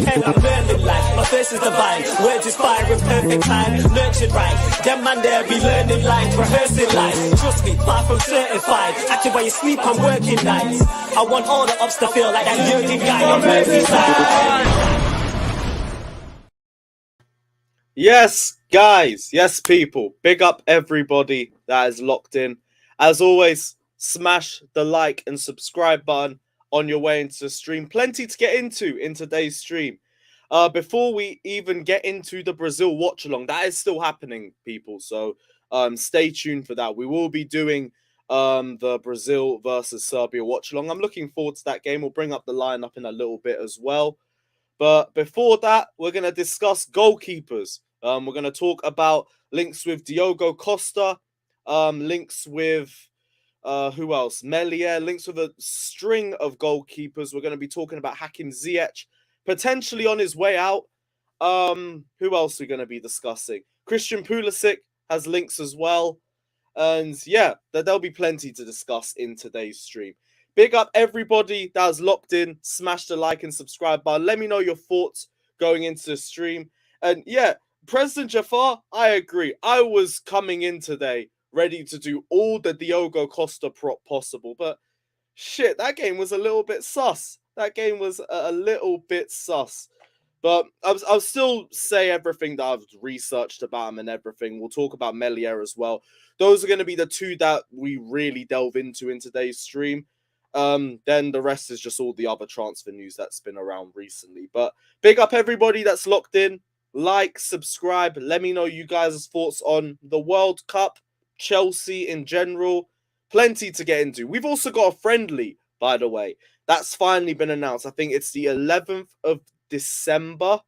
pretend I'm learning life. My thirst is divine, words inspire with perfect time. Nurtured right, them man there be learning lines, rehearsing life. Trust me, far from certified. Acting while you sleep, I'm working nights. I want all the ups to feel like that Jurgen guy on Merseyside. Yes, guys. Yes, people. Big up everybody that is locked in. As always, smash the like and subscribe button on your way into the stream. Plenty to get into in today's stream. Before we even get into the Brazil watch along, that is still happening, people. So stay tuned for that. We will be doing the Brazil versus Serbia watch along. I'm looking forward to that game. We'll bring up the lineup in a little bit as well. But before that, we're going to discuss goalkeepers. We're going to talk about links with Diogo Costa, links with who else? Meslier, links with a string of goalkeepers. We're going to be talking about Hakim Ziyech, potentially on his way out. Who else are we going to be discussing? Christian Pulisic has links as well. And yeah, there'll be plenty to discuss in today's stream. Big up everybody that was locked in. Smash the like and subscribe button. Let me know your thoughts going into the stream. And yeah, President Jafar, I agree. I was coming in today ready to do all the Diogo Costa prop possible. But shit, that game was a little bit sus. That game was a little bit sus. But I'll still say everything that I've researched about him and everything. We'll talk about Meslier as well. Those are going to be the two that we really delve into in today's stream. Then the rest is just all the other transfer news that's been around recently. But big up everybody that's locked in. Like, subscribe. Let me know you guys' thoughts on the World Cup, Chelsea in general. Plenty to get into. We've also got a friendly, by the way. That's finally been announced. I think it's the 11th of December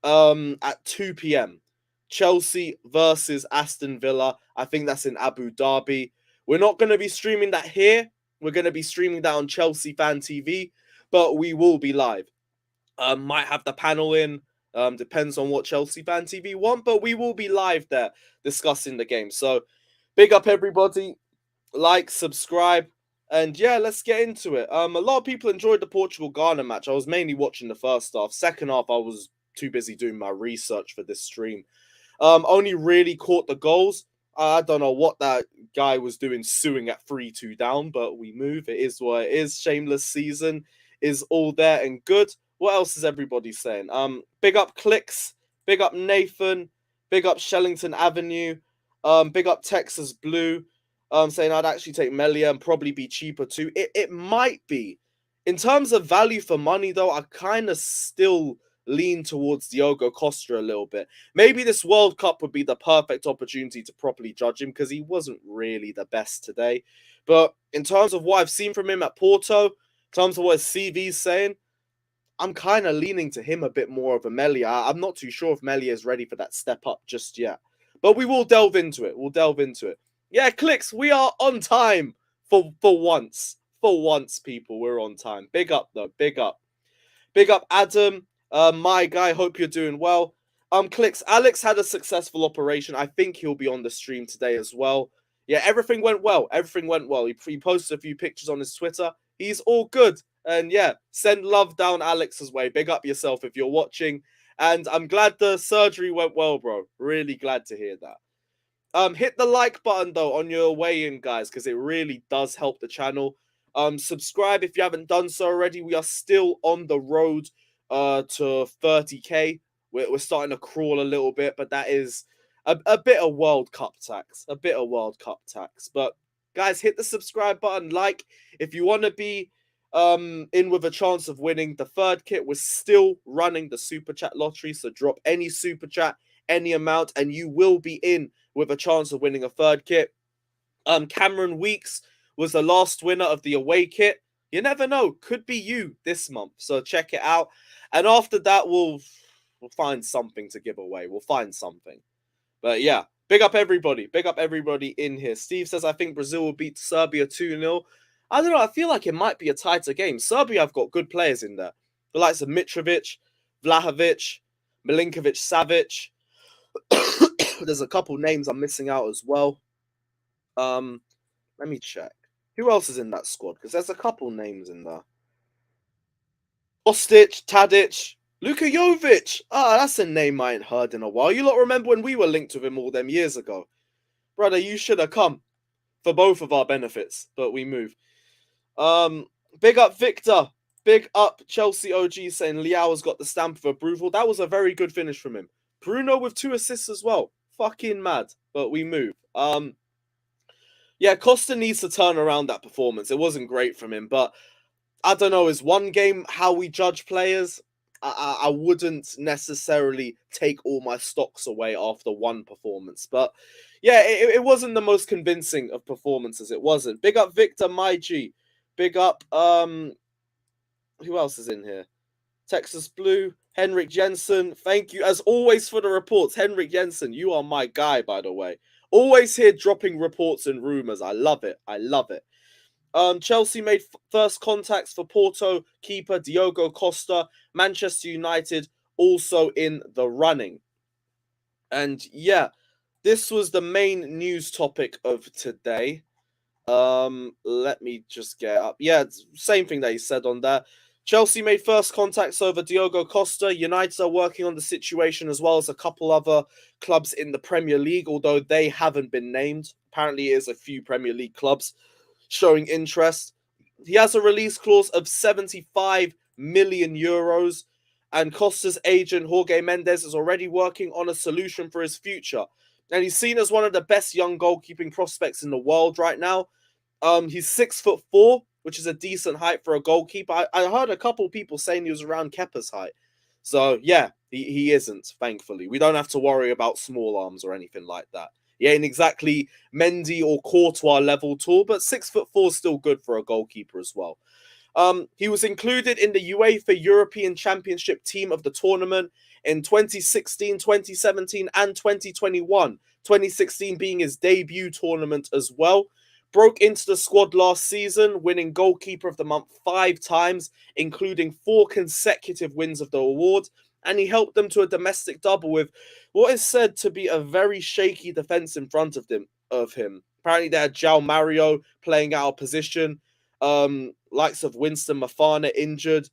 at 2 p.m. Chelsea versus Aston Villa. I think that's in Abu Dhabi. We're not going to be streaming that here. We're going to be streaming that on Chelsea Fan TV, but we will be live. Might have the panel in. Depends on what Chelsea Fan TV want, but we will be live there discussing the game. So big up everybody. Like, subscribe, and yeah, let's get into it. A lot of people enjoyed the Portugal-Ghana match. I was mainly watching the first half. Second half, I was too busy doing my research for this stream. Only really caught the goals. I don't know what that guy was doing suing at 3-2 down, but we move. It is what it is. Shameless season is all there and good. What else is everybody saying? Big up Clicks, big up Nathan, big up Shellington Avenue, big up Texas Blue, saying I'd actually take Meslier and probably be cheaper too. It might be. In terms of value for money, though, I kind of still lean towards Diogo Costa a little bit. Maybe this World Cup would be the perfect opportunity to properly judge him because he wasn't really the best today. But in terms of what I've seen from him at Porto, in terms of what his CV's saying, I'm kind of leaning to him a bit more of a Meslier. I'm not too sure if Meslier is ready for that step up just yet. But we will delve into it. We'll delve into it. Yeah, Clicks, we are on time for once. For once, people, we're on time. Big up, though. Big up. Big up, Adam. My guy, hope you're doing well. Clicks, Alex had a successful operation. I think he'll be on the stream today as well. Yeah, everything went well. Everything went well. He posted a few pictures on his Twitter. He's all good. And yeah, send love down Alex's way. Big up yourself if you're watching. And I'm glad the surgery went well, bro. Really glad to hear that. Hit the like button, though, on your way in, guys, because it really does help the channel. Subscribe if you haven't done so already. We are still on the road to 30k. We're starting to crawl a little bit, but that is a bit of World Cup tax. A bit of World Cup tax. But guys, hit the subscribe button. Like, if you want to be in with a chance of winning the third kit, we're still running the Super Chat lottery. So drop any Super Chat, any amount, and you will be in with a chance of winning a third kit. Cameron Weeks was the last winner of the away kit. You never know. Could be you this month. So check it out. And after that, we'll find something to give away. We'll find something. But yeah, big up everybody. Big up everybody in here. Steve says, I think Brazil will beat Serbia 2-0. I don't know. I feel like it might be a tighter game. Serbia have got good players in there. The likes of Mitrovic, Vlahovic, Milinkovic, Savić. There's a couple names I'm missing out as well. Let me check. Who else is in that squad? Because there's a couple names in there. Kostic, Tadic, Luka Jovic. That's a name I ain't heard in a while. You lot remember when we were linked with him all them years ago? Brother, you should have come for both of our benefits, but we move. Big up Victor. Big up Chelsea OG saying Leao has got the stamp of approval. That was a very good finish from him. Bruno with 2 assists as well. Fucking mad. But we move. Yeah, Costa needs to turn around that performance. It wasn't great from him, but I don't know. Is one game how we judge players? I wouldn't necessarily take all my stocks away after one performance. But yeah, it wasn't the most convincing of performances. It wasn't. Big up Victor, my G. Big up, who else is in here? Texas Blue, Henrik Jensen. Thank you, as always, for the reports. Henrik Jensen, you are my guy, by the way. Always here dropping reports and rumours. I love it. I love it. Chelsea made first contacts for Porto keeper Diogo Costa. Manchester United also in the running. And yeah, this was the main news topic of today. Let me just get up. Yeah, same thing that he said on there. Chelsea made first contacts over Diogo Costa. United are working on the situation as well as a couple other clubs in the Premier League, although they haven't been named. Apparently, it is a few Premier League clubs showing interest. He has a release clause of 75 million euros, and Costa's agent Jorge Mendes is already working on a solution for his future. And he's seen as one of the best young goalkeeping prospects in the world right now. He's 6'4", which is a decent height for a goalkeeper. I heard a couple people saying he was around Kepa's height. So yeah, he isn't, thankfully. We don't have to worry about small arms or anything like that. He ain't exactly Mendy or Courtois level tall, but 6'4" is still good for a goalkeeper as well. He was included in the UEFA European Championship team of the tournament in 2016, 2017, and 2021. 2016 being his debut tournament as well. Broke into the squad last season, winning Goalkeeper of the Month 5 times, including 4 consecutive wins of the award. And he helped them to a domestic double with what is said to be a very shaky defense in front of him. Apparently, they had João Mario playing out of position. Likes of Winston Mafana injured.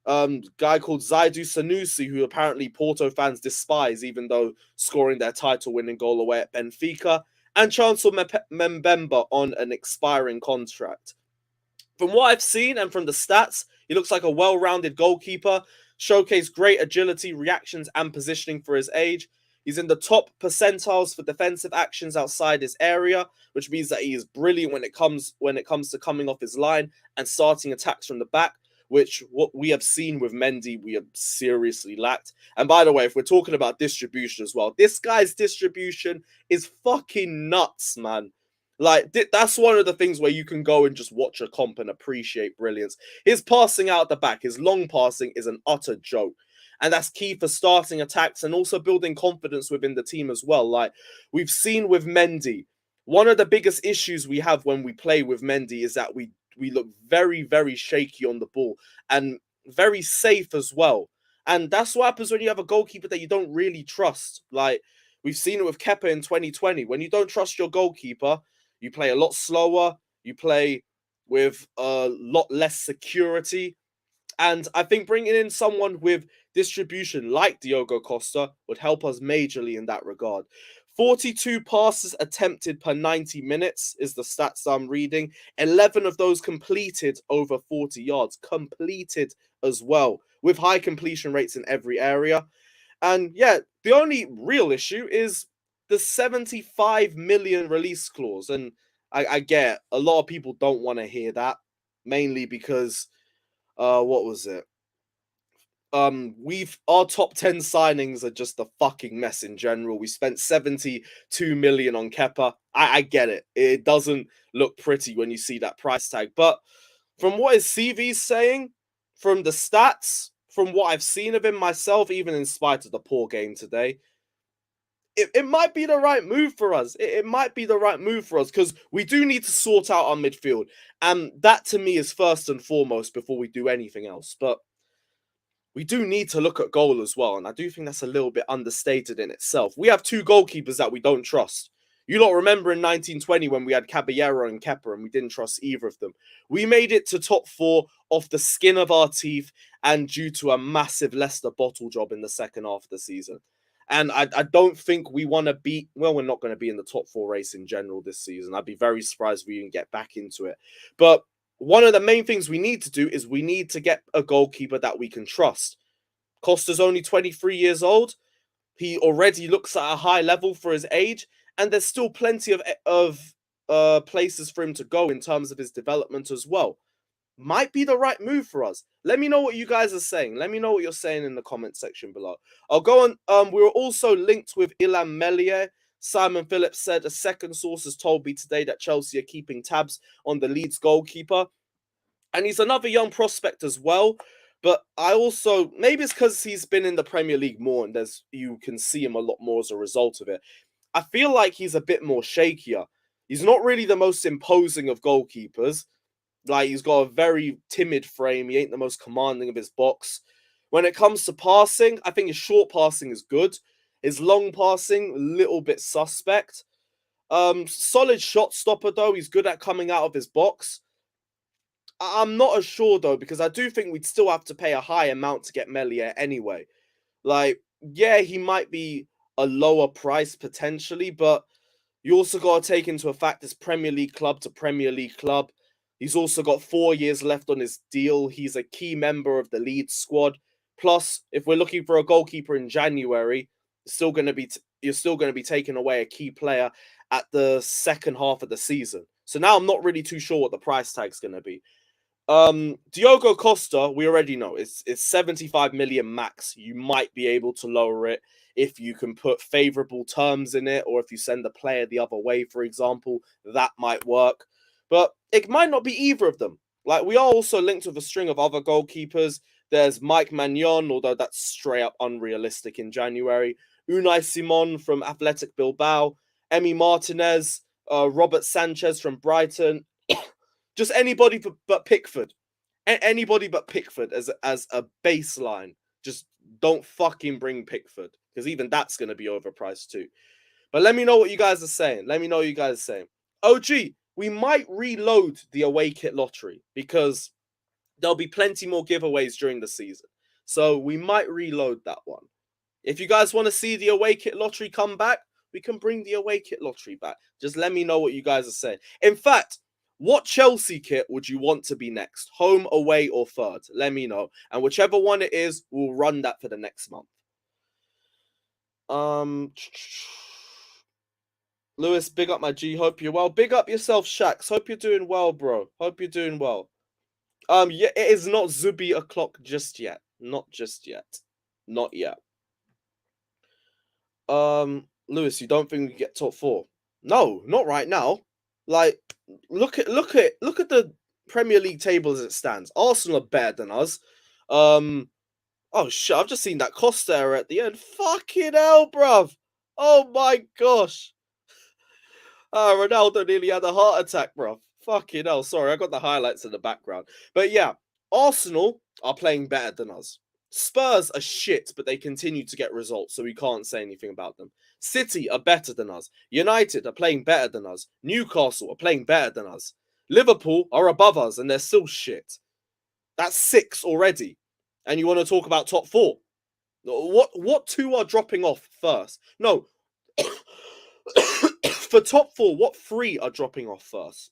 Guy called Zaidu Sanusi, who apparently Porto fans despise, even though scoring their title-winning goal away at Benfica. And Chancellor Mbemba on an expiring contract. From what I've seen and from the stats, he looks like a well-rounded goalkeeper, showcased great agility, reactions, and positioning for his age. He's in the top percentiles for defensive actions outside his area, which means that he is brilliant when it comes to coming off his line and starting attacks from the back, which what we have seen with Mendy, we have seriously lacked. And by the way, if we're talking about distribution as well, this guy's distribution is fucking nuts, man. Like, that's one of the things where you can go and just watch a comp and appreciate brilliance. His passing out the back, his long passing is an utter joke. And that's key for starting attacks and also building confidence within the team as well. Like, we've seen with Mendy, one of the biggest issues we have when we play with Mendy is that we look very, very shaky on the ball and very safe as well. And that's what happens when you have a goalkeeper that you don't really trust. Like, we've seen it with Kepa in 2020. When you don't trust your goalkeeper, you play a lot slower, you play with a lot less security. And I think bringing in someone with distribution like Diogo Costa would help us majorly in that regard. 42 passes attempted per 90 minutes is the stats I'm reading. 11 of those completed over 40 yards. Completed as well, with high completion rates in every area. And yeah, the only real issue is the 75 million release clause. And I get a lot of people don't want to hear that, mainly because what was it? Our top 10 signings are just a fucking mess in general. We spent 72 million on Kepa. I get it. It doesn't look pretty when you see that price tag. But from what his CV's saying, from the stats, from what I've seen of him myself, even in spite of the poor game today, it might be the right move for us. It might be the right move for us because we do need to sort out our midfield. And that to me is first and foremost before we do anything else. But we do need to look at goal as well. And I do think that's a little bit understated in itself. We have 2 goalkeepers that we don't trust. You lot remember in 1920 when we had Caballero and Kepa and we didn't trust either of them. We made it to top 4 off the skin of our teeth and due to a massive Leicester bottle job in the second half of the season. And I don't think we want to be, well, we're not going to be in the top 4 race in general this season. I'd be very surprised if we even get back into it. But one of the main things we need to do is we need to get a goalkeeper that we can trust. Costa's only 23 years old. He already looks at a high level for his age, and there's still plenty of places for him to go in terms of his development as well. Might be the right move for us. Let me know what you guys are saying. Let me know what you're saying in the comment section below. I'll go on. We were also linked with Ilham Meslier. Simon Phillips said a second source has told me today that Chelsea are keeping tabs on the Leeds goalkeeper. And he's another young prospect as well. But I also, maybe it's because he's been in the Premier League more and you can see him a lot more as a result of it. I feel like he's a bit more shakier. He's not really the most imposing of goalkeepers. Like, he's got a very timid frame. He ain't the most commanding of his box. When it comes to passing, I think his short passing is good. His long passing, a little bit suspect. Solid shot stopper, though. He's good at coming out of his box. I'm not as sure, though, because I do think we'd still have to pay a high amount to get Meslier anyway. Like, yeah, he might be a lower price potentially, but you also got to take into effect this Premier League club to Premier League club. He's also got 4 years left on his deal. He's a key member of the Leeds squad. Plus, if we're looking for a goalkeeper in January, you're still going to be taking away a key player at the second half of the season. So now I'm not really too sure what the price tag's going to be. Diogo Costa, we already know it's 75 million max. You might be able to lower it if you can put favorable terms in it, or if you send the player the other way, for example, that might work. But it might not be either of them. Like, we are also linked with a string of other goalkeepers. There's Mike Maignan, although that's straight up unrealistic in January. Unai Simon from Athletic Bilbao. Emi Martinez. Robert Sanchez from Brighton. Just anybody but Pickford. Anybody but Pickford as a baseline. Just don't fucking bring Pickford, because even that's going to be overpriced too. But let me know what you guys are saying. OG, we might reload the away kit lottery because there'll be plenty more giveaways during the season. So we might reload that one. If you guys want to see the away kit lottery come back, we can bring the away kit lottery back. Just let me know what you guys are saying. In fact, what Chelsea kit would you want to be next? Home, away, or third? Let me know. And whichever one it is, we'll run that for the next month. Lewis, big up my G. Hope you're well. Big up yourself, Shax. Hope you're doing well, bro. Hope you're doing well. Yeah, it is not Zubi o'clock just yet. Not just yet. Not yet. Lewis, you don't think we get top 4? No, not right now. Like, look at the Premier League table as it stands. Arsenal are better than us. Oh shit, I've just seen that Costa error at the end. Fucking hell, bruv. Oh my gosh. Ronaldo nearly had a heart attack, bruv. Fucking hell. Sorry, I got the highlights in the background. But yeah, Arsenal are playing better than us. Spurs are shit, but they continue to get results, so we can't say anything about them. City are better than us. United are playing better than us. Newcastle are playing better than us. Liverpool are above us, and they're still shit. That's 6 already. And you want to talk about top 4? What 2 are dropping off first? No. For top 4, what 3 are dropping off first?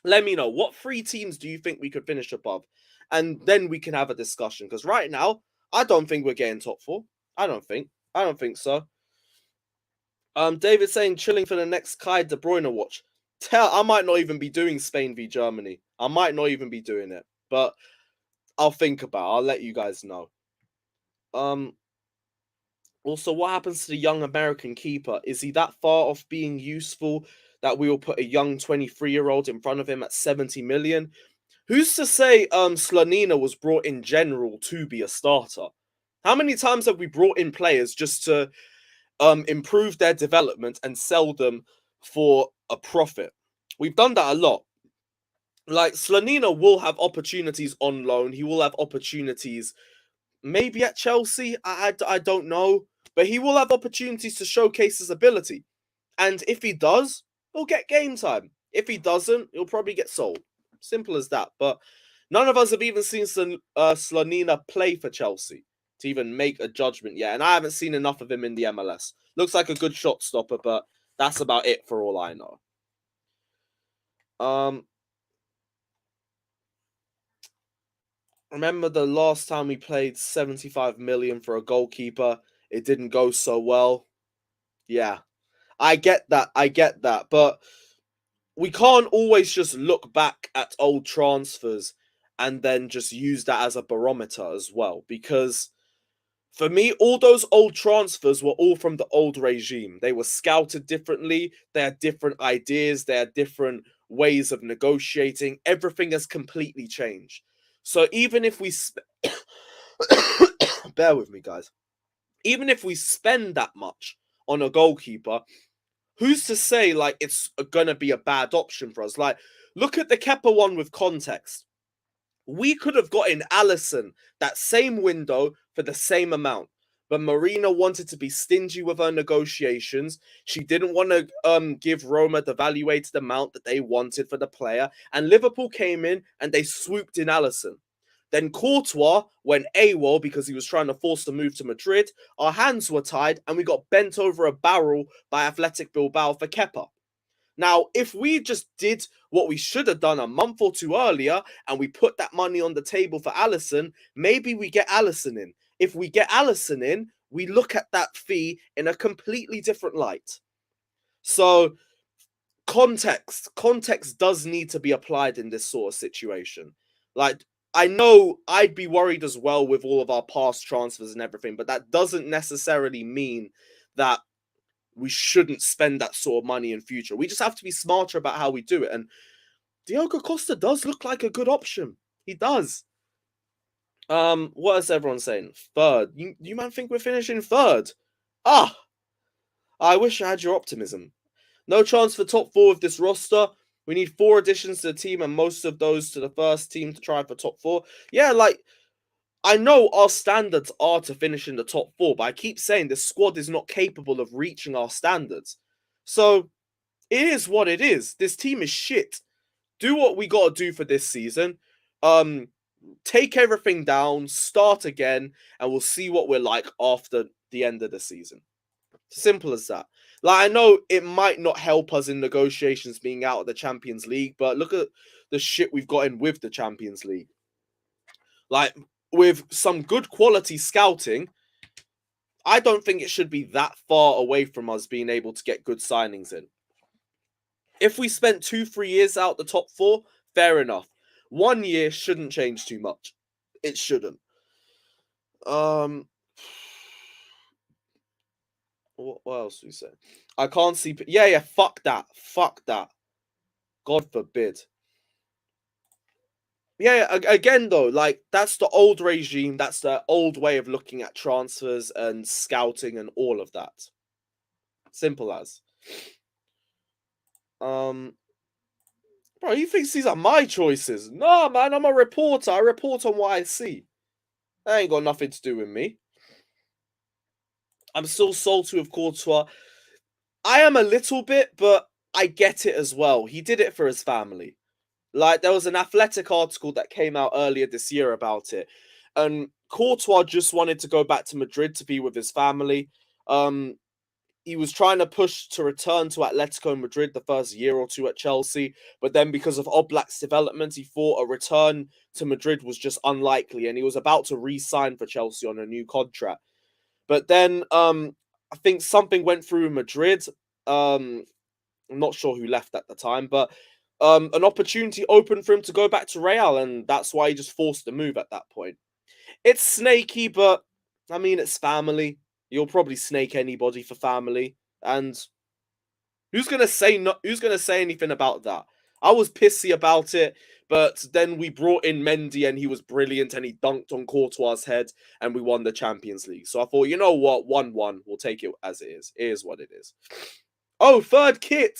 Let me know. What 3 teams do you think we could finish above? And then we can have a discussion. Because right now, I don't think we're getting top 4. I don't think so. David saying chilling for the next Kai De Bruyne watch. I might not even be doing Spain v Germany. I might not even be doing it. But I'll think about it. I'll let you guys know. Also, what happens to the young American keeper? Is he that far off being useful that we will put a young 23-year-old in front of him at 70 million? Who's to say Slonina was brought in general to be a starter? How many times have we brought in players just to improve their development and sell them for a profit? We've done that a lot. Like, Slonina will have opportunities on loan. He will have opportunities maybe at Chelsea. I don't know. But he will have opportunities to showcase his ability. And if he does, he'll get game time. If he doesn't, he'll probably get sold. Simple as that. But none of us have even seen Slonina play for Chelsea to even make a judgment yet. And I haven't seen enough of him in the MLS. Looks like a good shot stopper, but that's about it for all I know. Remember the last time we played 75 million for a goalkeeper? It didn't go so well. Yeah, I get that. But we can't always just look back at old transfers and then just use that as a barometer as well. Because for me, all those old transfers were all from the old regime. They were scouted differently. They had different ideas. They had different ways of negotiating. Everything has completely changed. So even if we... Bear with me, guys. Even if we spend that much on a goalkeeper, who's to say, like, it's going to be a bad option for us? Like, look at the Kepa one with context. We could have gotten Alisson that same window for the same amount. But Marina wanted to be stingy with her negotiations. She didn't want to give Roma the valuated amount that they wanted for the player. And Liverpool came in and they swooped in Alisson. Then Courtois went AWOL because he was trying to force the move to Madrid. Our hands were tied and we got bent over a barrel by Athletic Bilbao for Kepa. Now, if we just did what we should have done a month or two earlier and we put that money on the table for Alisson, maybe we get Alisson in. If we get Alisson in, we look at that fee in a completely different light. So, context does need to be applied in this sort of situation. Like, I know I'd be worried as well with all of our past transfers and everything, but that doesn't necessarily mean that we shouldn't spend that sort of money in future. We just have to be smarter about how we do it. And Diogo Costa does look like a good option. He does. What is everyone saying? Third. You man think we're finishing third? I wish I had your optimism. No chance for top 4 with this roster. We need 4 additions to the team and most of those to the first team to try for top 4. Yeah, like, I know our standards are to finish in the top 4, but I keep saying this squad is not capable of reaching our standards. So, it is what it is. This team is shit. Do what we got to do for this season. Take everything down, start again, and we'll see what we're like after the end of the season. Simple as that. Like, I know it might not help us in negotiations being out of the Champions League, but look at the shit we've got in with the Champions League. Like, with some good quality scouting, I don't think it should be that far away from us being able to get good signings in. If we spent 2-3 years out the top 4, fair enough. 1 year shouldn't change too much. It shouldn't. What else do we say? I can't see... Yeah, fuck that. Fuck that. God forbid. Yeah, again, though, like, that's the old regime. That's the old way of looking at transfers and scouting and all of that. Simple as. Bro, you think these are my choices? No, man, I'm a reporter. I report on what I see. That ain't got nothing to do with me. I'm still salty with Courtois. I am a little bit, but I get it as well. He did it for his family. Like, there was an Athletic article that came out earlier this year about it. And Courtois just wanted to go back to Madrid to be with his family. He was trying to push to return to Atletico Madrid the first year or two at Chelsea. But then because of Oblak's development, he thought a return to Madrid was just unlikely. And he was about to re-sign for Chelsea on a new contract. But then I think something went through Madrid. I'm not sure who left at the time. But an opportunity opened for him to go back to Real. And that's why he just forced the move at that point. It's snaky, but I mean, it's family. You'll probably snake anybody for family. And who's gonna say anything about that? I was pissy about it, but then we brought in Mendy and he was brilliant and he dunked on Courtois' head and we won the Champions League. So I thought, you know what? 1-1. We'll take it as it is. It is what it is. Oh, third kit.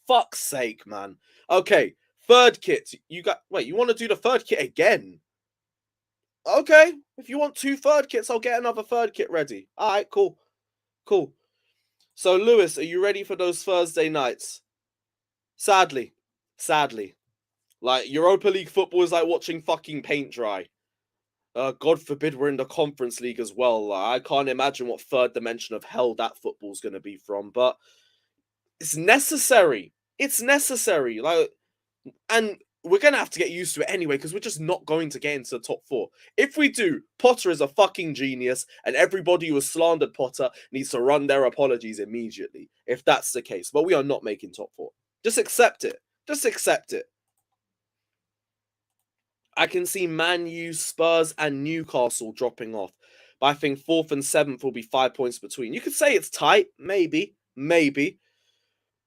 Fuck's sake, man. Okay, third kit. You want to do the third kit again? Okay, if you want 2 third kits, I'll get another third kit ready. All right, cool. So, Lewis, are you ready for those Thursday nights? Sadly. Like, Europa League football is like watching fucking paint dry. God forbid we're in the Conference League as well. I can't imagine what third dimension of hell that football's going to be from, but it's necessary. It's necessary. Like, and we're going to have to get used to it anyway because we're just not going to get into the top 4. If we do, Potter is a fucking genius and everybody who has slandered Potter needs to run their apologies immediately if that's the case. But we are not making top 4. Just accept it. Just accept it. I can see Man U, Spurs, and Newcastle dropping off. But I think 4th and 7th will be 5 points between. You could say it's tight. Maybe.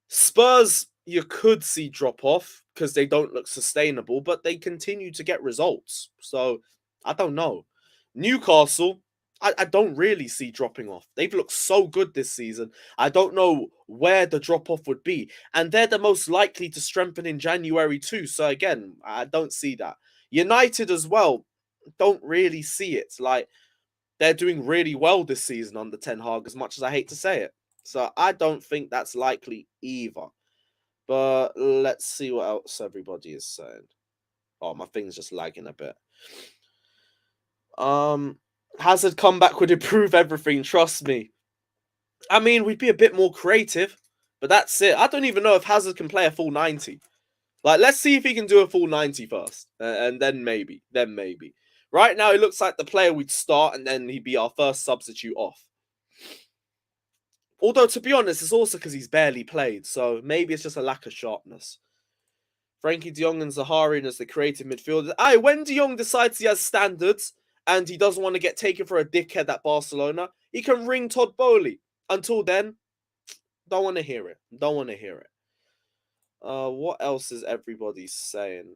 Spurs, you could see drop off because they don't look sustainable, but they continue to get results. So, I don't know. Newcastle, I don't really see dropping off. They've looked so good this season. I don't know where the drop off would be. And they're the most likely to strengthen in January too. So, again, I don't see that. United as well, don't really see it. Like, they're doing really well this season under Ten Hag, as much as I hate to say it. So I don't think that's likely either. But let's see what else everybody is saying. Oh, my thing's just lagging a bit. Hazard comeback would improve everything, trust me. I mean, we'd be a bit more creative, but that's it. I don't even know if Hazard can play a full 90. Like, let's see if he can do a full 90 first. And then maybe. Right now, he looks like the player we'd start, and then he'd be our first substitute off. Although, to be honest, it's also because he's barely played, so maybe it's just a lack of sharpness. Frankie de Jong and Zaharin as the creative midfielder. When de Jong decides he has standards, and he doesn't want to get taken for a dickhead at Barcelona, he can ring Todd Boehly. Until then, don't want to hear it. What else is everybody saying?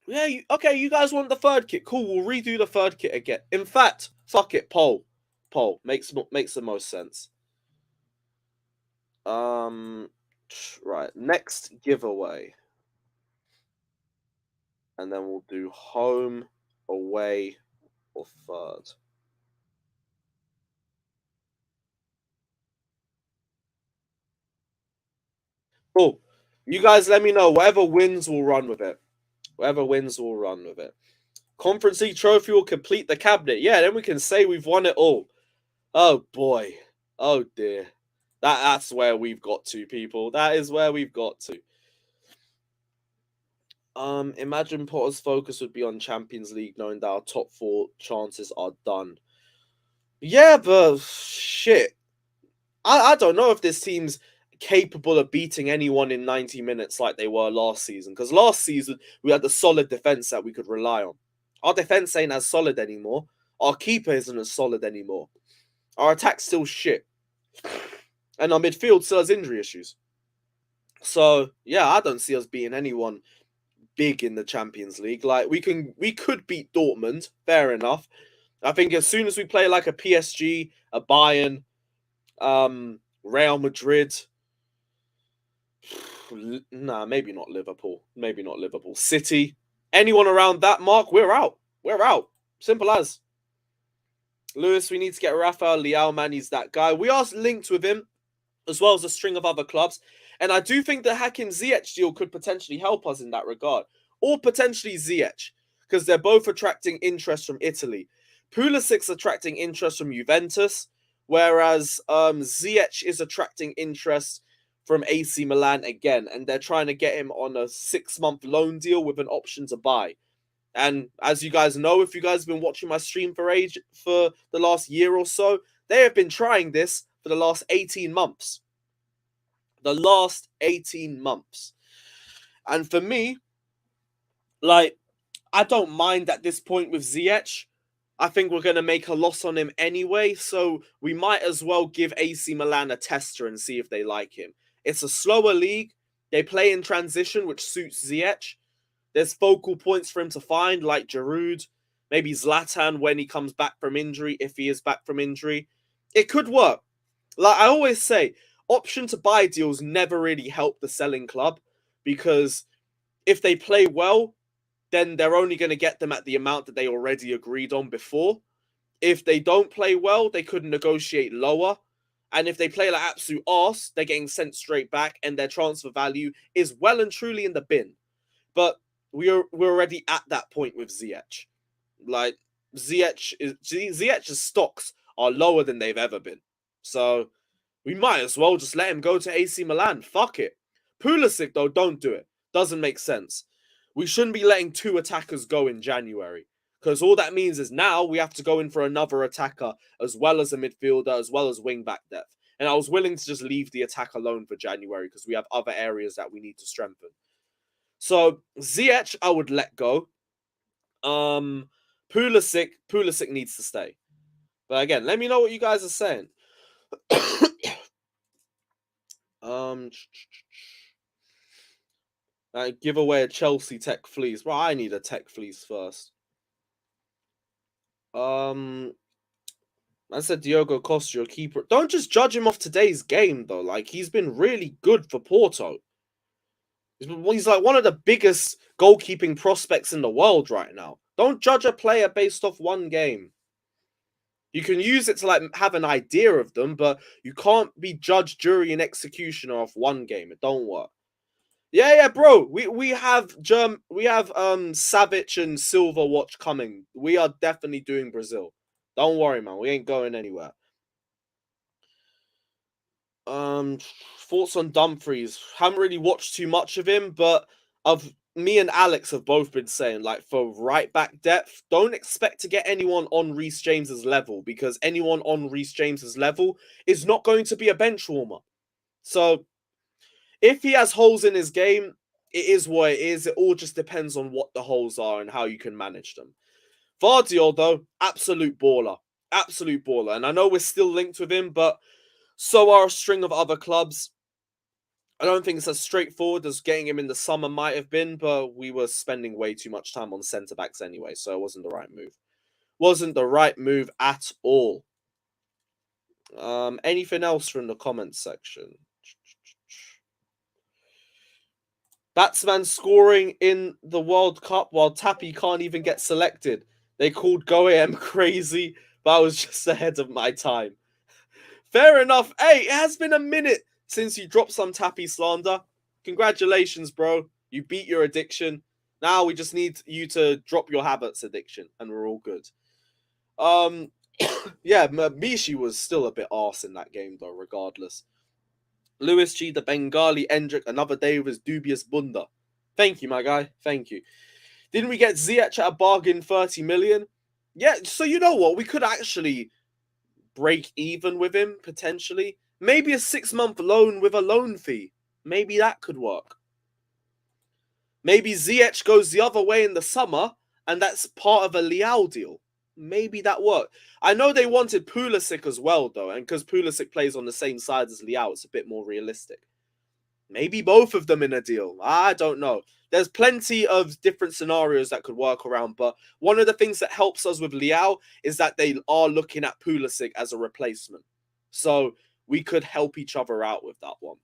Yeah, okay, you guys want the third kit. Cool, we'll redo the third kit again. In fact, fuck it, poll. Makes the most sense. Right, next giveaway. And then we'll do home, away, or third. Cool. You guys let me know. Whatever wins, we'll run with it. Conference League trophy will complete the cabinet. Yeah, then we can say we've won it all. Oh, boy. Oh, dear. That's where we've got to, people. That is where we've got to. Imagine Potter's focus would be on Champions League, knowing that our top 4 chances are done. Yeah, but shit. I don't know if this team's capable of beating anyone in 90 minutes like they were last season. Because last season, we had the solid defense that we could rely on. Our defense ain't as solid anymore. Our keeper isn't as solid anymore. Our attack's still shit. And our midfield still has injury issues. So, yeah, I don't see us beating anyone big in the Champions League. Like, we could beat Dortmund, fair enough. I think as soon as we play like a PSG, a Bayern, Real Madrid, nah, maybe not Liverpool. City, anyone around that mark, we're out. Simple as. Lewis, we need to get Rafael Leao, man. He's that guy. We are linked with him, as well as a string of other clubs. And I do think the Hakim Ziyech deal could potentially help us in that regard. Or potentially Ziyech, because they're both attracting interest from Italy. Pulisic's attracting interest from Juventus, whereas Ziyech is attracting interest from AC Milan again. And they're trying to get him on a 6-month loan deal with an option to buy. And as you guys know, if you guys have been watching my stream for the last year or so, they have been trying this for the last 18 months. And for me, like, I don't mind at this point with Ziyech. I think we're going to make a loss on him anyway, so we might as well give AC Milan a tester and see if they like him. It's a slower league. They play in transition, which suits Ziyech. There's focal points for him to find, like Giroud, maybe Zlatan when he comes back from injury, if he is back from injury. It could work. Like I always say, option to buy deals never really help the selling club, because if they play well, then they're only going to get them at the amount that they already agreed on before. If they don't play well, they could negotiate lower. And if they play like absolute arse, they're getting sent straight back, and their transfer value is well and truly in the bin. But we're already at that point with Ziyech. Like Ziyech's stocks are lower than they've ever been. So we might as well just let him go to AC Milan. Fuck it. Pulisic, though, don't do it. Doesn't make sense. We shouldn't be letting 2 attackers go in January. Because all that means is now we have to go in for another attacker as well as a midfielder, as well as wing-back depth. And I was willing to just leave the attack alone for January because we have other areas that we need to strengthen. So Ziyech, I would let go. Pulisic needs to stay. But again, let me know what you guys are saying. Give away a Chelsea tech fleece. Well, I need a tech fleece first. I said Diogo Costa, your keeper. Don't just judge him off today's game, though. Like, he's been really good for Porto. He's like one of the biggest goalkeeping prospects in the world right now. Don't judge a player based off one game. You can use it to like have an idea of them, but you can't be judge, jury, and executioner off one game. It don't work. Yeah, bro. We have Savić and Silva watch coming. We are definitely doing Brazil. Don't worry, man. We ain't going anywhere. Thoughts on Dumfries? Haven't really watched too much of him, but me and Alex have both been saying, like, for right back depth, don't expect to get anyone on Reece James's level, because anyone on Reece James's level is not going to be a bench warmer. So if he has holes in his game, it is what it is. It all just depends on what the holes are and how you can manage them. Vardiol, though, absolute baller. Absolute baller. And I know we're still linked with him, but so are a string of other clubs. I don't think it's as straightforward as getting him in the summer might have been, but we were spending way too much time on centre-backs anyway, so it wasn't the right move. Wasn't the right move at all. Anything else from the comments section? Batsman scoring in the World Cup while Tappy can't even get selected. They called Go AM crazy, but I was just ahead of my time. Fair enough. Hey, it has been a minute since you dropped some Tappy slander. Congratulations, bro. You beat your addiction. Now we just need you to drop your Havertz addiction, and we're all good. Yeah, Mishi was still a bit arse in that game, though, regardless. Lewis G, the Bengali Endrick, another day with his dubious bunda. Thank you, my guy. Thank you. Didn't we get Ziyech at a bargain 30 million? Yeah, so you know what? We could actually break even with him, potentially. Maybe a 6-month loan with a loan fee. Maybe that could work. Maybe Ziyech goes the other way in the summer, and that's part of a Leao deal. Maybe that worked. I know they wanted Pulisic as well, though, and because Pulisic plays on the same side as Leao, it's a bit more realistic. Maybe both of them in a deal. I don't know. There's plenty of different scenarios that could work around, but one of the things that helps us with Leao is that they are looking at Pulisic as a replacement. So we could help each other out with that one.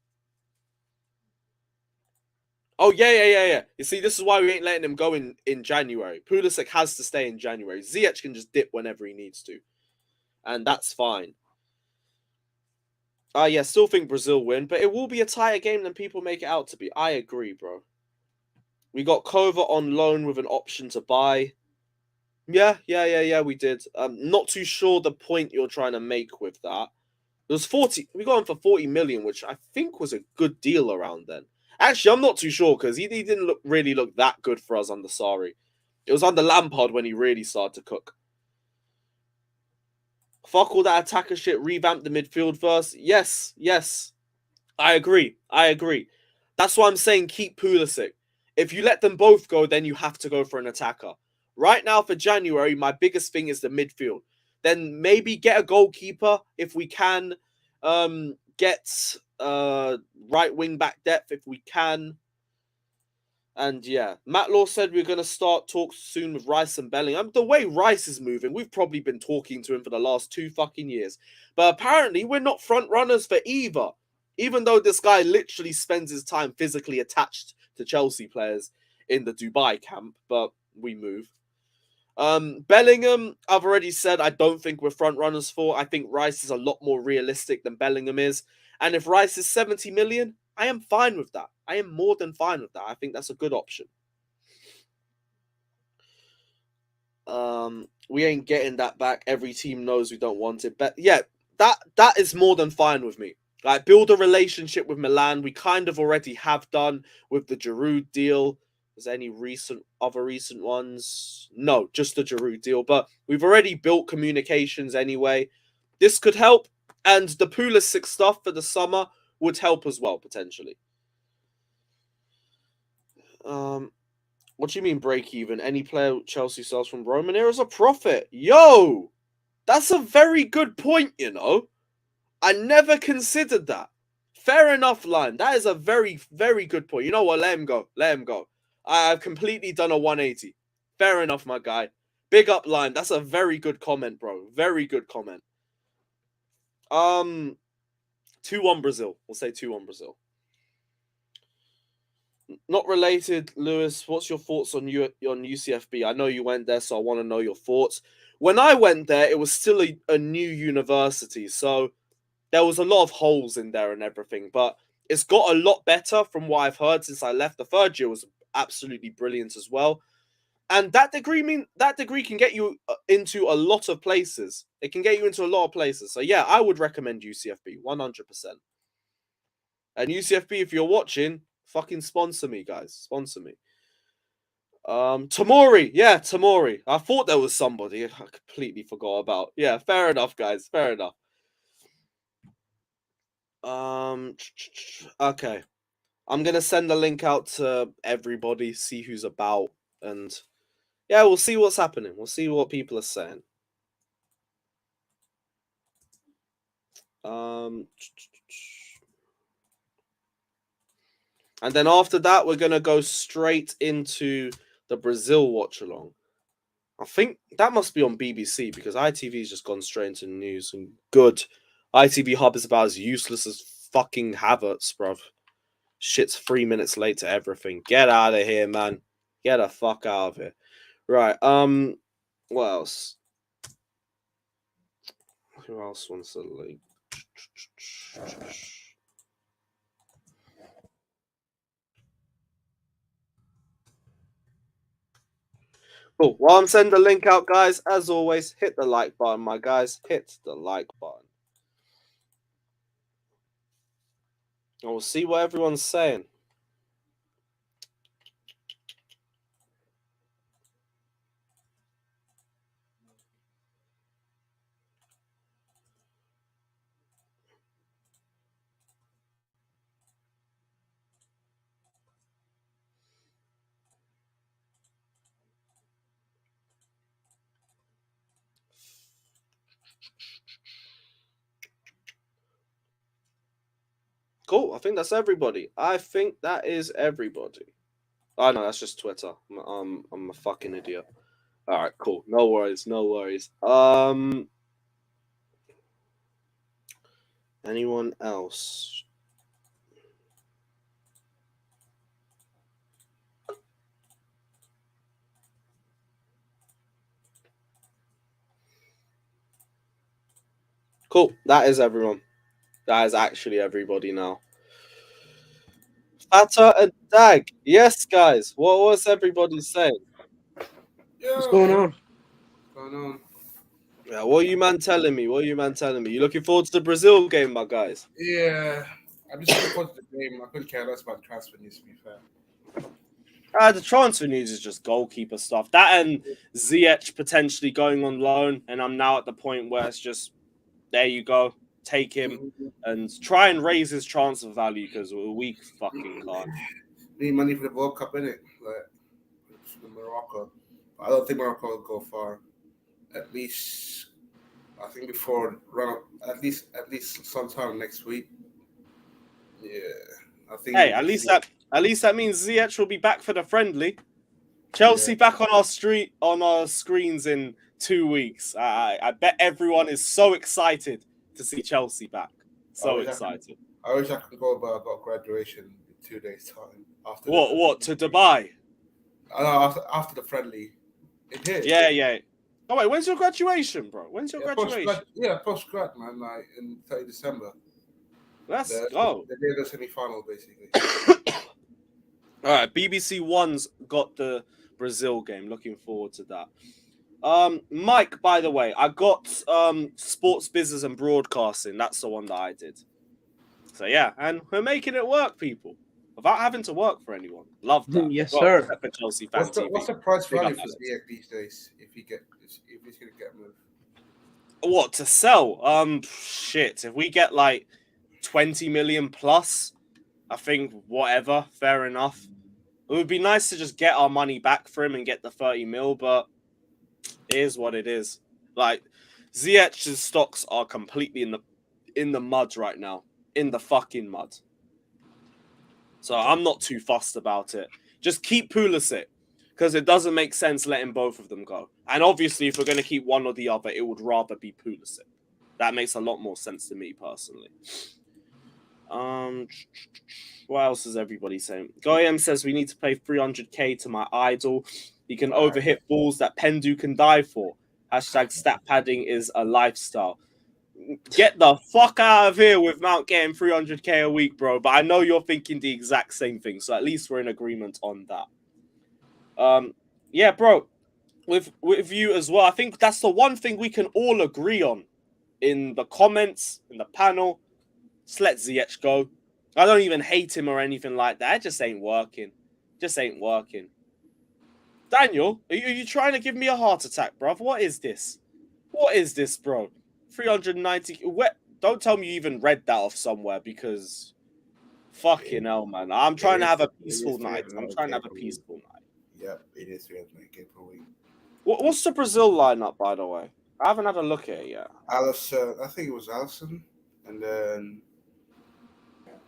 Oh, yeah. You see, this is why we ain't letting him go in January. Pulisic has to stay in January. Ziyech can just dip whenever he needs to. And that's fine. Yeah, still think Brazil win, but it will be a tighter game than people make it out to be. I agree, bro. We got Kova on loan with an option to buy. Yeah, we did. Not too sure the point you're trying to make with that. It was 40. We got him for 40 million, which I think was a good deal around then. Actually, I'm not too sure because he didn't really look that good for us under Sarri. It was under Lampard when he really started to cook. Fuck all that attacker shit. Revamp the midfield first. Yes. I agree. That's why I'm saying keep Pulisic. If you let them both go, then you have to go for an attacker. Right now for January, my biggest thing is the midfield. Then maybe get a goalkeeper if we can. Get right wing back depth if we can. And yeah, Matt Law said we're going to start talks soon with Rice and Bellingham. The way Rice is moving, we've probably been talking to him for the last 2 fucking years. But apparently we're not front runners for either. Even though this guy literally spends his time physically attached to Chelsea players in the Dubai camp. But we move. Bellingham, I've already said I don't think we're front runners for. I think Rice is a lot more realistic than Bellingham is. And if Rice is 70 million, I am fine with that. I am more than fine with that. I think that's a good option. We ain't getting that back. Every team knows we don't want it. But yeah, that is more than fine with me. Like, build a relationship with Milan. We kind of already have done with the Giroud deal. Is there any other recent ones? No, just the Giroud deal. But we've already built communications anyway. This could help. And the Pulisic stuff for the summer would help as well, potentially. What do you mean break even? Any player Chelsea sells from Roman era is a profit. Yo! That's a very good point, you know. I never considered that. Fair enough, Line. That is a very, very good point. You know what? Let him go. Let him go. I've completely done a 180. Fair enough, my guy. Big up, Line. That's a very good comment, bro. Very good comment. 2-1 Brazil. We'll say 2-1 Brazil. Not related, Lewis. What's your thoughts on UCFB? I know you went there, so I want to know your thoughts. When I went there, it was still a new university, so there was a lot of holes in there and everything. But it's got a lot better from what I've heard since I left. The third year was absolutely brilliant as well. And that degree can get you into a lot of places. It can get you into a lot of places. So yeah, I would recommend UCFB 100%. And UCFB, if you're watching, fucking sponsor me, guys. Sponsor me. Tamori. Yeah, Tamori. I thought there was somebody I completely forgot about. Yeah, fair enough, guys. Fair enough. Okay. I'm going to send the link out to everybody, see who's about, and yeah, we'll see what's happening. We'll see what people are saying. And then after that, we're going to go straight into the Brazil watch-along. I think that must be on BBC because ITV's just gone straight into the news. And good. ITV Hub is about as useless as fucking Havertz, bruv. Shit's 3 minutes late to everything. Get out of here, man. Get the fuck out of here. Right, what else? Who else wants to leak? Cool. While I'm sending the link out, guys, as always, hit the like button, my guys. Hit the like button. And we'll see what everyone's saying. Cool. I think that's everybody. I think that is everybody. Oh, no, that's just Twitter. I'm a fucking idiot. All right, cool. No worries. No worries. Anyone else? Cool. That is everyone. That is actually everybody now. Fata and Dag. Yes, guys. What was everybody saying? What's going on? Yeah, what are you man telling me? What are you man telling me? You looking forward to the Brazil game, my guys? Yeah, I'm just looking forward to the game. I couldn't care less about transfer news, to be fair. The transfer news is just goalkeeper stuff. That and Ziyech potentially going on loan, and I'm now at the point where it's just, there you go, take him and try and raise his transfer value because we fucking can't. We need money for the World Cup, innit? Like Morocco. I don't think Morocco will go far. At least, I think before run up, at least sometime next week. Yeah, I think. Hey, at least that means Ziyech will be back for the friendly. Chelsea back on our screens in 2 weeks. I bet everyone is so excited to see Chelsea back. So excited. I wish I could go, but I've got graduation in 2 days' time. What to Dubai? After the friendly In here. Yeah. Oh wait, when's your graduation, bro? When's your graduation? Post-grad, man, like in 30 December. Let's go. The day of the semi-final, basically. All right, BBC One's got the Brazil game. Looking forward to that. Mike, by the way, I got sports business and broadcasting. That's the one that I did. So yeah, and we're making it work, people, without having to work for anyone. Love that. Yes, sir. For Chelsea fan What's the price value for Ziyech these days? If he's gonna get moved, what to sell? Shit. If we get like 20 million plus, I think whatever, fair enough. It would be nice to just get our money back for him and get the 30 mil, but it is what it is. Like Ziyech's stocks are completely in the mud right now. In the fucking mud. So I'm not too fussed about it. Just keep Pulisic, because it doesn't make sense letting both of them go. And obviously, if we're going to keep one or the other, it would rather be Pulisic. That makes a lot more sense to me personally. What else is everybody saying? Goyam says we need to pay 300k to my idol. He can overhit balls that Pendu can dive for. Hashtag stat padding is a lifestyle. Get the fuck out of here with Mount getting 300k a week, bro. But I know you're thinking the exact same thing. So at least we're in agreement on that. Yeah, bro. With you as well. I think that's the one thing we can all agree on in the comments, in the panel. Just let Ziyech go. I don't even hate him or anything like that. It just ain't working. Just ain't working. Daniel, are you trying to give me a heart attack, bruv? What is this? What is this, bro? 390. Don't tell me you even read that off somewhere, because fucking hell, man. I'm trying to have a peaceful night. Yep, it is 390k per week. What's the Brazil lineup, by the way? I haven't had a look at it yet. Alisson, I think it was Alisson, and then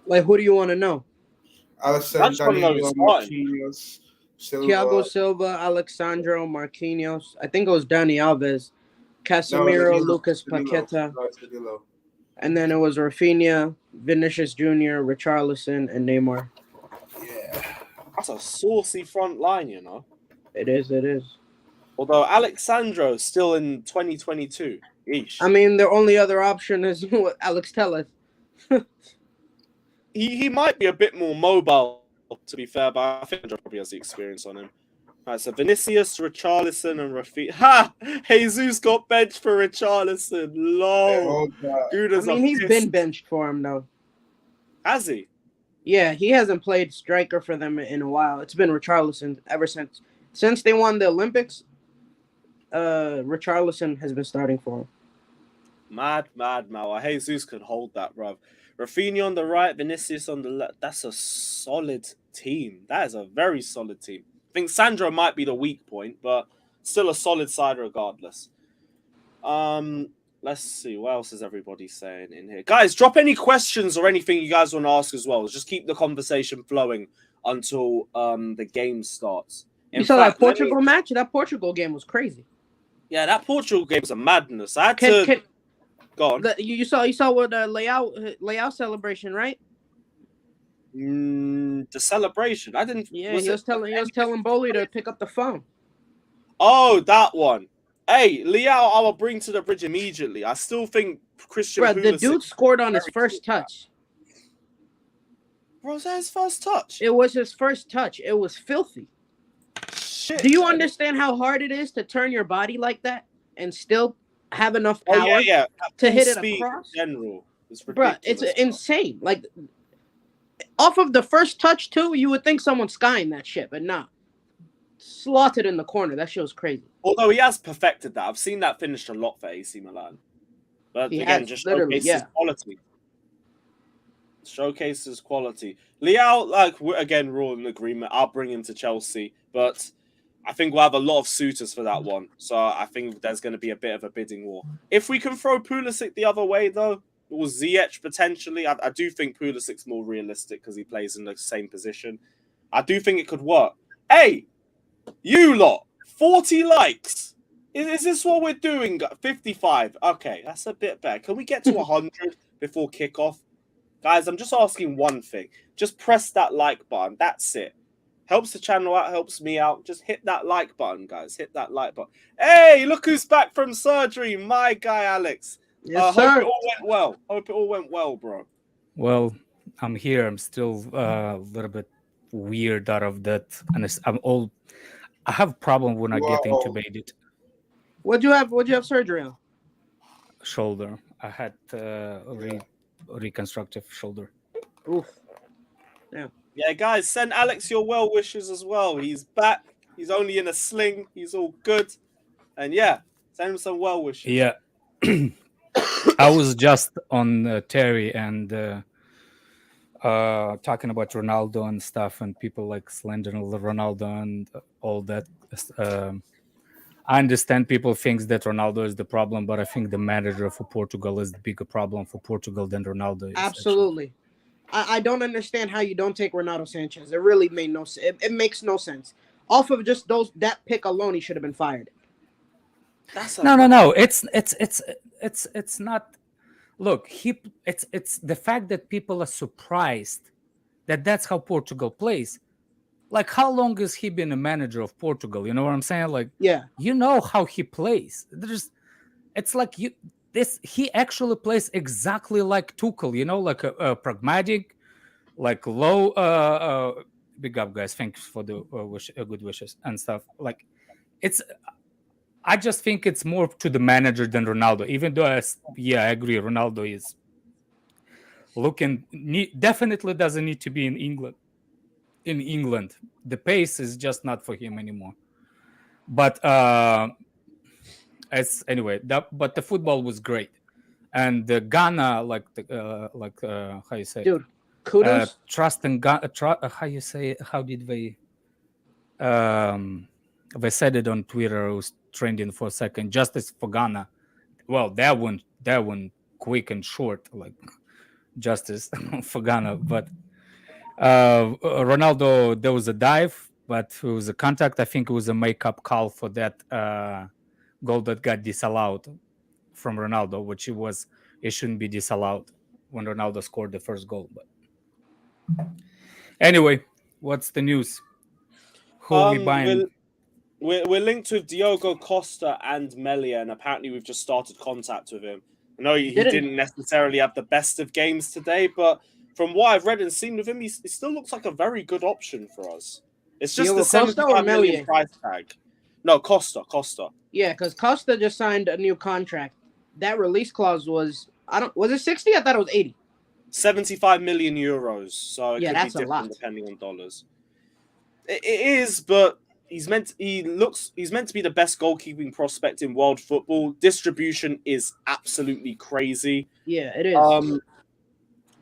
Like, who do you want to know? Alisson, Danilo, Marquinhos, Silva. Thiago Silva, Alexandro, Marquinhos. I think it was Dani Alves, Casemiro, Lucas Paqueta. And then it was Rafinha, Vinicius Jr., Richarlison, and Neymar. Yeah. That's a saucy front line, you know. It is. Although Alexandro's still in 2022. Eesh. I mean, the only other option is what Alex Tellez. He might be a bit more mobile, to be fair, but I think Andrew probably has the experience on him. Right, so Vinicius, Richarlison, and Rafinha. Ha! Jesus got benched for Richarlison. Lol. He's been benched for him, though. Has he? Yeah, he hasn't played striker for them in a while. It's been Richarlison ever since they won the Olympics. Richarlison has been starting for him. Mad. Jesus could hold that, bruv. Rafinha on the right, Vinicius on the left. That's a solid team. That is a very solid team. I think Sandro might be the weak point, but still a solid side regardless. Let's see. What else is everybody saying in here? Guys, drop any questions or anything you guys want to ask as well. Just keep the conversation flowing until the game starts. You saw that Portugal match? That Portugal game was crazy. Yeah, that Portugal game was a madness. I had to... Go on. You saw what layout celebration, right? The celebration. I didn't. Yeah, he was telling Bowley to pick up the phone. Oh, that one. Hey, Leao, I will bring to the bridge immediately. I still think Christian. Bro, the dude scored on his first touch. Bro, was that his first touch? It was his first touch. It was filthy. Shit. Do you understand how hard it is to turn your body like that and still have enough power to hit it across? In general, bro, it's insane. Like, off of the first touch too, you would think someone's skying that shit, but nah. Slotted in the corner. That shit was crazy. Although he has perfected that. I've seen that finished a lot for AC Milan. But again, just showcases quality. Showcases quality. Leao, like, we're all in agreement. I'll bring him to Chelsea, but I think we'll have a lot of suitors for that one. So I think there's going to be a bit of a bidding war. If we can throw Pulisic the other way, though, or Ziyech potentially, I do think Pulisic's more realistic because he plays in the same position. I do think it could work. Hey, you lot, 40 likes. Is this what we're doing? 55. Okay, that's a bit better. Can we get to 100 before kickoff? Guys, I'm just asking one thing. Just press that like button. That's it. Helps the channel out, helps me out. Just hit that like button, guys. Hit that like button. Hey, look who's back from surgery. My guy, Alex. Yes, Hope sir. it all went well. Hope it all went well, bro. Well, I'm here. I'm still a little bit weird out of that. And I have a problem when I get intubated. What'd you have surgery on? Shoulder. I had reconstructive shoulder. Oof. Yeah. Yeah, guys, send Alex your well wishes as well. He's back. He's only in a sling. He's all good. And yeah, send him some well wishes. Yeah. I was just on Terry and talking about Ronaldo and stuff, and people like slandering Ronaldo and all that. I understand people think that Ronaldo is the problem, but I think the manager for Portugal is the bigger problem for Portugal than Ronaldo is. Absolutely. I don't understand how you don't take Renato Sanchez. It really made no sense. It makes no sense. Off of just that pick alone, he should have been fired. No. It's not. Look, it's the fact that people are surprised that that's how Portugal plays. Like, how long has he been a manager of Portugal? You know what I'm saying? Like, yeah, you know how he plays. It's like he actually plays exactly like Tuchel. You know, like a pragmatic, like low. Big up, guys! Thanks for the good wishes and stuff. Like, I just think it's more to the manager than Ronaldo. Even though, I agree, Ronaldo is definitely doesn't need to be in England. In England, the pace is just not for him anymore. But but the football was great, and the Ghana, how you say, dude, kudos. Trust in Ghana. How you say? How did they? They said it on Twitter. It was trending for a second. Justice for Ghana. Well, that one quick and short, like justice for Ghana. But Ronaldo, there was a dive, but it was a contact. I think it was a makeup call for that goal that got disallowed from Ronaldo, which it shouldn't be disallowed when Ronaldo scored the first goal. But anyway, what's the news? Who are we buying? We're linked with Diogo Costa and Meslier, and apparently we've just started contact with him. I know he didn't necessarily have the best of games today, but from what I've read and seen with him, he still looks like a very good option for us. It's just Diogo the 75 million price tag. No, Costa. Yeah, because Costa just signed a new contract. That release clause was it 60? I thought it was 80. 75 million euros. So it could be different depending on dollars. It is, but he's meant to be the best goalkeeping prospect in world football. Distribution is absolutely crazy. Yeah, it is.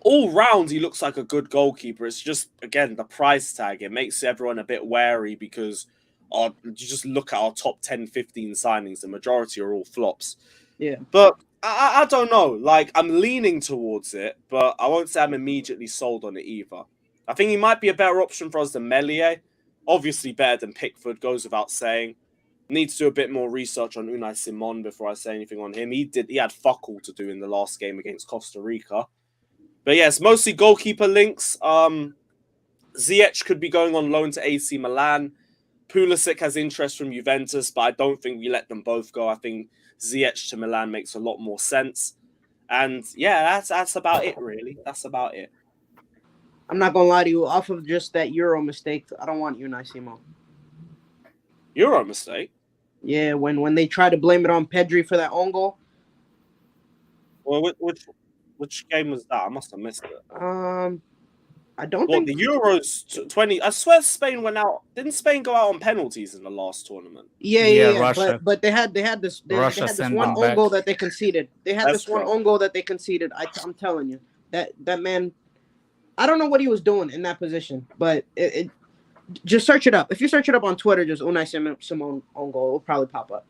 All round, he looks like a good goalkeeper. It's just, again, the price tag. It makes everyone a bit wary because you just look at our top 10, 15 signings. The majority are all flops. Yeah. But I don't know. Like, I'm leaning towards it, but I won't say I'm immediately sold on it either. I think he might be a better option for us than Meslier. Obviously better than Pickford, goes without saying. Need to do a bit more research on Unai Simon before I say anything on him. He had fuck all to do in the last game against Costa Rica. But yes, mostly goalkeeper links. Ziyech could be going on loan to AC Milan. Pulisic has interest from Juventus, but I don't think we let them both go. I think Ziyech to Milan makes a lot more sense. And yeah, that's about it, really. That's about it. I'm not going to lie to you. Off of just that Euro mistake, I don't want Unai Simon. Euro mistake? Yeah, when they try to blame it on Pedri for that own goal. Well, which game was that? I must have missed it. I don't think the Euros 20. I swear Spain went out. Didn't Spain go out on penalties in the last tournament? Yeah. Russia. But they had this one own goal that they conceded. That's one own goal that they conceded. I'm telling you that man. I don't know what he was doing in that position, but it just search it up. If you search it up on Twitter, just Unai Simon own goal, it'll probably pop up.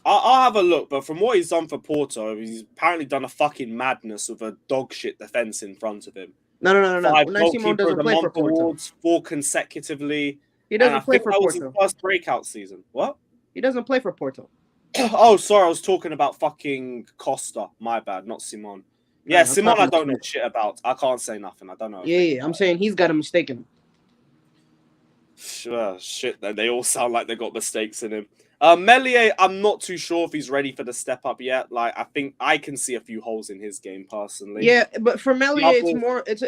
I'll have a look, but from what he's done for Porto, he's apparently done a fucking madness with a dog shit defense in front of him. No. 5 Unai Simon doesn't play for Porto. Awards, 4 consecutively. He doesn't play for Porto. That was his first breakout season. What? He doesn't play for Porto. Oh, sorry, I was talking about fucking Costa. My bad, not Simon. Yeah, Simon, I don't know shit about. I can't say nothing. I don't know. Yeah. I'm saying he's got a mistake in him. Shit, they all sound like they got mistakes in him. Meslier, I'm not too sure if he's ready for the step up yet. Like, I think I can see a few holes in his game personally. Yeah, but for Meslier, it's more. It's.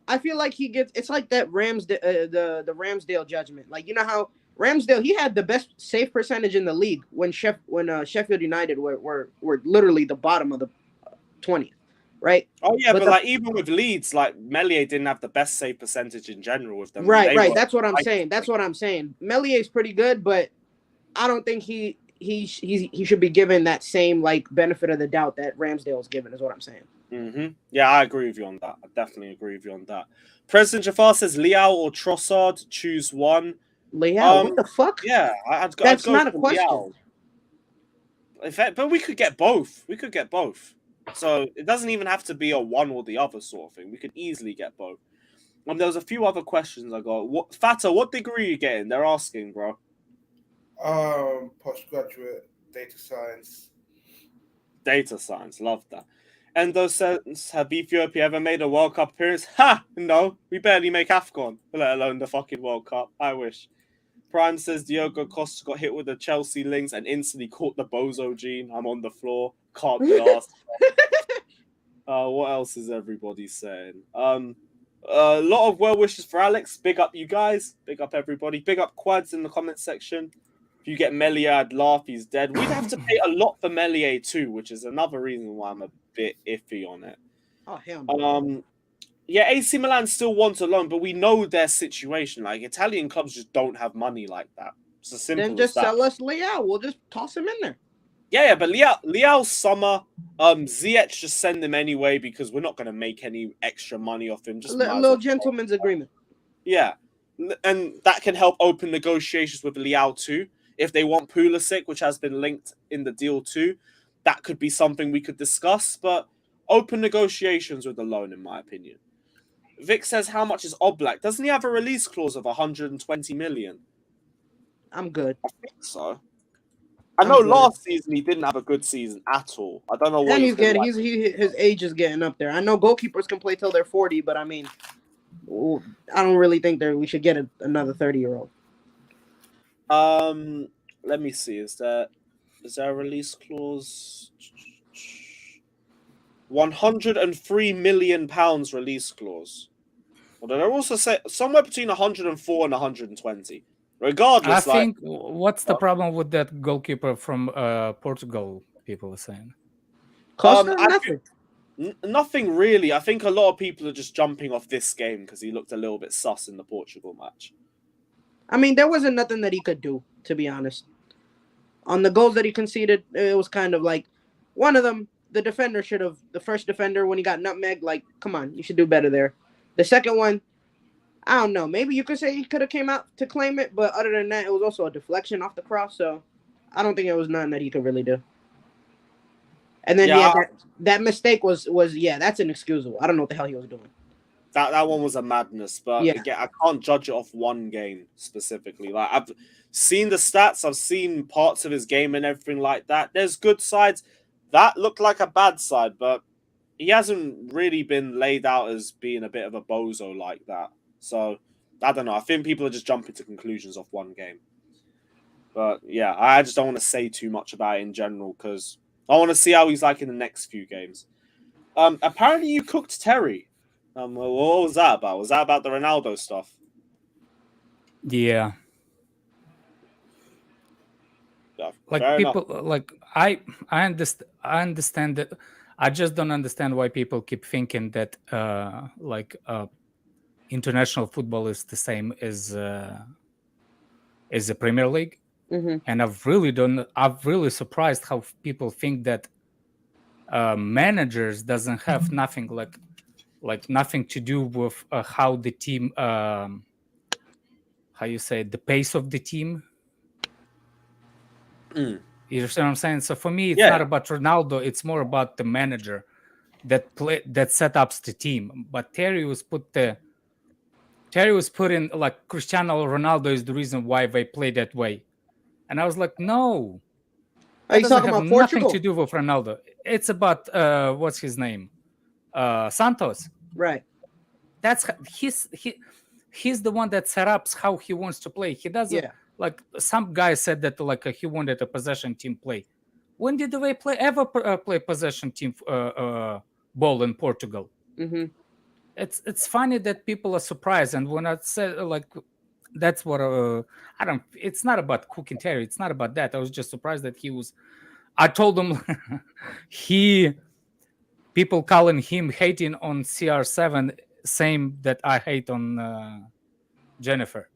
I feel like he gets. It's like that the Ramsdale judgment. Like, you know how Ramsdale, he had the best save percentage in the league when Sheffield United were literally the bottom of the 20th, right? Oh yeah, but like even with Leeds, like Meslier didn't have the best save percentage in general with them. Right. That's what I'm saying. Mellier's pretty good, but I don't think he should be given that same like benefit of the doubt that Ramsdale's given. Is what I'm saying. Mm-hmm. Yeah, I agree with you on that. I definitely agree with you on that. President Jafar says Leao or Trossard, choose one. Leao, what the fuck? Yeah, that's not a question. In fact, but we could get both. So it doesn't even have to be a one or the other sort of thing. We could easily get both. There was a few other questions I got. Fata, what degree are you getting? They're asking, bro. Postgraduate data science. Data science, love that. Endo says, have Ethiopia ever made a World Cup appearance? Ha! No, we barely make AFCON, let alone the fucking World Cup. I wish. Prime says Diogo Costa got hit with the Chelsea links and instantly caught the bozo gene. I'm on the floor. Can't be asked. What else is everybody saying? A lot of well wishes for Alex. Big up you guys. Big up everybody. Big up Quads in the comment section. If you get Meslier, I'd laugh. He's dead. We'd have to pay a lot for Meslier too, which is another reason why I'm a bit iffy on it. Oh hell no. Yeah, AC Milan still wants a loan, but we know their situation. Like, Italian clubs just don't have money like that. It's as simple then just as that. sell us Leao. We'll just toss him in there. Yeah, but Leao's summer. Ziyech just send him anyway because we're not going to make any extra money off him. Just a little gentleman's agreement. Yeah, and that can help open negotiations with Leao too. If they want Pulisic, which has been linked in the deal too, that could be something we could discuss. But open negotiations with the loan, in my opinion. Vic says, how much is Oblak? Doesn't he have a release clause of 120 million? I'm good. I think so. I know last season he didn't have a good season at all. I don't know what he's getting. Like. His age is getting up there. I know goalkeepers can play till they're 40, but I mean, I don't really think we should get another 30-year-old. Let me see. Is there a release clause? £103 million release clause. Well, they're also say somewhere between 104 and 120. Regardless, I think what's the problem with that goalkeeper from Portugal? People are saying. Nothing. Nothing really. I think a lot of people are just jumping off this game because he looked a little bit sus in the Portugal match. I mean, there wasn't nothing that he could do, to be honest. On the goals that he conceded, it was kind of like one of them. The first defender when he got nutmegged, like, come on, you should do better there. The second one, I don't know. Maybe you could say he could have came out to claim it, but other than that, it was also a deflection off the cross. So I don't think it was nothing that he could really do. And then that mistake was that's inexcusable. I don't know what the hell he was doing. That one was a madness, but again, I can't judge it off one game specifically. Like, I've seen the stats, I've seen parts of his game and everything like that. There's good sides. That looked like a bad side, but he hasn't really been laid out as being a bit of a bozo like that. So, I don't know. I think people are just jumping to conclusions off one game. But, yeah, I just don't want to say too much about it in general because I want to see how he's like in the next few games. Apparently, you cooked Terry. What was that about? Was that about the Ronaldo stuff? Yeah. Like people, like I understand that. I just don't understand why people keep thinking that international football is the same as the Premier League. Mm-hmm. And I'm really surprised how people think that managers doesn't have nothing nothing to do with how the team, how you say, the pace of the team. You understand what I'm saying? So for me, it's not about Ronaldo. It's more about the manager that set up the team. But Terry was put in like Cristiano Ronaldo is the reason why they play that way. And I was like, no. Are you talking about Portugal? Nothing to do with Ronaldo. It's about what's his name? Santos. Right. That's he's the one that set up how he wants to play. He doesn't like some guy said that like he wanted a possession team play. When did they ever play possession team ball in Portugal? Mm-hmm. It's funny that people are surprised, and when I said like that's what I don't. It's not about cooking Terry. It's not about that. I was just surprised that he was. I told him people calling him hating on CR7, same that I hate on Jennifer.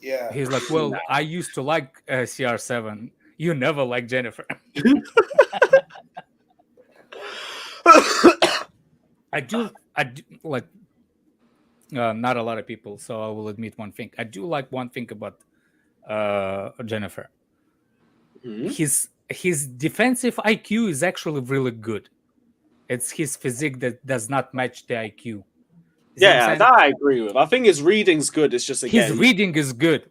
Yeah. He's like, well, I used to like CR7. You never like Jennifer. I do like not a lot of people, so I will admit one thing. I do like one thing about Jennifer. Mm-hmm. His defensive IQ is actually really good. It's his physique that does not match the IQ. Yeah, that I agree with. I think his reading's good. It's just again, his reading is good.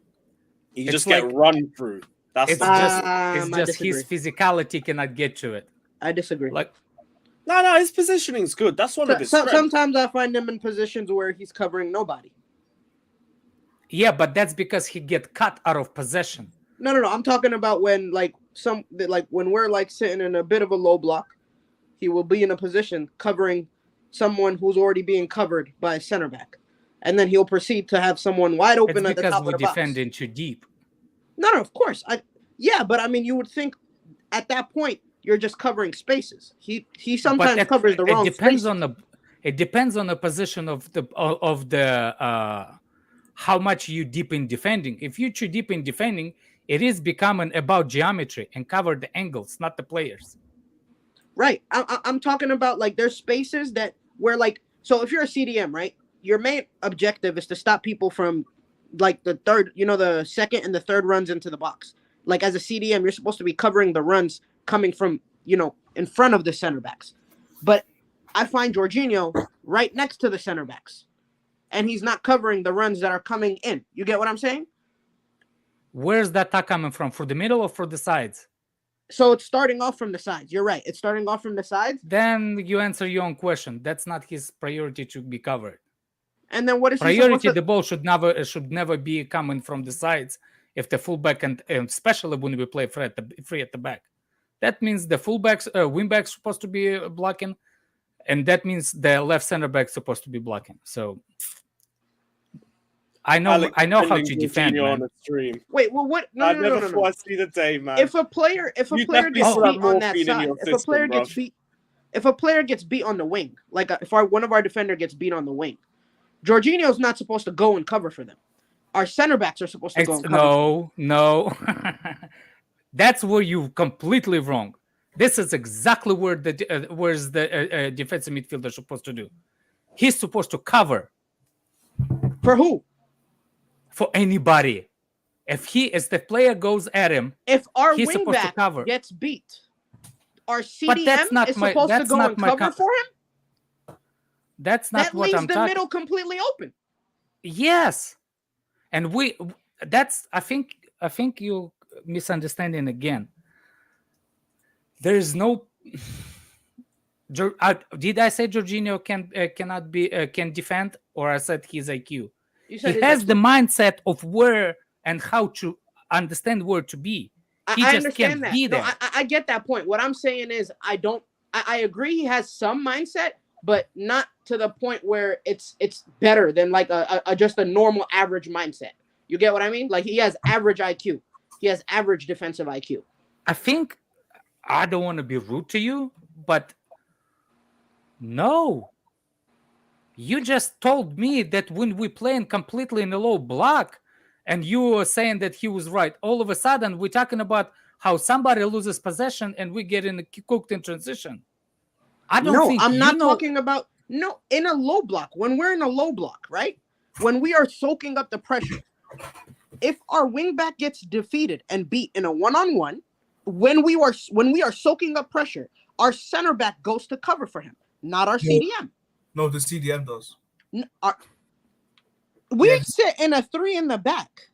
He just get run through. That's it's just his physicality cannot get to it. I disagree. Like, no, his positioning's good. That's one of his strengths. Sometimes I find him in positions where he's covering nobody. Yeah, but that's because he get cut out of possession. No. I'm talking about when when we're like sitting in a bit of a low block, he will be in a position covering someone who's already being covered by a center back, and then he'll proceed to have someone wide open at the top of the box. Because we defend in too deep. No, of course. But I mean, you would think at that point you're just covering spaces. He sometimes covers the wrong spaces. It depends on the position of the how much you deep in defending. If you're too deep in defending, it is becoming about geometry and cover the angles, not the players. Right. I'm talking about like there's spaces that where like, so if you're a CDM, right, your main objective is to stop people from like the third, the second and the third runs into the box. Like as a CDM, you're supposed to be covering the runs coming from, in front of the center backs. But I find Jorginho right next to the center backs, and he's not covering the runs that are coming in. You get what I'm saying? Where's that attack coming from? For the middle or for the sides? So it's starting off from the sides. You're right. It's starting off from the sides. Then you answer your own question. That's not his priority to be covered. And then what is priority? The ball should never be coming from the sides. If the fullback and especially when we play free at the back, that means the fullbacks, wingbacks supposed to be blocking, and that means the left center back supposed to be blocking. So I know how to defend. On the stream. Wait, well, what? No. I see the day, man. If a player gets beat on that side, if a player gets beat on the wing, like if one of our defender gets beat on the wing, Jorginho's not supposed to go and cover for them. Our center backs are supposed to go and cover. No. That's where you're completely wrong. This is exactly where the defensive midfielder supposed to do. He's supposed to cover. For who? For anybody. If the player goes at him, if our wing back gets beat, our CDM is supposed to go and cover for him? That's not what I'm talking. That leaves the middle completely open. Yes. And I think you misunderstanding again. There's no. Did I say Jorginho can defend, or I said his IQ? He has the mindset of where and how to understand where to be. He just can't be there. No, I get that point. What I'm saying is I agree he has some mindset, but not to the point where it's better than like just a normal average mindset. You get what I mean? Like he has average IQ. He has average defensive IQ. I think I don't want to be rude to you, but no. You just told me that when we playing completely in a low block, and you were saying that he was right. All of a sudden, we're talking about how somebody loses possession and we get cooked in transition. I'm not talking about in a low block. When we're in a low block, right? When we are soaking up the pressure, if our wingback gets defeated and beat in a one-on-one, when we are soaking up pressure, our center back goes to cover for him, not our CDM. No, the CDM does. We sit in a 3 in the back.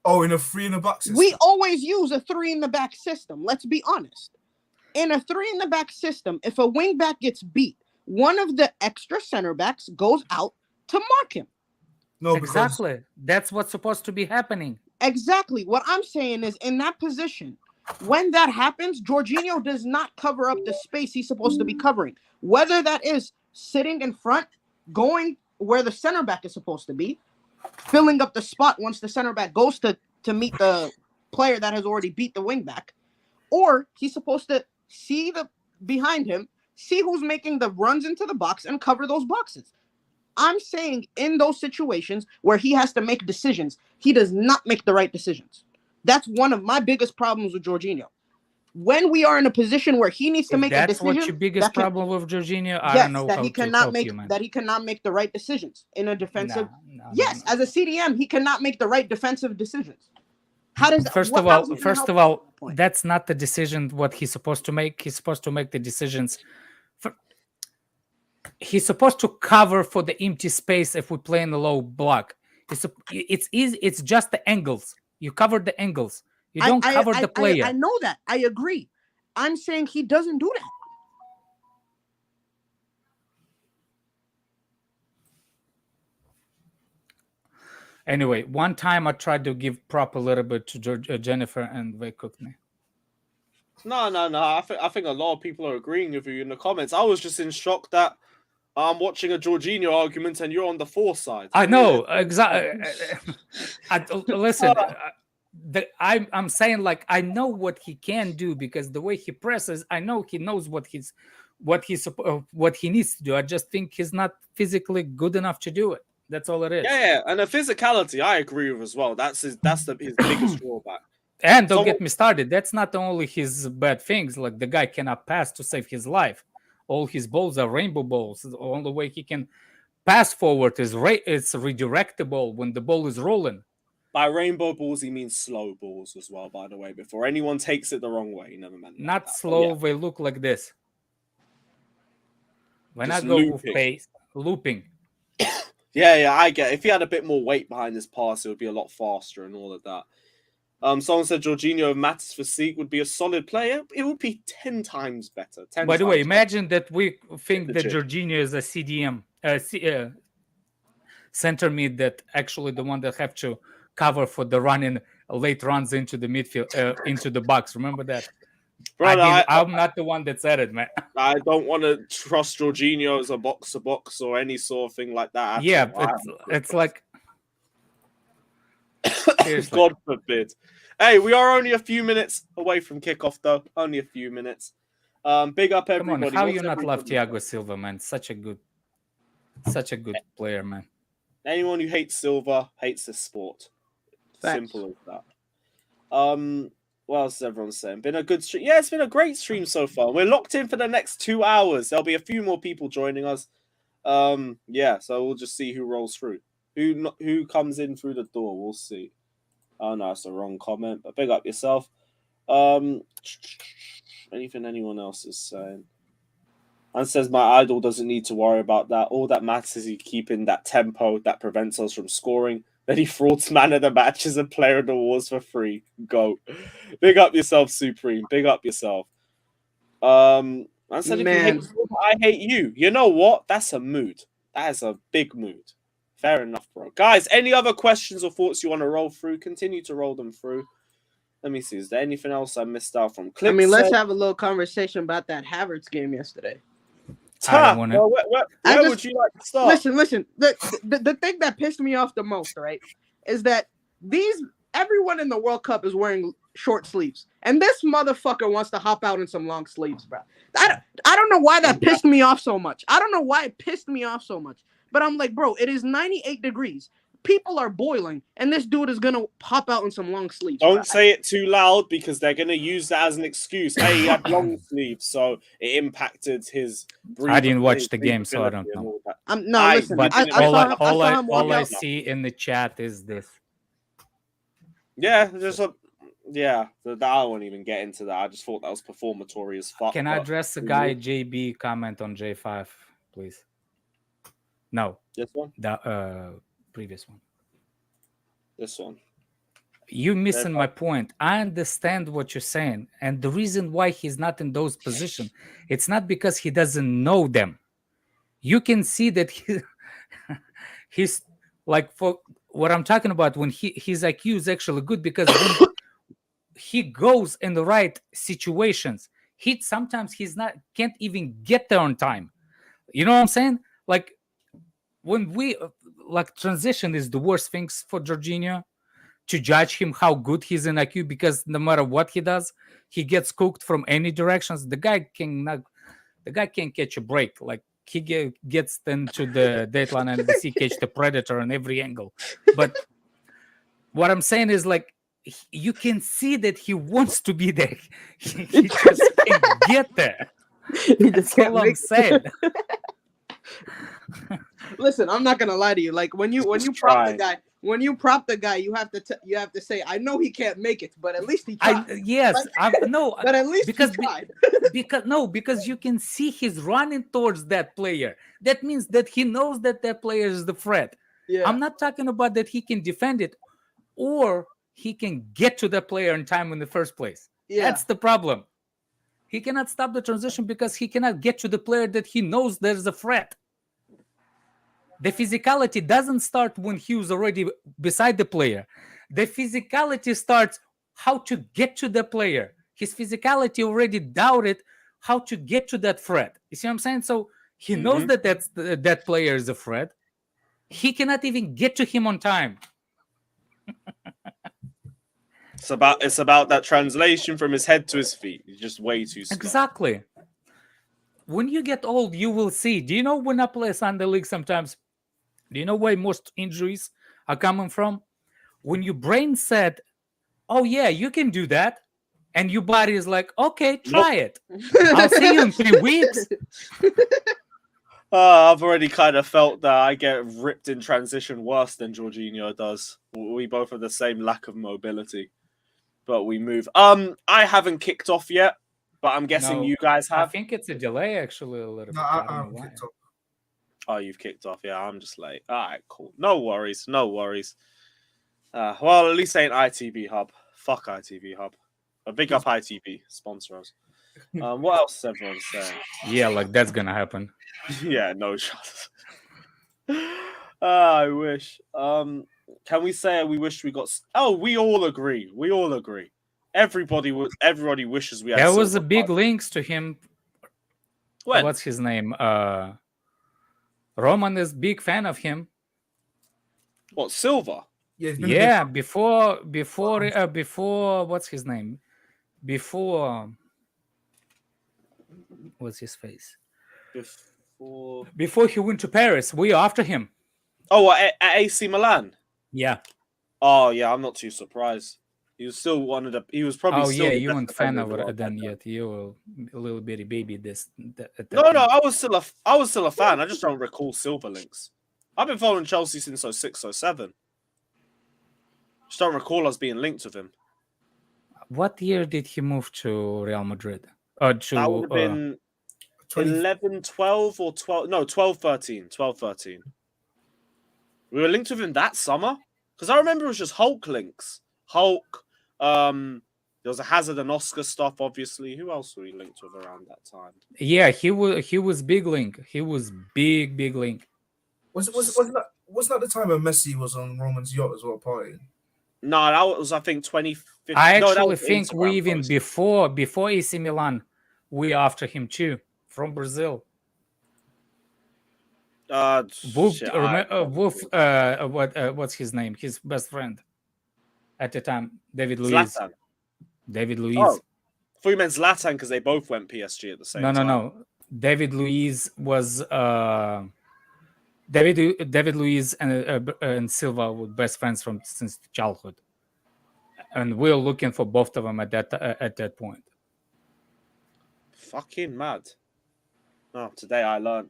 Oh, in a 3 in the back system. We always use a 3 in the back system. Let's be honest. In a 3 in the back system, if a wingback gets beat, one of the extra center backs goes out to mark him. No, Exactly. That's what's supposed to be happening. Exactly. What I'm saying is, in that position, when that happens, Jorginho does not cover up the space he's supposed to be covering. Whether that is sitting in front, going where the center back is supposed to be, filling up the spot once the center back goes to meet the player that has already beat the wing back, or he's supposed to see the behind him, see who's making the runs into the box and cover those boxes. I'm saying in those situations where he has to make decisions, he does not make the right decisions. That's one of my biggest problems with Jorginho. When we are in a position where he needs to make a decision, that's what your biggest problem with Jorginho. I yes, don't know that how he to cannot help make you, man. that he cannot make the right decisions in a defensive. No, yes, no. as a CDM, he cannot make the right defensive decisions. How does First what- of how's all, he gonna help that's point? not the decision what he's supposed to make. He's supposed to make the decisions. He's supposed to cover for the empty space if we play in a low block. It's easy. It's just the angles. You cover the angles. You don't cover the player. I know that. I agree. I'm saying he doesn't do that. Anyway, one time I tried to give prop a little bit to Jennifer, and they cooked me. No. I think a lot of people are agreeing with you in the comments. I was just in shock that I'm watching a Jorginho argument and you're on the 4 side. I know exactly. Listen, I'm saying, like, I know what he can do because the way he presses, I know he knows what he needs to do. I just think he's not physically good enough to do it. That's all it is. Yeah, and the physicality I agree with as well. That's his biggest drawback. And don't get me started. That's not only his bad things. Like, the guy cannot pass to save his life. All his balls are rainbow balls. The only way he can pass forward is it's redirectable when the ball is rolling. By rainbow balls, he means slow balls as well, by the way. Before anyone takes it the wrong way, never mind. Not slow, yeah. They look like this. Why not go with pace? Looping. Yeah, I get it. If he had a bit more weight behind his pass, it would be a lot faster and all of that. Someone said Jorginho Matt's physique would be a solid player. It would be 10 times better. By the way, imagine that we think that Jorginho is a CDM, center mid, that actually the one that have to cover for the running late runs into the midfield, into the box. Remember that? Brother, I'm not the one that said it, man. I don't want to trust Jorginho as a box-to-box or any sort of thing like that. Yeah, it's like... God forbid. Hey, we are only a few minutes away from kickoff, though. Only a few minutes. Big up everybody. Come on, how you not love Thiago Silva, man? Such a good player, man. Anyone who hates Silva hates this sport. Thanks. Simple as that. What else is everyone saying? Been a good stream. Yeah, it's been a great stream so far. We're locked in for the next 2 hours. There'll be a few more people joining us. Yeah, so we'll just see who rolls through. Who comes in through the door. We'll see. Oh, no, it's the wrong comment. But big up yourself. Anything anyone else is saying? And says my idol doesn't need to worry about that. All that matters is he keeping that tempo that prevents us from scoring. Then he frauds man of the matches and player of the wars for free. Go. Big up yourself, Supreme. Big up yourself. And said if you hate Silva, I hate you. You know what? That's a mood. That is a big mood. Fair enough, bro. Guys, any other questions or thoughts you want to roll through? Continue to roll them through. Let me see. Is there anything else I missed out from clips? I mean, let's have a little conversation about that Havertz game yesterday. Where would you like to start? Listen. The thing that pissed me off the most, right, is that everyone in the World Cup is wearing short sleeves, and this motherfucker wants to hop out in some long sleeves, bro. I don't know why that pissed me off so much. I don't know why it pissed me off so much. But I'm like, bro, it is 98 degrees. People are boiling, and this dude is going to pop out in some long sleeves. Don't say it too loud because they're going to use that as an excuse. Hey, he had long sleeves, so it impacted his breathing. I didn't watch the game, so I don't know. Listen, but all I see in the chat is this. Yeah, I won't even get into that. I just thought that was performatory as fuck. Can I address the guy JB comment on J5, please? No. This one? The previous one. This one. You're missing my point. I understand what you're saying. And the reason why he's not in those positions, it's not because he doesn't know them. You can see that he's Like for what I'm talking about, when his IQ is actually good, because when he goes in the right situations, sometimes can't even get there on time. You know what I'm saying? Like when we like transition is the worst things for Jorginho, to judge him how good he's in IQ, because no matter what he does, he gets cooked from any directions. The guy can't catch a break. Like he gets into the deadline and he catch the predator on every angle. But what I'm saying is, like, you can see that he wants to be there. He just can't get there. That's all I'm saying. Listen, I'm not gonna lie to you. Like when you prop the guy, you have to say, I know he can't make it, but at least he tried. But at least he tried. because you can see he's running towards that player. That means that he knows that player is the threat. Yeah. I'm not talking about that he can defend it, or he can get to the player in time in the first place. Yeah. That's the problem. He cannot stop the transition because he cannot get to the player that he knows there's a threat. The physicality doesn't start when he was already beside the player. The physicality starts how to get to the player. His physicality already doubted how to get to that threat. You see what I'm saying? So he knows that that player is a threat. He cannot even get to him on time. It's about that translation from his head to his feet. He's just way too slow. Exactly. When you get old, you will see. Do you know when I play Sunday League sometimes? Do you know where most injuries are coming from? When your brain said, oh yeah, you can do that. And your body is like, okay, try it. I'll see you in 3 weeks. I've already kind of felt that I get ripped in transition worse than Jorginho does. We both have the same lack of mobility. But we move. I haven't kicked off yet, but I'm guessing you guys have. I think it's a delay, actually, a little bit. I haven't kicked off. Oh, you've kicked off. Yeah, I'm just late. All right, cool. No worries. Well, at least ain't ITV Hub. Fuck ITV Hub. A big up ITV. Sponsor us. What else is everyone saying? Yeah, like that's going to happen. Yeah, no chance. I wish. Can we say we wish we got... Oh, we all agree. Everybody wishes we had... There was a big links to him. When? What's his name? Roman is big fan of him. What, Silva? Yeah, before what's his name? What's his face? Before he went to Paris, we after him. Oh, at AC Milan? Yeah. Oh, yeah, I'm not too surprised. He was still one of the... He was probably still... Oh, yeah, you weren't a fan of it then yet. You were a little bitty baby. No, I was still a fan. I just don't recall Silva links. I've been following Chelsea since 06, 07. Just don't recall us being linked with him. What year did he move to Real Madrid? That would have been 11, 12, or 12... No, 12, 13. 12, 13. We were linked with him that summer? Because I remember it was just Hulk links. Hulk. There was a Hazard and Oscar stuff, obviously. Who else were we linked with around that time? Yeah, he was big link. He was big link. Wasn't that the time when Messi was on Roman's yacht as well, partying? No, that was, I think, 2015. I actually think we even before AC Milan, we after him too, from Brazil. What's his name? His best friend at the time, David Luiz. Zlatan. David Luiz. Oh, I thought you meant Zlatan because they both went PSG at the same time. No. David Luiz was David Luiz and Silva were best friends since childhood, and we were looking for both of them at that point. Fucking mad. No, today I learned.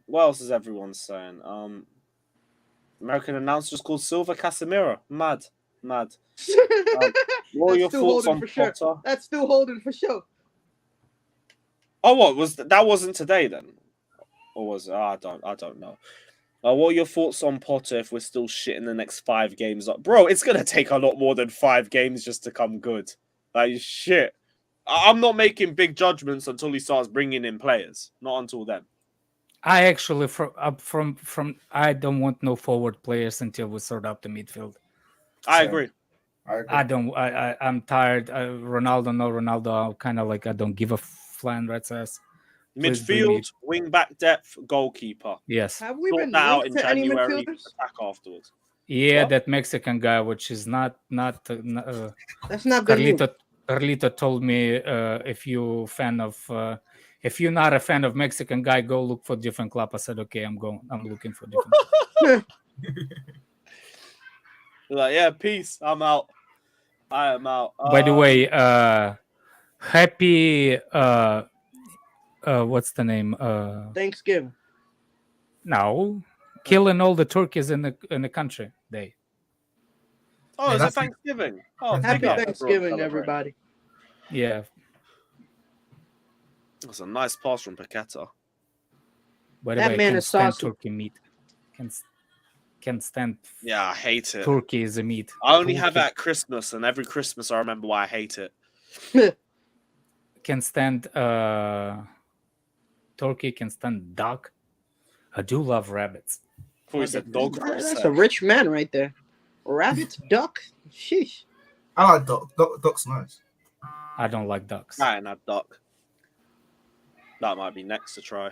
What else is everyone saying? American announcers called Silva Casemiro. Mad. What are your thoughts on Potter? That's still holding for sure. Oh, what was that? Wasn't today then, or was it? I don't know. What are your thoughts on Potter if we're still shit in the next 5 games? Bro, it's gonna take a lot more than 5 games just to come good. Like shit. I'm not making big judgments until he starts bringing in players. Not until then. I actually from I don't want no forward players until we sort out the midfield. I Same. agree. I'm tired. Ronaldo, no Ronaldo. Kind of like I don't give a flan. Right says. Please bring me- Midfield, wing back depth, goalkeeper. Yes. Have we Sort been that out linked in to any January. midfielders? Attack afterwards. Yeah, What? that Mexican guy, which is not That's not good news. Carlito told me if you're not a fan of Mexican guy, go look for different club. I said, okay, I'm looking for different. Like, yeah, peace. I'm out. I am out. By the way, happy what's the name? Thanksgiving. No, killing all the turkeys in the country day. Oh, Yeah, is it that's- Thanksgiving? Oh, Happy Happy big up. Thanksgiving, Everyone everybody. Yeah, That's a nice pass from Paqueta. by the That way, man I can is stand saucy. turkey meat. Can stand Yeah, I hate it. turkey as a meat. I only have it Turkey. at Christmas, and every Christmas I remember why I hate it. Can stand turkey. Can stand duck. I do love rabbits. Before you said dog for a That's sec. a rich man right there. Rabbit, duck, sheesh. I like duck. Duck's nice. I don't like ducks. I ain't had duck. That might be next to try.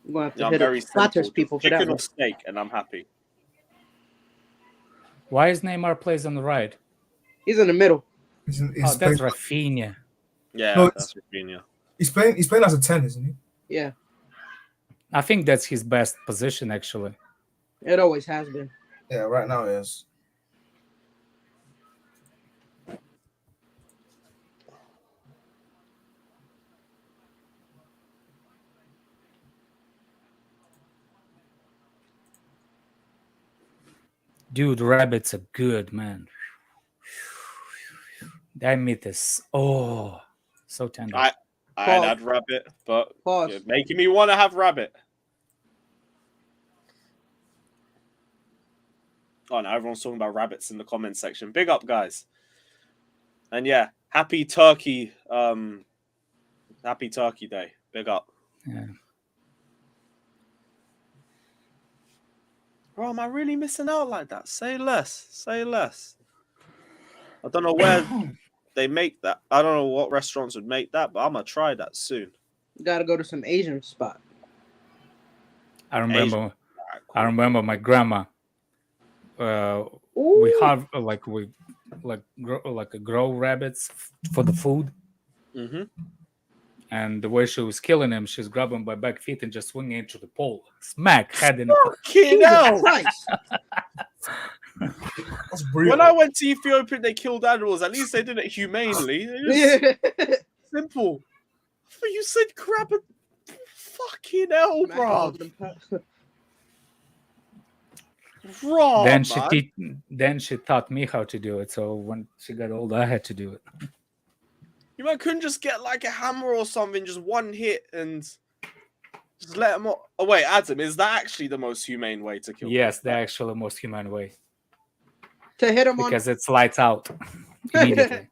You're gonna have to Yeah, I'm hit very up Flatters simple. people for that Chicken one. or steak, and I'm happy. Why is Neymar plays on the right? He's in the middle. He's That's playing, Rafinha. Yeah, No, that's Rafinha. he's playing as a 10, isn't he? Yeah, I think that's his best position, actually. it always has been. Yeah, right now he is. Dude, rabbits are good, man. That meat is so tender. I ain't had rabbit, but Pause. you're making me want to have rabbit. Oh no, everyone's talking about rabbits in the comments section. Big up, guys. And yeah, happy turkey day. Big up. Yeah. Bro, am I really missing out like that? Say less. Say less. I don't know where they make that. I don't know what restaurants would make that, but I'm gonna try that soon. You gotta go to some Asian spot. I remember. Alright, I cool. remember my grandma. We Ooh. have grow rabbits for the food, Mm-hmm. and the way she was killing them, she's grabbing by back feet and just swinging into the pole, smack head in. Fucking hell. Christ. That's brutal. When I went to Ethiopia, they killed animals. At least they did it humanely. They just Yeah. simple. But you said grab a fucking hell, bro. Bro, Then she taught me how to do it. So when she got older, I had to do it. You might couldn't just get like a hammer or something, just one hit and just let them. Oh wait, Adam, is that actually the most humane way to kill? Yes, the actual most humane way, To hit him because it's lights out immediately.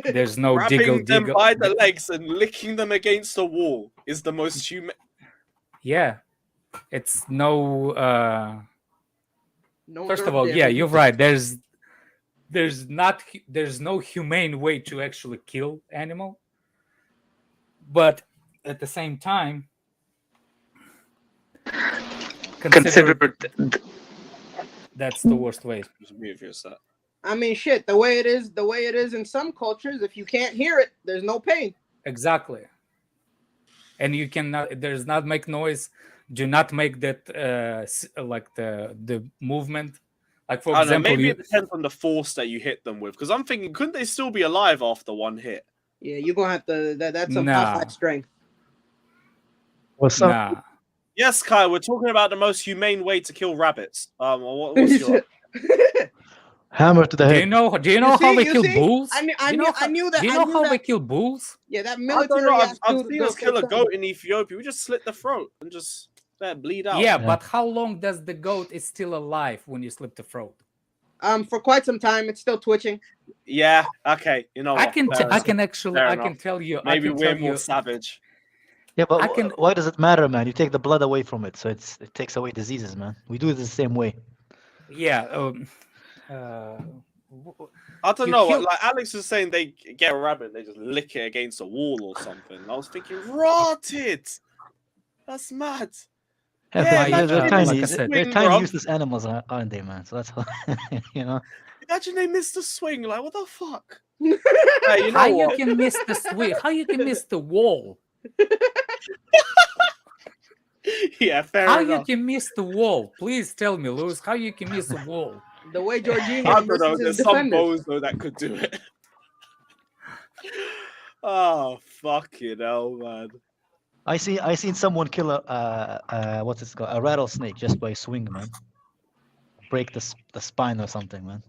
There's no Grabbing them diggle. by the legs and licking them against a wall is the most humane. Yeah, it's no. No First nerve of all, yeah, damage. you're right. There's no humane way to actually kill animal, but at the same time, consider that's the worst way. Just move yourself. I mean, shit. The way it is in some cultures. If you can't hear it, there's no pain. Exactly. And you cannot. There's not make noise. Do not make that like the movement. Like for I don't know, example, maybe it depends on the force that you hit them with. Because I'm thinking, couldn't they still be alive after one hit? Yeah, you're gonna have to. That's some Nah. Popeye strength. What's up? nah. Yes, Kai, we're talking about the most humane way to kill rabbits. What's your Hammer to the Do you head. know? Do you know You how see- they you kill see? bulls? I Do you knew know that. Do you I know knew how they that. kill bulls? Yeah, that I don't military. know. ass I've dude seen does us kill a that. goat in Ethiopia. We just slit the throat and just let it bleed out. Yeah, but how long does the goat is still alive when you slip the throat? For quite some time, it's still twitching. Yeah. Okay. You know what? I can Fair enough. actually Fair I enough. can tell you. Maybe I can we're tell more you, savage. Yeah, but I can- why does it matter, man? You take the blood away from it, so it takes away diseases, man. We do it the same way. Yeah. I don't You know. kill- Like Alex was saying, they get a rabbit, they just lick it against a wall or something. I was thinking, rotted. That's mad. Yeah, Yeah, but imagine they're like tiny. I said. They're Swing, tiny, bro. useless animals, aren't they, man? So that's how, you know. Imagine they missed the swing. Like, what the fuck? Hey, you know How what? you can miss the swing? How you can miss the wall? Yeah, fair How you enough. can miss the wall? Please tell me, Lewis. How you can miss the wall? The way I Jorginho don't know. misses his There's some defenders. bozo that could do it. Oh, fucking hell, man. I seen someone kill a what's it called, a rattlesnake just by swing, man. Break the spine or something, man.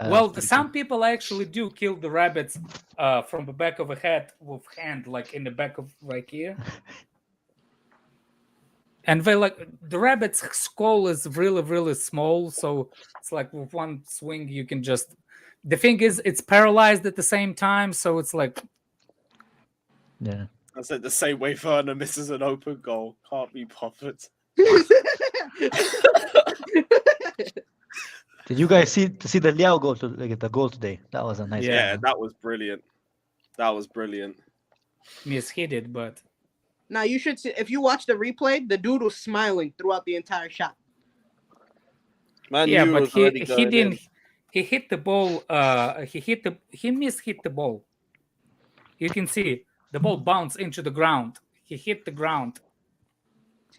Well, pretty some people actually do kill the rabbits from the back of a head with hand, like in the back of right here. And they like the rabbit's skull is really, really small, so it's like with one swing you can just. The thing is, it's paralyzed at the same time, so it's like. Yeah. I said the same way Werner misses an open goal. Can't be bothered. Did you guys see the Liao goal the goal today? That was a nice. Yeah, goal, that was brilliant. That was brilliant. Misheated, but Now you should see if you watch the replay, the dude was smiling throughout the entire shot. Man, yeah, you but was he already going didn't. in. He hit the ball. He mishit the ball. You can see the ball bounced into the ground. He hit the ground.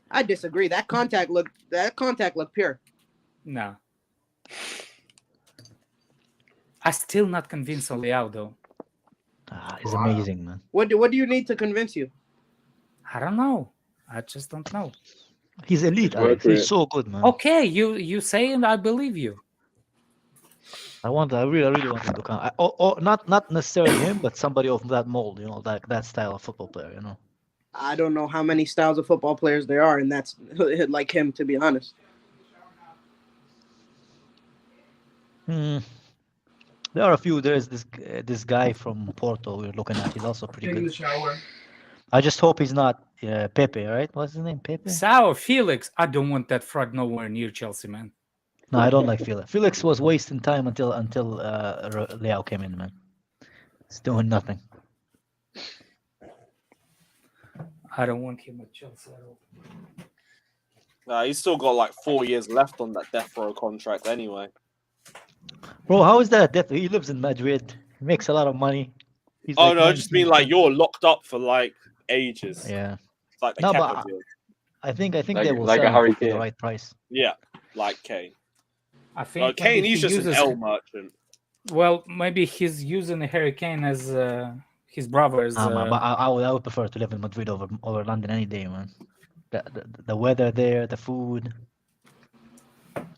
I disagree. That contact looked pure. No. I'm still not convinced on Leao though. He's amazing, man. What do you need to convince you? I don't know. I just don't know. He's elite, Alex. He's so good, man. Okay, you say and I believe you. I really want him to come. Or not necessarily him, but somebody of that mold, you know, that style of football player, you know. I don't know how many styles of football players there are, and that's like him, to be honest. There are a few. There's this guy from Porto we're looking at. He's also pretty Taking the good. shower. I just hope he's not Pepe, right? What's his name? Pepe? Sao Felix, I don't want that fraud nowhere near Chelsea, man. No, I don't like Felix. Felix was wasting time until Leao came in, man. He's doing nothing. I don't want him at Chelsea at all. Nah, he's still got like 4 years left on that death row contract anyway. Bro, how is that? He lives in Madrid. He makes a lot of money. He's Oh like no, I just mean like you're locked up for like ages. Yeah. It's like the No, Kepa but deal. I think Like- they will like a sell him Harry for the Kane. right price. Yeah, like Kane. I No, think Kane, maybe he's he just an uses- L merchant. Well, maybe he's using Harry Kane as his brother. As, But I would prefer to live in Madrid over London any day, man. The weather there, the food.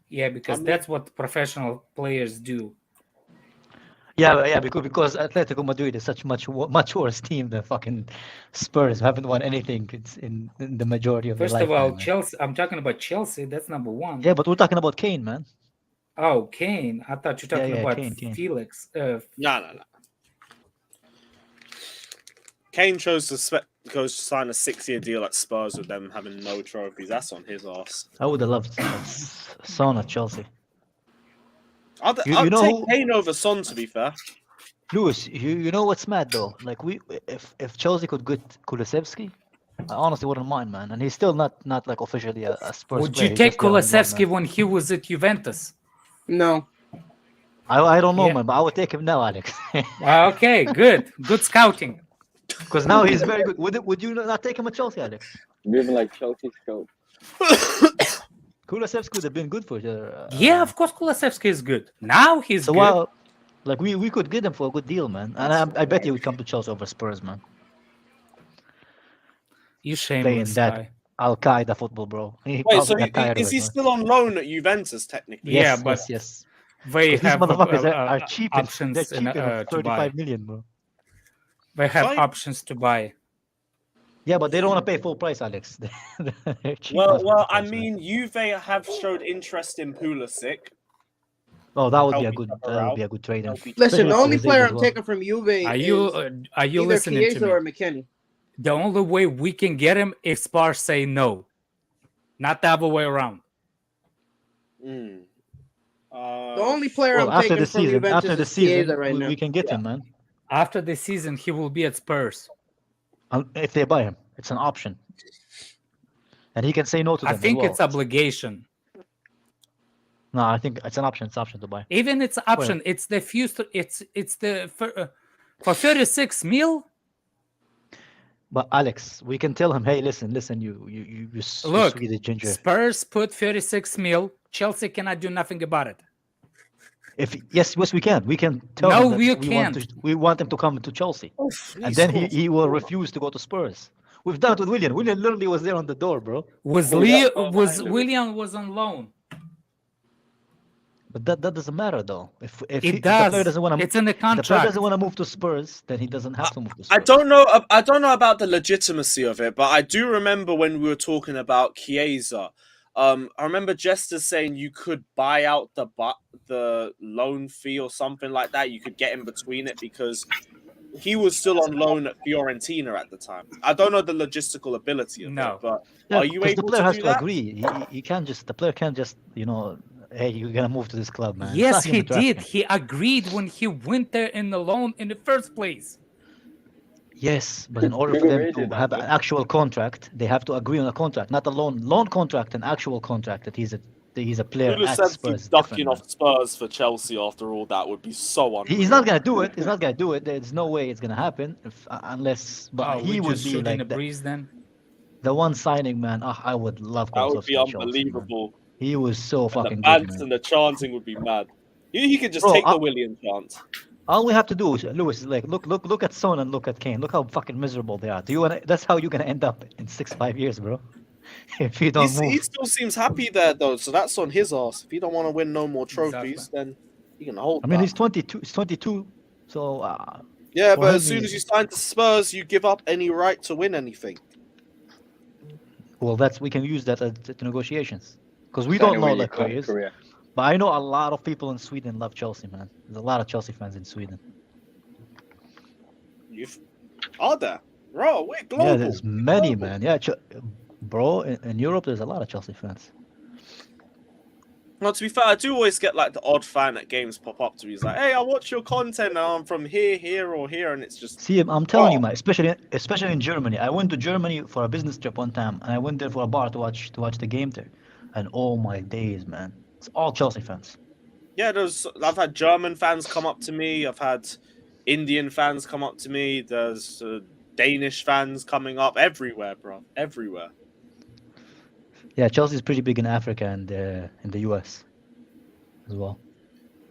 yeah, because that's what professional players do. Yeah, because Atletico Madrid is such much worse team than fucking Spurs. Who haven't won anything in the majority of First their of all, lifetime, man. Chelsea. I'm talking about Chelsea. That's number one. Yeah, but we're talking about Kane, man. Oh, Kane. I thought you were talking Yeah, about Kane. Felix. No. Kane chose to goes to sign a 6-year deal at Spurs with them having no trophies. That's on his ass. I would have loved Son at Chelsea. I'd You know take who- Kane over Son, to be fair. Lewis, you know what's mad though? Like if Chelsea could get Kulusevski, I honestly wouldn't mind, man. And he's still not like officially a Spurs Would player. you He's take just there on loan, Kulusevski man. when he was at Juventus? No. I don't know, Yeah. man, but I would take him now, Alex. Okay, good scouting. Because now he's very good. Would you not take him at Chelsea, Alex? Moving like Chelsea scope. Kulusevski would have been good for you. Yeah, of course, Kulusevski is good. Now he's So good. while, like we could get him for a good deal, man. And I bet he would come to Chelsea over Spurs, man. You Playing shameless that guy. Al Qaeda football, bro. He Wait, probably so got tired of is it, he man. still on loan at Juventus, technically? Yeah, Yes, but yes. They 'Cause these have motherfuckers are cheap. They're options cheap at to 35 buy. million, bro. They have Fine. options to buy. Yeah, but they don't want to pay full price, Alex. They're cheap Well, as full I price, man. mean, Juve have showed interest in Pulisic. Oh, that would be a help good. each other That would out. be a good trade. Help each Listen, Especially the for only his age player as I'm well. taking from Juve Are is you either listening to Chiesa me? or McKennie. The only way we can get him if Spurs say no, not the other way around. Mm. The only player Well, I'm after taking the from season, Juventus after the is Chiesa season, right now. we can get him, man. After the season, he will be at Spurs. If they buy him, it's an option, and he can say no to them. I think as well. it's obligation. No, I think it's an option. It's an option to buy. Even it's option. It's the future. It's the for 36 mil. But Alex, we can tell him, hey, listen, you Look, sweetie ginger. Spurs put 36 mil. Chelsea cannot do nothing about it. Yes, we can. We can tell No, him that we we want him to come to Chelsea, Oh, and then he will refuse to go to Spurs. We've done it with William. William literally was there on the door, bro. William was on loan. But that doesn't matter though. If It the does. player doesn't want to, It's in the the player contract. doesn't want to move to Spurs, then he doesn't have to move to Spurs. I don't know about the legitimacy of it, but I do remember when we were talking about Chiesa. I remember Jester saying you could buy out the loan fee or something like that. You could get in between it because he was still on loan at Fiorentina at the time. I don't know the logistical ability of it, but Yeah, are you because able the player to has do to that? agree. He can't just. The player can't just. Hey, you're gonna move to this club, man. It's Yes, not he him drafting. did. He agreed when he went there in the loan in the first place. Yes, but in order for them to have an actual contract, they have to agree on a contract, not a loan contract, an actual contract that he's a player at Kulusevski Spurs. ducking off Spurs for Chelsea after all that would be so unreal. He's not gonna do it. He's not gonna do it. There's no way it's gonna happen unless. But we he would just be shoot in like the breeze then. the one signing, man. I would love. That would be Kulusevski at Chelsea, unbelievable. man. He was so And fucking the good, bants man. and the chanting would be mad. He could just Bro, take the William chance. All we have to do, Lewis, is like look at Son and look at Kane. Look how fucking miserable they are. That's how you're gonna end up in 5 years, bro. If you don't move. He still seems happy there though, so that's on his ass. If he don't want to win no more trophies, then he can hold. I mean, that. he's 22. He's 22. So. Yeah, for but him, as soon as you sign to Spurs, you give up any right to win anything. Well, we can use that at negotiations because we don't know like players. But I know a lot of people in Sweden love Chelsea, man. There's a lot of Chelsea fans in Sweden. Are there? Bro, we're global. Yeah, there's many, man. Yeah, bro, in Europe, there's a lot of Chelsea fans. Well, to be fair, I do always get like the odd fan at games pop up to me. He's like, "Hey, I watch your content and I'm from here, or here," and it's just. See, I'm telling you, man. Especially in Germany. I went to Germany for a business trip one time, and I went there for a bar to watch the game there. And oh my days, man, it's all Chelsea fans. Yeah, I've had German fans come up to me. I've had Indian fans come up to me. There's Danish fans coming up everywhere, bro. Everywhere. Yeah, Chelsea's pretty big in Africa and in the US as well.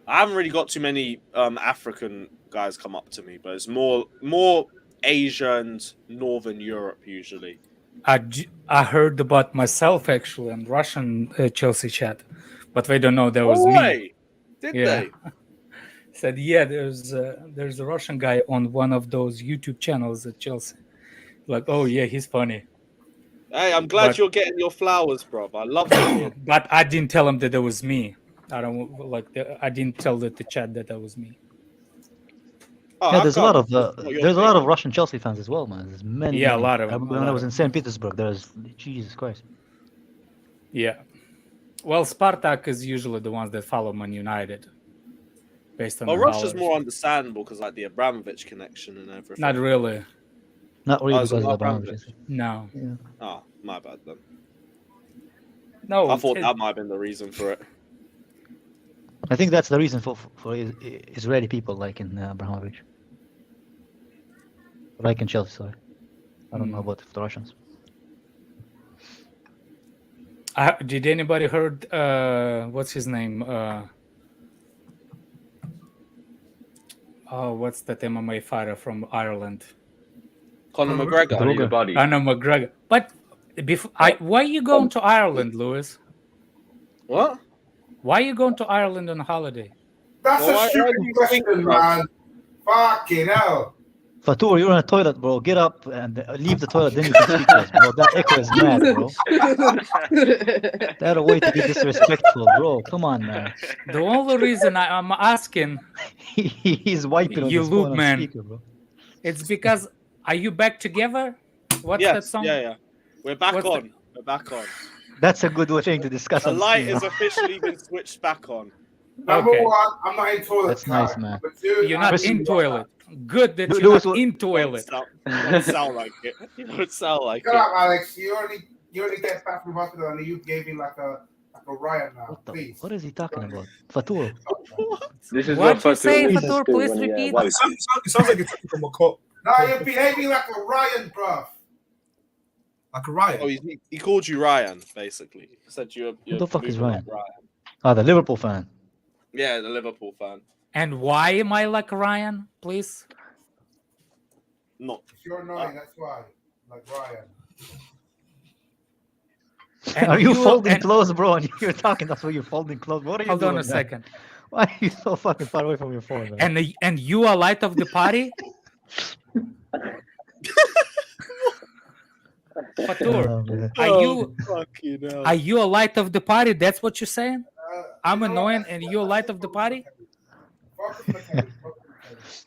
I haven't really got too many African guys come up to me, but it's more Asia and Northern Europe usually. I heard about myself actually in Russian Chelsea chat, but they don't know that was me. Did they? Said there's a Russian guy on one of those YouTube channels at Chelsea. Like, oh yeah, he's funny. Hey, I'm glad you're getting your flowers, bro. I love it. But I didn't tell him that it was me. I didn't tell the chat that was me. Oh, yeah, there's a lot of Russian Chelsea fans as well, man. There's many. Yeah, a lot of them. When I was in St. Petersburg, there's Jesus Christ. Yeah. Well, Spartak is usually the ones that follow Man United. Based on Russia's more understandable because like the Abramovich connection and everything. Not really. Not really because of Abramovich. No. Yeah. Oh, my bad then. No, I thought that might have been the reason for it. I think that's the reason for Israeli people like in Abramovich. Like in Chelsea, sorry. I don't know about the Russians. Did anybody heard what's his name? What's that MMA fighter from Ireland? Conor McGregor. Conor McGregor. But why are you going to Ireland, Lewis? What? Why are you going to Ireland on holiday? That's a stupid question, man. Fucking hell. Fatur, you're in a toilet, bro. Get up and leave the toilet, then you can speak to us, bro. That echo is mad, bro. That a way to be disrespectful, bro. Come on, man. The only reason I'm asking, he's wiping on you his phone loop, man. Speaker, bro. It's because are you back together? What's that song? Yeah. We're back What's on. We're back on. That's a good thing to discuss. The on light stream, is huh? officially been switched back on. Number Okay. one, I'm not in toilet. That's time. nice, man. But dude, You're not Listen- in toilet. Good that Lewis you're not will- in You toilet. don't sound like it. You don't sound like Shut it. up, Alex. You already get back from hospital and you gave me like a Ryan now. Please. What is he talking about? Fatur. This is What'd what you say, Fatur listens Fatur? to Please when he, repeat. wipes. It sounds like it's from a cop. No, you're behaving like a Ryan, bruv. Like a riot. Oh, he called you Ryan, basically. He said you're Who the fuck is moving like Ryan? Ah, the Liverpool fan. Yeah, the Liverpool fan. And why am I like Ryan, please? Not. You're annoying, that's why. Like Ryan. And Are you folding and- clothes, bro? And you're talking. That's why you're folding clothes. What are you Hold doing? on a man? second. Why are you so fucking far away from your phone, man? And you are light of the party? Fatur, Oh, man. are you a light of the party? That's what you're saying? I'm annoying and you're light of the party?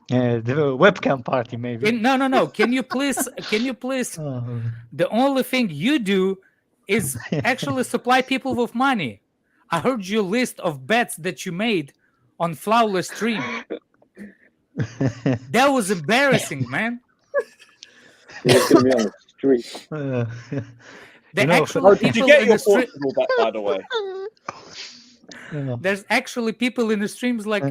Yeah, the webcam party, maybe. No. Can you please? Oh, The only thing you do is actually supply people with money. I heard your list of bets that you made on Flawless Stream. That was embarrassing, man. He's gonna be on the street. uh, The You know, actual Oh, did you people get in your the stream. Portugal bet, by the way? yeah. There's actually people in the streams like,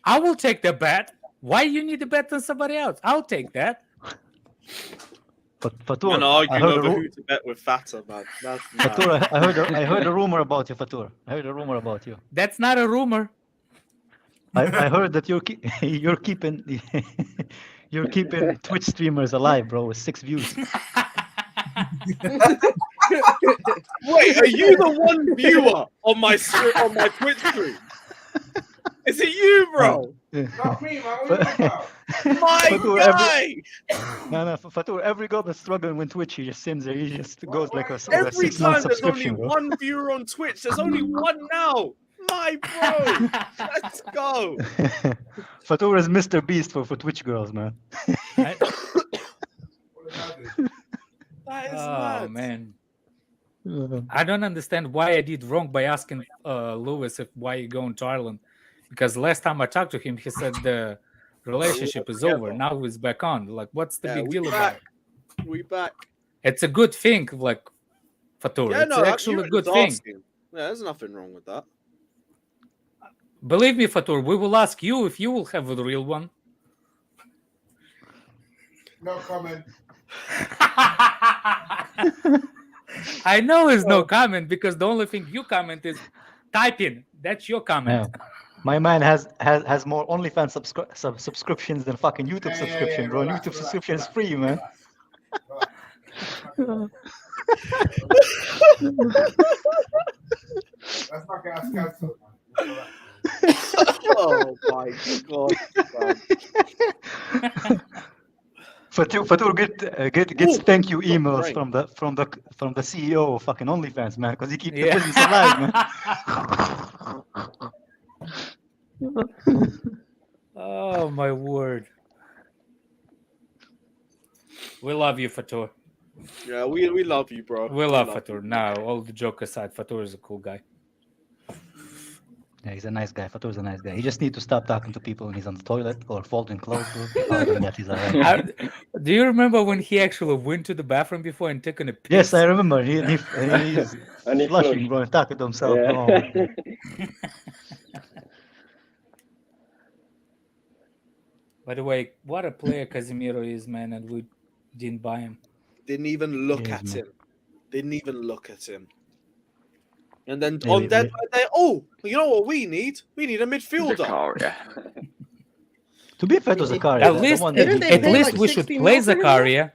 I will take the bet. Why you need to bet on somebody else? I'll take that. But Fatur, I'm I arguing heard, over a, who to bet with Fata, man. That's mad. Fatur, I heard a rumor about you, Fatur. I heard a rumor about you. That's not a rumor. I heard that you're keeping you're keeping Twitch streamers alive, bro, with 6 views. Wait, are you the one viewer on my Twitch stream? Is it you, bro? Not me, man. What are you talking about? My Fatur, guy! No, Fatur, every guy that's struggling with Twitch, he just sends he just goes like a Every 6-month time there's only subscription, bro. one viewer on Twitch, there's only one now. My bro, let's go. Fatur is Mr. Beast for Twitch girls, man. That is Oh mad. man, I don't understand why I did wrong by asking Lewis if why you going to Ireland, because last time I talked to him, he said the relationship is over. Now he's back on. Like, what's the Yeah, big we deal about back. it? We back. It's a good thing, like Fatur. Yeah, It's no, actually a you good was thing. asking. Yeah, there's nothing wrong with that. Believe me, Fatur, we will ask you if you will have a real one. No comment. I know it's no comment because the only thing you comment is typing. That's your comment. Yeah. My man has more OnlyFans subscriptions than fucking YouTube Yeah, subscription, bro. relax, YouTube relax, subscription is relax, free, man. That's not gonna ask cancelled, man. Oh my god. Man. Fatur gets thank you emails brain. from the CEO of fucking OnlyFans, man, because he keeps the Yeah. business alive, man. Oh my word. We love you, Fatur. Yeah, we love you, bro. We love Fatur. Now, all the joke aside, Fatur is a cool guy. Yeah, he's a nice guy. Fatur's a nice guy. He just needs to stop talking to people when he's on the toilet or folding clothes. Other than that, he's alright. Do you remember when he actually went to the bathroom before and taken a piss? Yes, I remember. He's And he flushing, bro, and talking to himself. Yeah. Oh. By the way, what a player Casemiro is, man, and we didn't buy him. Didn't even look Yes, at man. him. Didn't even look at him. And then Yeah, on we- dead by day, oh, you know what we need? We need a midfielder. Zakaria. To be fair to Zakaria, At the least, one Didn't that they at pay least like we should 60 play mil for him? Zakaria.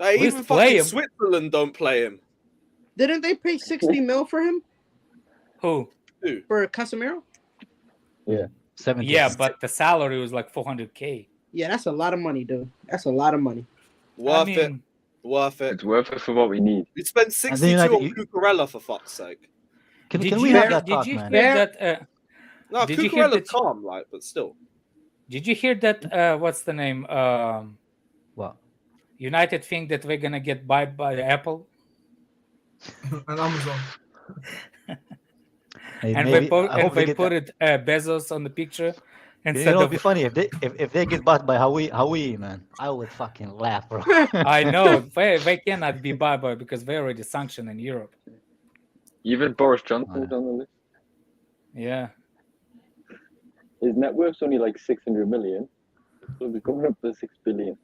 Like, least even play fucking him. Switzerland don't play him. Didn't they pay 60 mil for him? Who? For Casemiro? 70. Yeah, but the salary was like 400K. Yeah, that's a lot of money, dude. That's a lot of money. Worth I it. mean, Worth it. It's worth it for what we need. We spent then 62 United- on Cucurella, for fuck's sake. Can did we you have hear, that did talk, you man? hear that? No, Did you hear Cucurella's that- calm, but still. Did you hear that? What's the name? What? United think that we're gonna get bought by Apple, And Amazon. Hey, and maybe, they put I hope they get put that. it Bezos on the picture You instead know, it'd be of. funny if they get bought by Hawaii, man. I would fucking laugh, bro. I know they cannot be bought by because they're already sanctioned in Europe. Even Boris Johnson's on the list. Yeah. His net worth's only like 600 million. So we're coming up to 6 billion.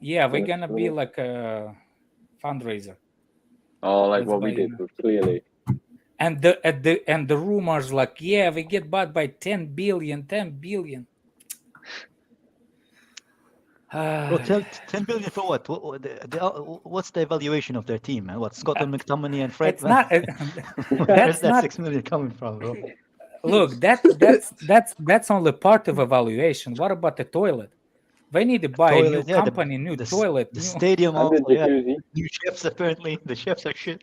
Yeah, we're That's gonna be cool. like a fundraiser. Oh, like That's what we why, did with Clearly. And the rumors like, yeah, we get bought by 10 billion. Bro, 10 billion for what? What's the evaluation of their team, man? What, Scotland McTominay and Fred? It's not. Where's That's that not. 6 million coming from, bro? Look, that's only part of evaluation. What about the toilet? They need to buy a new Toilet, yeah, company, new the toilet, the new. stadium And the also, yeah. jacuzzi. New chefs, apparently. The chefs are shit.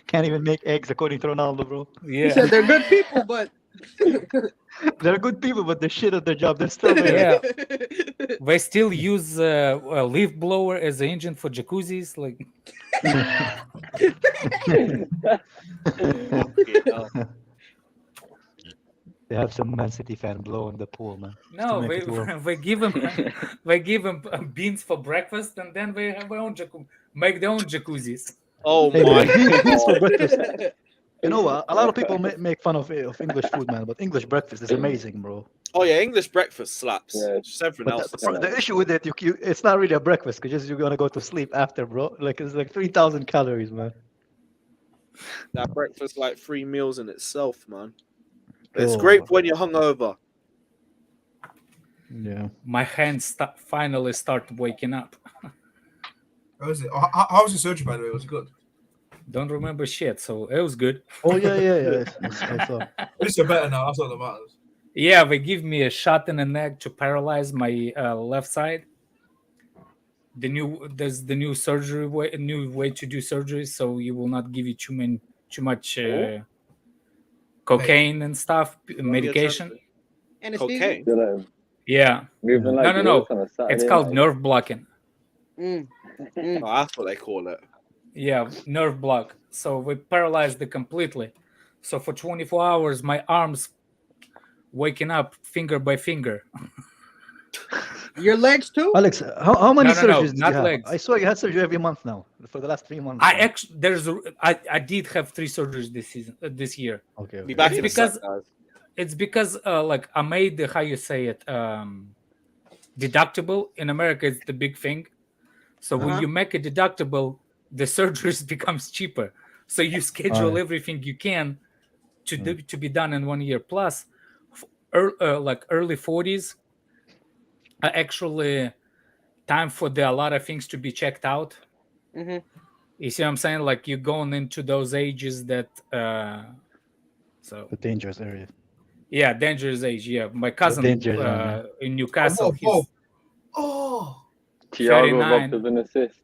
Can't even make eggs, according to Ronaldo, bro. He Yeah, said they're good people, but They're good people, but they're shit at their job. They're still there. yeah. They still use a leaf blower as an engine for jacuzzis. Like, They have some Man City fan blowing the pool, man. no, make it warm. they give them beans for breakfast, and then they have their own make their own jacuzzis. Oh Hey, my! man, beans for breakfast. You know what? A lot of people make fun of English food, man, but English breakfast is amazing, bro. Oh yeah, English breakfast slaps. Yeah. Just everything But else. the issue with it, it's not really a breakfast because you're gonna go to sleep after, bro. Like it's like 3,000 calories, man. That breakfast like 3 meals in itself, man. But it's Oh. great for when you're hungover. Yeah. My hands finally start waking up. How is it? How was your surgery, by the way? Was it good? Don't remember shit, so it was good. Oh yeah. I saw. At least you're better now. That's all that matters. Yeah, they give me a shot in the neck to paralyze my left side. There's the new surgery way, a new way to do surgery, so you will not give you too much cocaine and stuff, medication. Cocaine. Yeah, Moving like no. yours on a Saturday It's called night. nerve blocking. Oh, that's what they call it. Yeah, nerve block. So we paralyzed it completely. So for 24 hours, my arms waking up finger by finger. your legs too. Alex, how many No, surgeries did not you have? legs. I saw you had surgery every month now for the last 3 months. I actually I did have 3 surgeries this year. Okay. Be back in a because- sec, guys. It's because like I made the, how you say it, deductible. In America, it's the big thing. So when you make a deductible, the surgeries becomes cheaper. So you schedule everything you can to be done in 1 year. Plus, like early 40s, are actually time for a lot of things to be checked out. Mm-hmm. You see what I'm saying? Like you're going into those ages that so The dangerous area. yeah, dangerous age. Yeah, my cousin dangerous one, in Newcastle, Whoa. he's Oh, Thiago 39. robbed of an assist.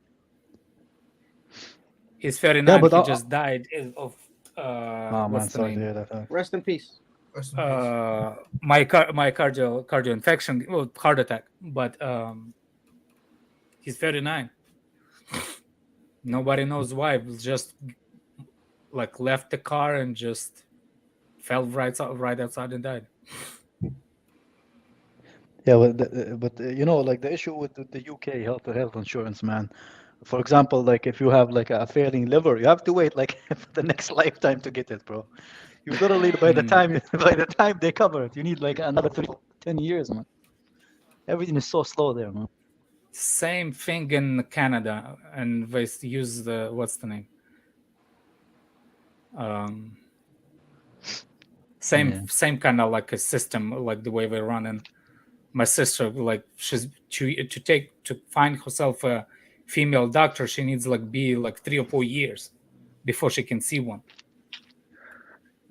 he's 39. but he I- just died of Oh man, what's the sorry to name? hear that. huh? Rest in peace. rest in peace. My cardio infection, well, heart attack. But he's 39. Nobody knows why. It was just like left the car and just fell right outside and died. Yeah, but you know, like the issue with the UK health insurance, man. For example, like if you have like a failing liver, you have to wait like for the next lifetime to get it, bro. You've got to leave by the time they cover it. You need like another 10 years, man. Everything is so slow there, man. Same thing in Canada, and they use the what's the name? Same kind of like a system, like the way they run. And my sister, like she's to find herself a female doctor, she needs like be like 3 or 4 years before she can see one.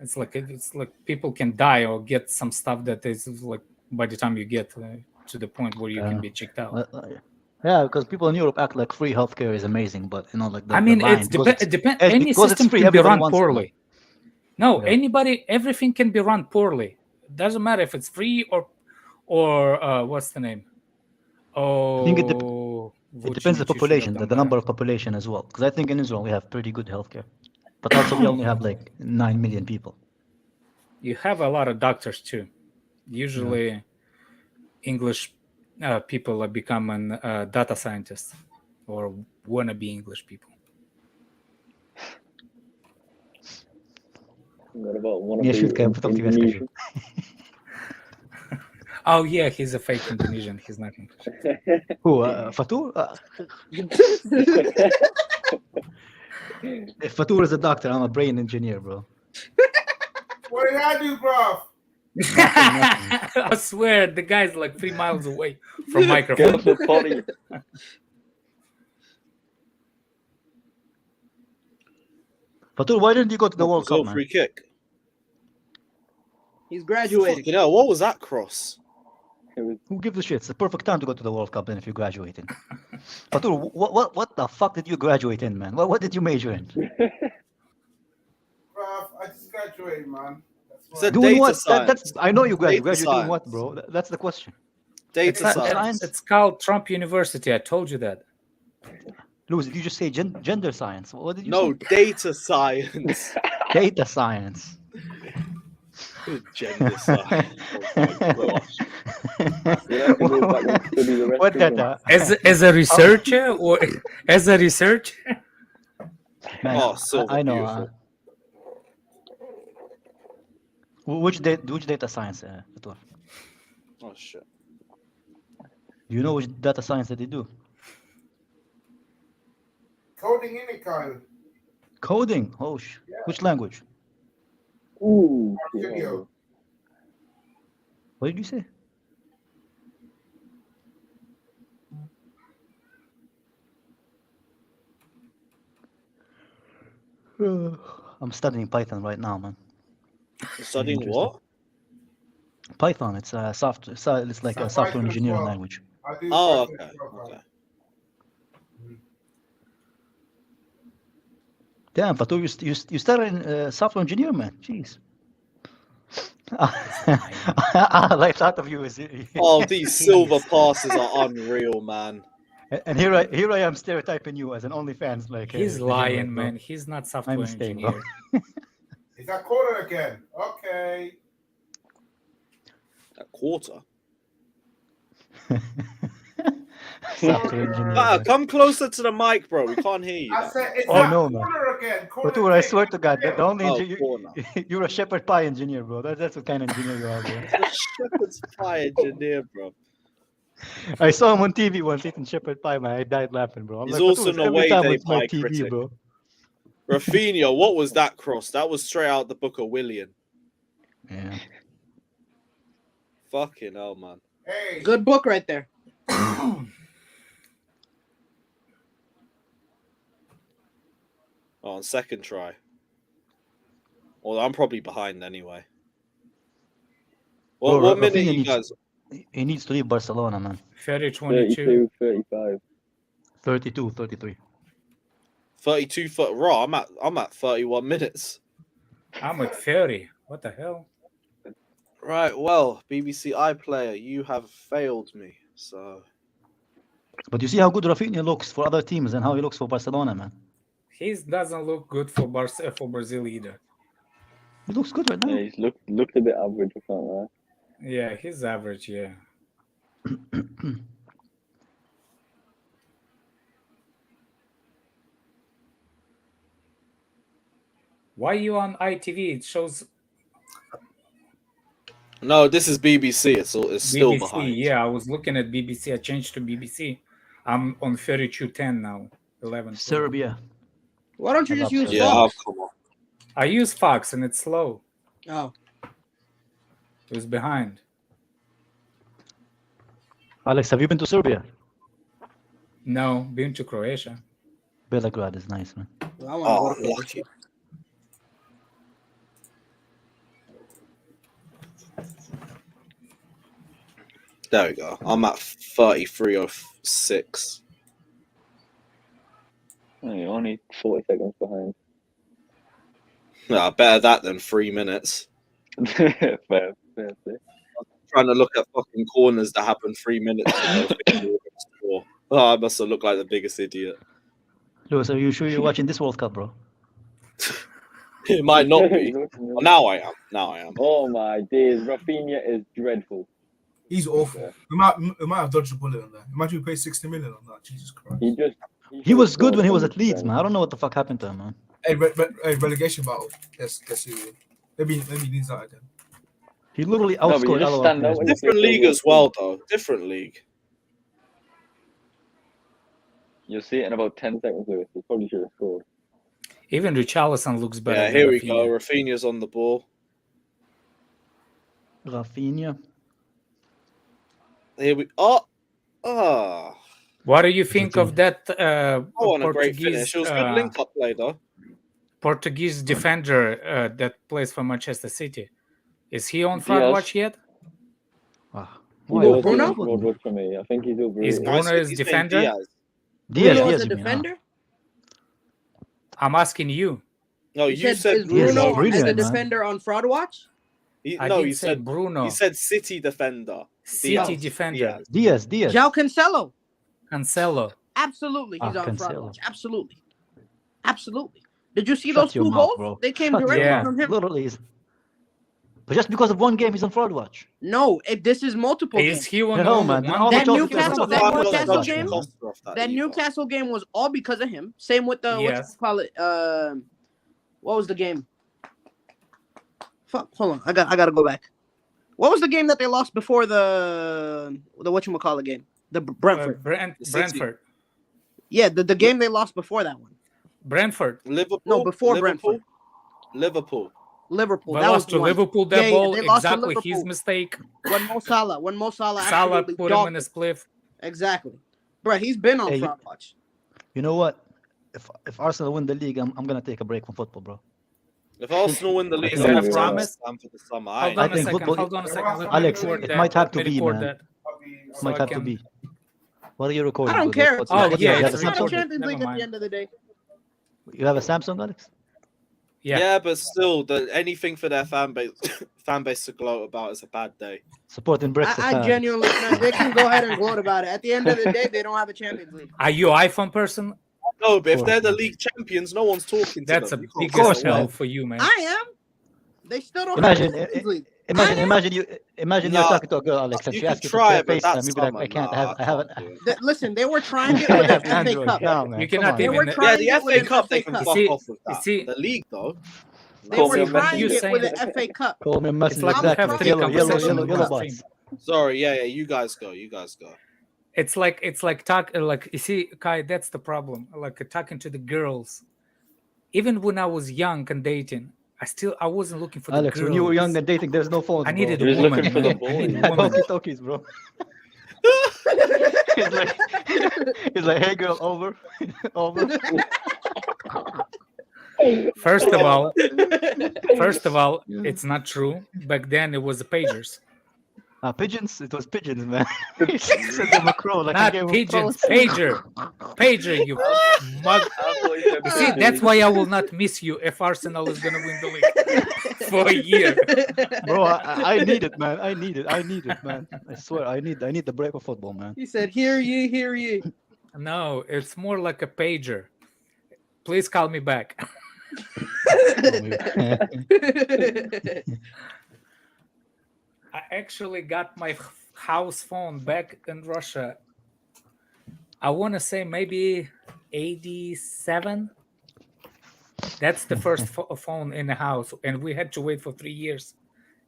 It's like people can die or get some stuff that is like by the time you get to the point where you can be checked out. Yeah, because people in Europe act like free healthcare is amazing, but you know, like I mean, it depends. Any system can be run poorly. No, everything can be run poorly. Doesn't matter if it's free or what's the name? Oh, It depends on the population, the number of population as well. Because I think in Israel we have pretty good healthcare, but also we only have like 9 million people. You have a lot of doctors too. Usually, English people are becoming data scientists or wannabe English people. What about one of Yeah, the shoot, Cam, потом тебя скажу. Oh yeah, he's a fake Indonesian. He's not English. Who? Fatur? If Fatur is a doctor, I'm a brain engineer, bro. What did I do, bro? I swear, the guy's like 3 miles away from microphone. Get the potty. Fatur, why didn't you go to the World Cup, Goal man? free kick. He's graduating. You know, what was that cross? Who gives a shit? It's the perfect time to go to the World Cup then if you're graduating. Fatur, what the fuck did you graduate in, man? What did you major in? Bro, I just graduated, man. It's a Doing data what? science. I know you graduated. Data Graduate doing what, science. bro? That's the question. Data science. It's called Trump University. I told you that. Lewis, did you just say gender science? What did you No, say? data science. Data science. Gender science. Oh my gosh. You have to go back and study the rest What of data? As a researcher or as a researcher? Man, Oh, Silva, I know. beautiful. Which data science, Fatur? Oh shit. Do you know which data science that they do? Coding in it, Kyle. Coding. Oh, which language? Ooh, Video. What did you say? I'm studying Python right now, man. You're studying Interesting. what? Python. It's a it's like a software Python as engineering well. language. I do Oh, Python okay. as well, Okay. Damn, Fatou, you started in software engineer, man. Jeez. All I thought of you is. Oh, these silver passes are unreal, man. And here I am stereotyping you as an OnlyFans like. He's engineer, lying, bro. man. He's not My software mistake, bro. engineer. Is that quarter again? Okay. A quarter. Software engineer. Ah, come closer to the mic, bro. We can't hear you. I said, is Oh, that no, man. quarter again? Quarter Fatou, I again. swear to God, the only Oh, engineer, corner. you're a shepherd pie engineer, bro. That's what kind of engineer you are, bro. The shepherd's pie engineer, bro. I saw him on TV once eating shepherd pie, man. I died laughing, bro. I'm He's like, also Fatou, an every away time day it's my pie TV, critic. bro. Rafinha, what was that cross? That was straight out the book of William. Yeah. Fucking hell, man. Hey. Good book right there. Oh, on second try. Well, I'm probably behind anyway. What, Bro, what minute Rafinha you guys? He needs to leave Barcelona, man. 30-22. 32, 35. 32, 33. 32 foot raw. I'm at 31 minutes. I'm at 30. What the hell? Right. Well, BBC iPlayer, you have failed me. So But you see how good Rafinha looks for other teams and how he looks for Barcelona, man. He doesn't look good for Brazil either. He looks good right now. Yeah, he's looked a bit average, I can't lie. Yeah, he's average, yeah. Why are you on ITV? It shows no, this is BBC. It's still BBC. behind. Yeah, I was looking at BBC. I changed to BBC. I'm on 32:10 now. 11. Serbia. Why don't you I just love use Serbia. Yeah, Fox? come on. I use Fox and it's slow. Oh, It was behind. Alex, have you been to Serbia? No, been to Croatia. Belgrade is nice, man. well, I want Oh, to go to lucky. There we go. I'm at 33.06. Oh, you're only 40 seconds behind. Nah, better that than 3 minutes. fair play. Trying to look at fucking corners that happen 3 minutes ago. Oh, I must have looked like the biggest idiot. Lewis, are you sure you're watching this World Cup, bro? It might not be. Well, now I am. Oh my days, Rafinha is dreadful. He's awful. Yeah. We might have dodged a bullet on that. Imagine we paid 60 million on that. Jesus Christ. He was good when he was at Leeds, man. I don't know what the fuck happened to him, man. Hey, relegation battle. Yes, maybe he needs that again. He literally but you outscored just all stand our out players. when you Different play league for as well, though. Different league. You'll see it in about 10 seconds, Lewis. He probably should have scored. Even Richarlison looks better. Yeah, than here we Rafinha. go. Rafinha's on the ball. Rafinha. Here we. Oh. What do you think of that Oh, and a great Portuguese finish. It was good link-up play, though. Portuguese defender that plays for Manchester City? Is he on front Diaz. watch yet? Ah, He's Bruno? overrated for me. I think he's Is overrated. Bruno I said is his name defender? Diaz. Diaz, Bruno Diaz, as a you mean, defender? I'm asking you. No, You you said, said is Bruno Diaz is as a brilliant, man. defender on fraud watch? I No, did you say said Bruno. You said City defender. City Diaz. defender. Diaz. Diaz. João Cancelo. Cancelo. Absolutely, he's on fraud Cancelo. watch. Absolutely. Did you see Shut those your two mouth, goals? bro. They came Shut directly your mouth. from him. Literally. But just because of one game, he's on fraud watch. No, this is multiple Is games. he on No, only man. one How That much Newcastle- else- that how much Newcastle else- game- That That Newcastle game was all because of him. Same with the Yes. what was the game? Fuck, hold on. I gotta go back. What was the game that they lost before the whatchamacallit game? The Brentford. Brentford. Yeah, the game they lost before that one. Brentford. Liverpool. No, before Liverpool. Liverpool. They That was lost the to one. Liverpool that Yeah, ball. they lost to Exactly his Liverpool. mistake. When Mo Salah Salah absolutely put him dogged in a it. spliff. Exactly. Bro, he's been on Hey, front watch. You know what? If Arsenal win the league, I'm gonna take a break from football, bro. If Arsenal win the league, Is I'm that a going to promise? Amsterdam for the summer. Hold I on a think second. football- Hold on a second. Let me Alex, record it that. might have to Let me be, record man. that. It So might I have to can- be. What are you recording? I don't What- care. what's- Oh, what- yeah, you have it's a It's not a Samsung? Champions Never League at the mind. end of the day. You have a Samsung, Alex? Yeah. Yeah, but still, anything for their fan base to gloat about is a bad day. Supporting Brexit. I genuinely, no, they can go ahead and gloat about it. At the end of the day, they don't have a Champions League. Are you iPhone person? No, but if Cool. they're the league champions, no one's talking to That's a them. You can't biggest say man. L for you, man. I am. They still don't Imagine- have a Champions League. Imagine you're Nah, talking to a girl, Alex, and you she could asks you try, to but FaceTime. that's You'd be like, summer. I can't. Nah, I haven't. can't do it. Listen, they were trying it I with have the FA Android. Cup. No, man. You Come cannot on, They even- were Yeah, Yeah, trying the it with FA an Cup, FA they can Cup. fuck see- off with you that. see- The league, though. They Call were me a trying You it saying with that- the FA Cup. Call me a It's messenger. like we have Exactly. three Yellow conversations on bots. the stream. Sorry, yeah, you guys go. It's like talk like you see, Kai. That's the problem. Like talking to the girls. Even when I was young and dating, I wasn't looking for the Alex, girls. when you were young and dating, there's no phones. I needed He a was woman. looking for the man. I boys. needed bro. woman. Walkie talkies, bro. he's like, hey girl, over. First of all, it's not true. Back then, it was the pagers, Pigeons. It was pigeons, man. He said them a crow, like not a Game of pigeons. Thrones. Pager. You mug. You see, that's why I will not miss you if Arsenal is gonna win the league for a year. Bro, I need it, man. I need it, man. I swear, I need the break of football, man. He said, "Hear ye, hear ye." No, it's more like a pager. Please call me back. I actually got my house phone back in Russia. I want to say maybe 87. That's the first phone in the house, and we had to wait for 3 years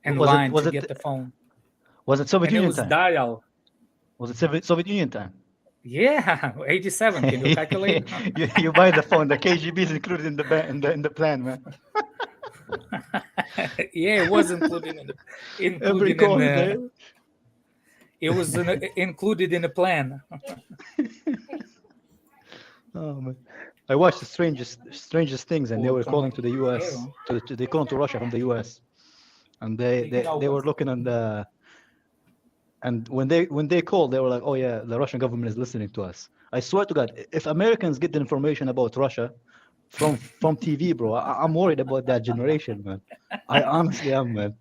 in line to get the phone. Was it Soviet And it Union was time? dial. Was it Soviet Union time? Yeah, 87. Can you calculate? you buy the phone. The KGB is included in the plan, man. Yeah, it was included in the Every call is there. it was included in the plan. Oh man, I watched the strangest things, and they were calling to the U.S. They calling to Russia from the U.S. and they were looking on the. And when they called, they were like, "Oh yeah, the Russian government is listening to us." I swear to God, if Americans get the information about Russia from TV, bro, I'm worried about that generation, man. I honestly am, man.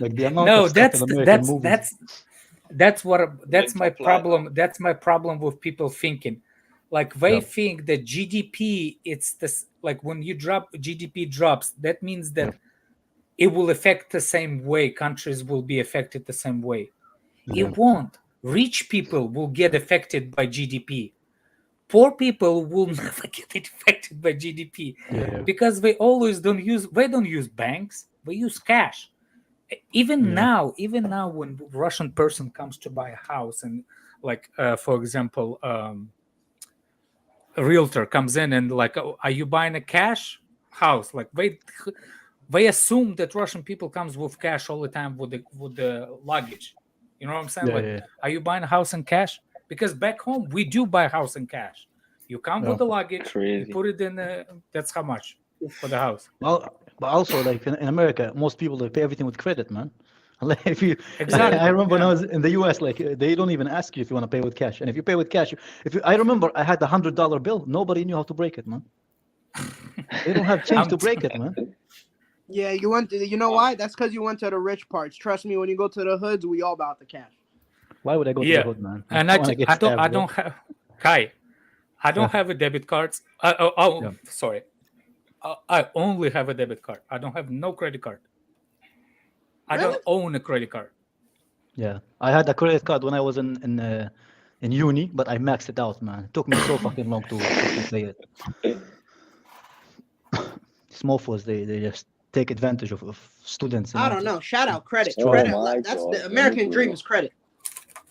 Like the amount of stuff in American movies. That's my top line. problem. That's my problem with people thinking. Like they think that GDP, it's this, like when you drop GDP drops, that means that it will affect the same way. Countries will be affected the same way. It won't. Rich people will get affected by GDP. Poor people will never get affected by GDP because they don't use banks. They use cash. Even now, when Russian person comes to buy a house, and like for example, a realtor comes in and like, oh, are you buying a cash house? Like they assume that Russian people comes with cash all the time with the luggage. You know what I'm saying? Are you buying a house in cash? Because back home we do buy a house in cash. You come with the luggage, you put it in. That's how much for the house. Well, but also like in America, most people they pay everything with credit, man. Like if you, Exactly. I remember when I was in the US, like they don't even ask you if you want to pay with cash, and if you pay with cash, I remember I had a $100 bill, nobody knew how to break it, man. They don't have change to break it, man. Yeah, you went to. You know why? That's because you went to the rich parts. Trust me, when you go to the hoods, we all about the cash. Why would I go to the hood, man? And I don't have Kai. I don't have a debit card. Sorry. I only have a debit card. I don't have no credit card. I don't own a credit card. Yeah, I had a credit card when I was in uni, but I maxed it out, man. It took me so fucking long to pay it. Small fools, they just take advantage of students. I don't know. Shout out credit. Oh Credit. my That's God. the American dream is credit.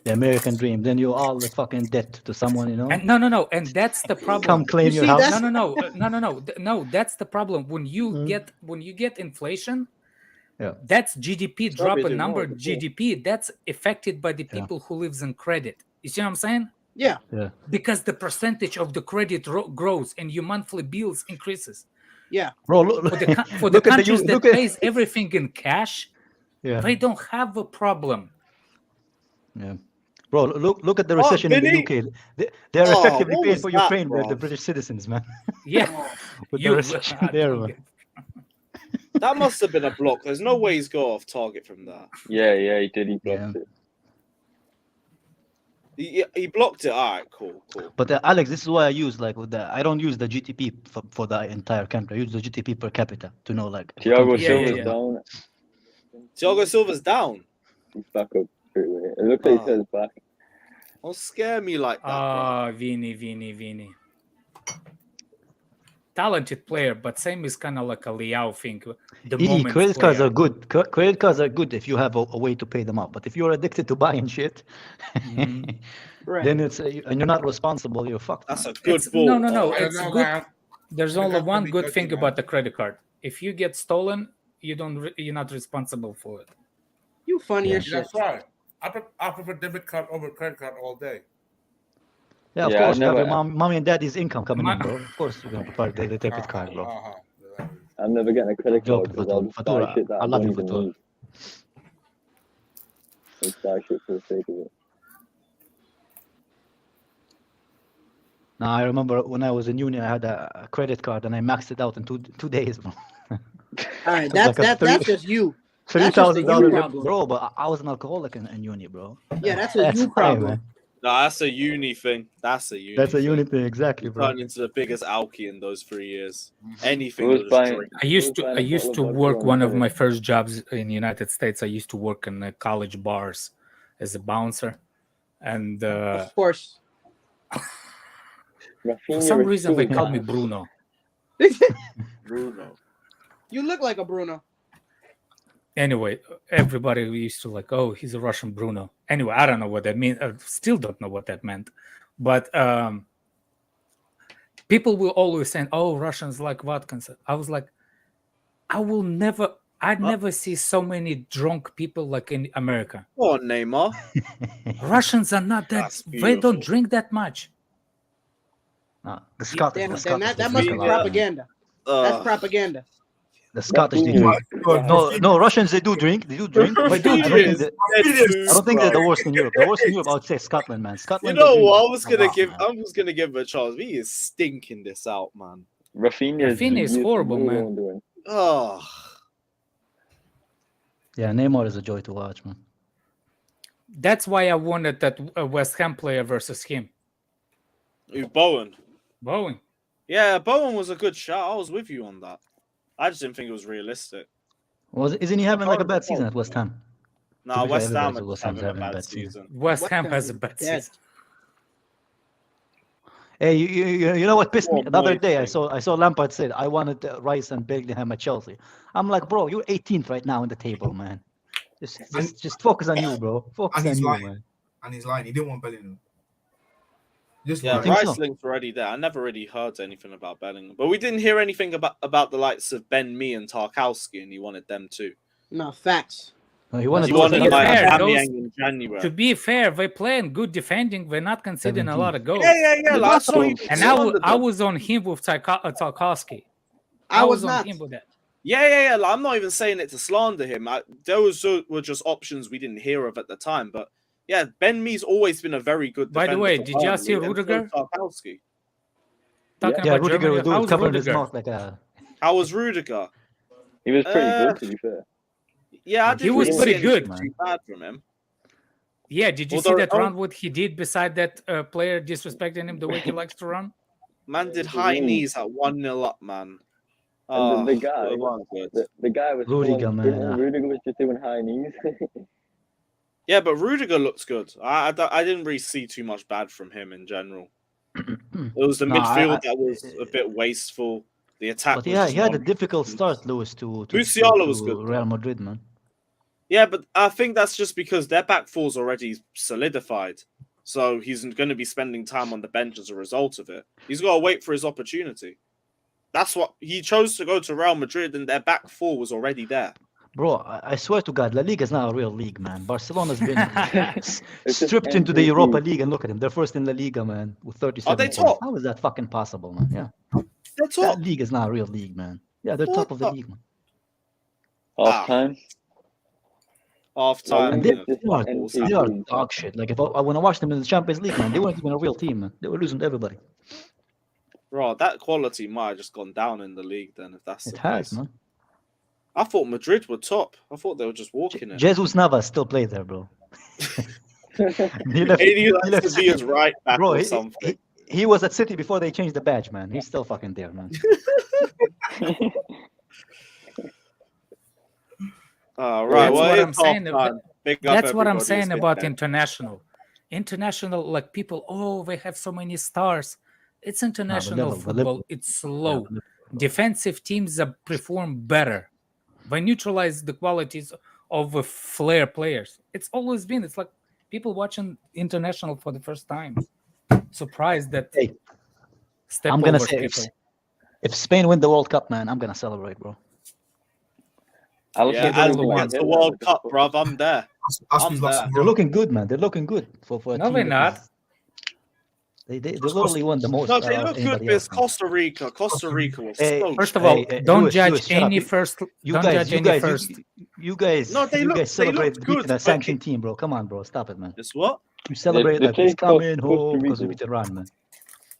The American dream. Then you're all the fucking debt to someone, you know. And no, and that's the problem. Come claim You your see, house. that's- No. That's the problem. When you get inflation, that's GDP It's drop a probably number. more before. GDP that's affected by the people who lives in credit. You see what I'm saying? Yeah. Because the percentage of the credit grows and your monthly bills increases. Yeah. Bro, look, For the look at countries that look at- pays everything in cash, they don't have a problem. Yeah. Bro, look at the recession in the Vinny? UK. They're effectively what paying was for that, Ukraine, bro? the British citizens, man. Yeah. With the recession there, man. That must have been a block. There's no way he's got off target from that. Yeah, he did. He blocked it. He blocked it. All right, cool. But Alex, this is why I use I don't use the GDP for the entire country. I use the GDP per capita to know like. Thiago Yeah, Silva's yeah. down. Thiago Silva's down. He's back up straight away. It looks like he's back. Don't scare me like that, bro. Vini. Talented player, but same is kind of like a Liao thing. Credit cards are good. Credit cards are good if you have a way to pay them up. But if you're addicted to buying shit, then it's and you're not responsible. You're fucked. That's man. a good ball. No. I don't It's know, good. man. There's I only have to one be good judgy, thing man. about the credit card. If you get stolen, you're not responsible for it. You funny as shit. That's right. I prefer debit card over credit card all day. Yeah, of Yeah, course. You have never- your mommy and daddy's income coming in, bro. Of course, you're gonna prefer the debit card, bro. I'm never getting a credit Joke, card because I'll just buy Fatura. shit that I I love don't you, even Fatura. need. Just buy shit for the sake of it. Now I remember when I was in uni, I had a credit card and I maxed it out in two days, bro. All right, Like that's just you. $3,000, problem. bro. But I was an alcoholic in uni, bro. Yeah, that's a you fine, problem. man. Nah, that's a uni thing. That's a uni thing, exactly, bro. Turned into the biggest alky in those 3 years. Anything Who's was buying- drink. I used to work. One of my first jobs in the United States, I used to work in college bars as a bouncer, and Of course. for some reason they called me Bruno. Bruno. You look like a Bruno. Anyway, everybody used to like, oh, he's a Russian Bruno. Anyway, I don't know what that means. I still don't know what that meant. But people will always say, oh, Russians like vodka. I was like, I'd never see so many drunk people like in America. Oh, Neymar. Russians are not that, That's they beautiful. don't drink that much. The Scottish. Then the Scottish that do must be drink a lot, man. propaganda. That's propaganda. The Scottish do Yeah. drink. No, Russians they do drink. They do drink. But I don't think they're the worst in Europe. The worst in Europe, I would say Scotland, man. You Scotland. know they drink what? I was a gonna lot, give. man. I was gonna give him a chance. He is stinking this out, man. Rafinha is horrible, man. Oh, Yeah, Neymar is a joy to watch, man. That's why I wanted that West Ham player versus him. Bowen. Bowen. Yeah, Bowen was a good shot. I was with you on that. I just didn't think it was realistic. Isn't he having like a bad season at West Ham? No, West Ham everybody is having a bad season. West Ham has a bad season. Hey, you know what pissed me? Poor The other boy day, I thing. saw Lampard said, I wanted Rice and Bellingham at Chelsea. I'm like, bro, you're 18th right now in the table, man. Just focus on you, bro. Focus And on he's you, lying. man. And he's lying. He didn't want Bellingham. Yeah, think Rice so. link's already there. I never really heard anything about Bellingham, but we didn't hear anything about the likes of Ben Mee and Tarkowski, and he wanted them too. No, facts. No, he wanted He wanted be like fair, Aubameyang in To January. be fair, they're playing good defending. We're not conceding a lot of goals. Yeah. Like, I saw him. And I was on him with Tarkowski. I was on not. him with that. Yeah. Like, I'm not even saying it to slander him. Those were just options we didn't hear of at the time. But yeah, Ben Mee's always been a very good By defender. the way, for did you see Burnley, and so Rudiger? Tarkowski. Talking Yeah, about Rudiger Germany, would do how's it, covering his Rudiger? mouth like a... How was Rudiger? He was pretty good, to be fair. Yeah, I He didn't was really pretty see good, anything too bad from him. Yeah, did you see Although- that run what he did beside that player disrespecting him the way he likes to run? Man did high knees at 1-0 up, man. And the guy, it wasn't good. the guy was Rudiger, full on man. sprinting. Rudiger was just doing high knees. Yeah, but Rudiger looks good. I didn't really see too much bad from him in general. It was the No, midfield that was a bit wasteful. The attack But was yeah, just he had a non- difficult start, Lewis, to Musiala was good, Real though. Madrid, man. Yeah, but I think that's just because their back four's already solidified. So he's going to be spending time on the bench as a result of it. He's got to wait for his opportunity. That's what he chose to go to Real Madrid, and their back four was already there. Bro, I swear to God, La Liga is not a real league, man. Barcelona's been It's just stripped into the MVP. Europa League, and look at them. They're first in La Liga, man, with 37 Are they points. top? How is that fucking possible, man? Yeah. They're top. That league is not a real league, man. Yeah, they're What top of the the- league, man. Half time. Half time. And Yeah, they just are, MVP. they are dog shit. Like, when I watched them in the Champions League, man, they weren't even a real team, man. They were losing to everybody. Bro, that quality might have just gone down in the league then, if that's It the has, case. man. I thought Madrid were top. I thought they were just walking it. Jesus Navas still plays there, bro. He left, Maybe he he likes left to be his right back bro, or he, something. he was at City before they changed the badge, man. He's still fucking there, man. Right, That's well, what it's I'm saying. half-time. Big up That's what I'm everybody. saying It's been about there. international. International, like people, oh, they have so many stars. It's international level- the football. level- It's slow. Yeah, Defensive teams perform better. They neutralize the qualities of the flair players. It's always been. It's like people watching international for the first time. Surprised that Hey, step I'm gonna over say people. if Spain win the World Cup, man, I'm gonna celebrate, bro. I'll Yeah, say as something we like get that, the World but- Cup, bruv, I'm there. I'm there. They're looking good, man. They're looking good for a No, team they're that not. is- They literally won the most. No, they out look of good, anybody but it's else, man. Costa Rica. Costa Rica was Hey, so First of all, Hey, don't Lewis, judge Lewis, shut any up. first. You don't guys, judge you any guys, first. you guys, No, they you look- guys they celebrate looked beating good, a but sanctioned team, bro. Come on, bro. Stop it, man. It's what? You celebrate they like it's played coming Costa home because we Rica. beat Iran, man.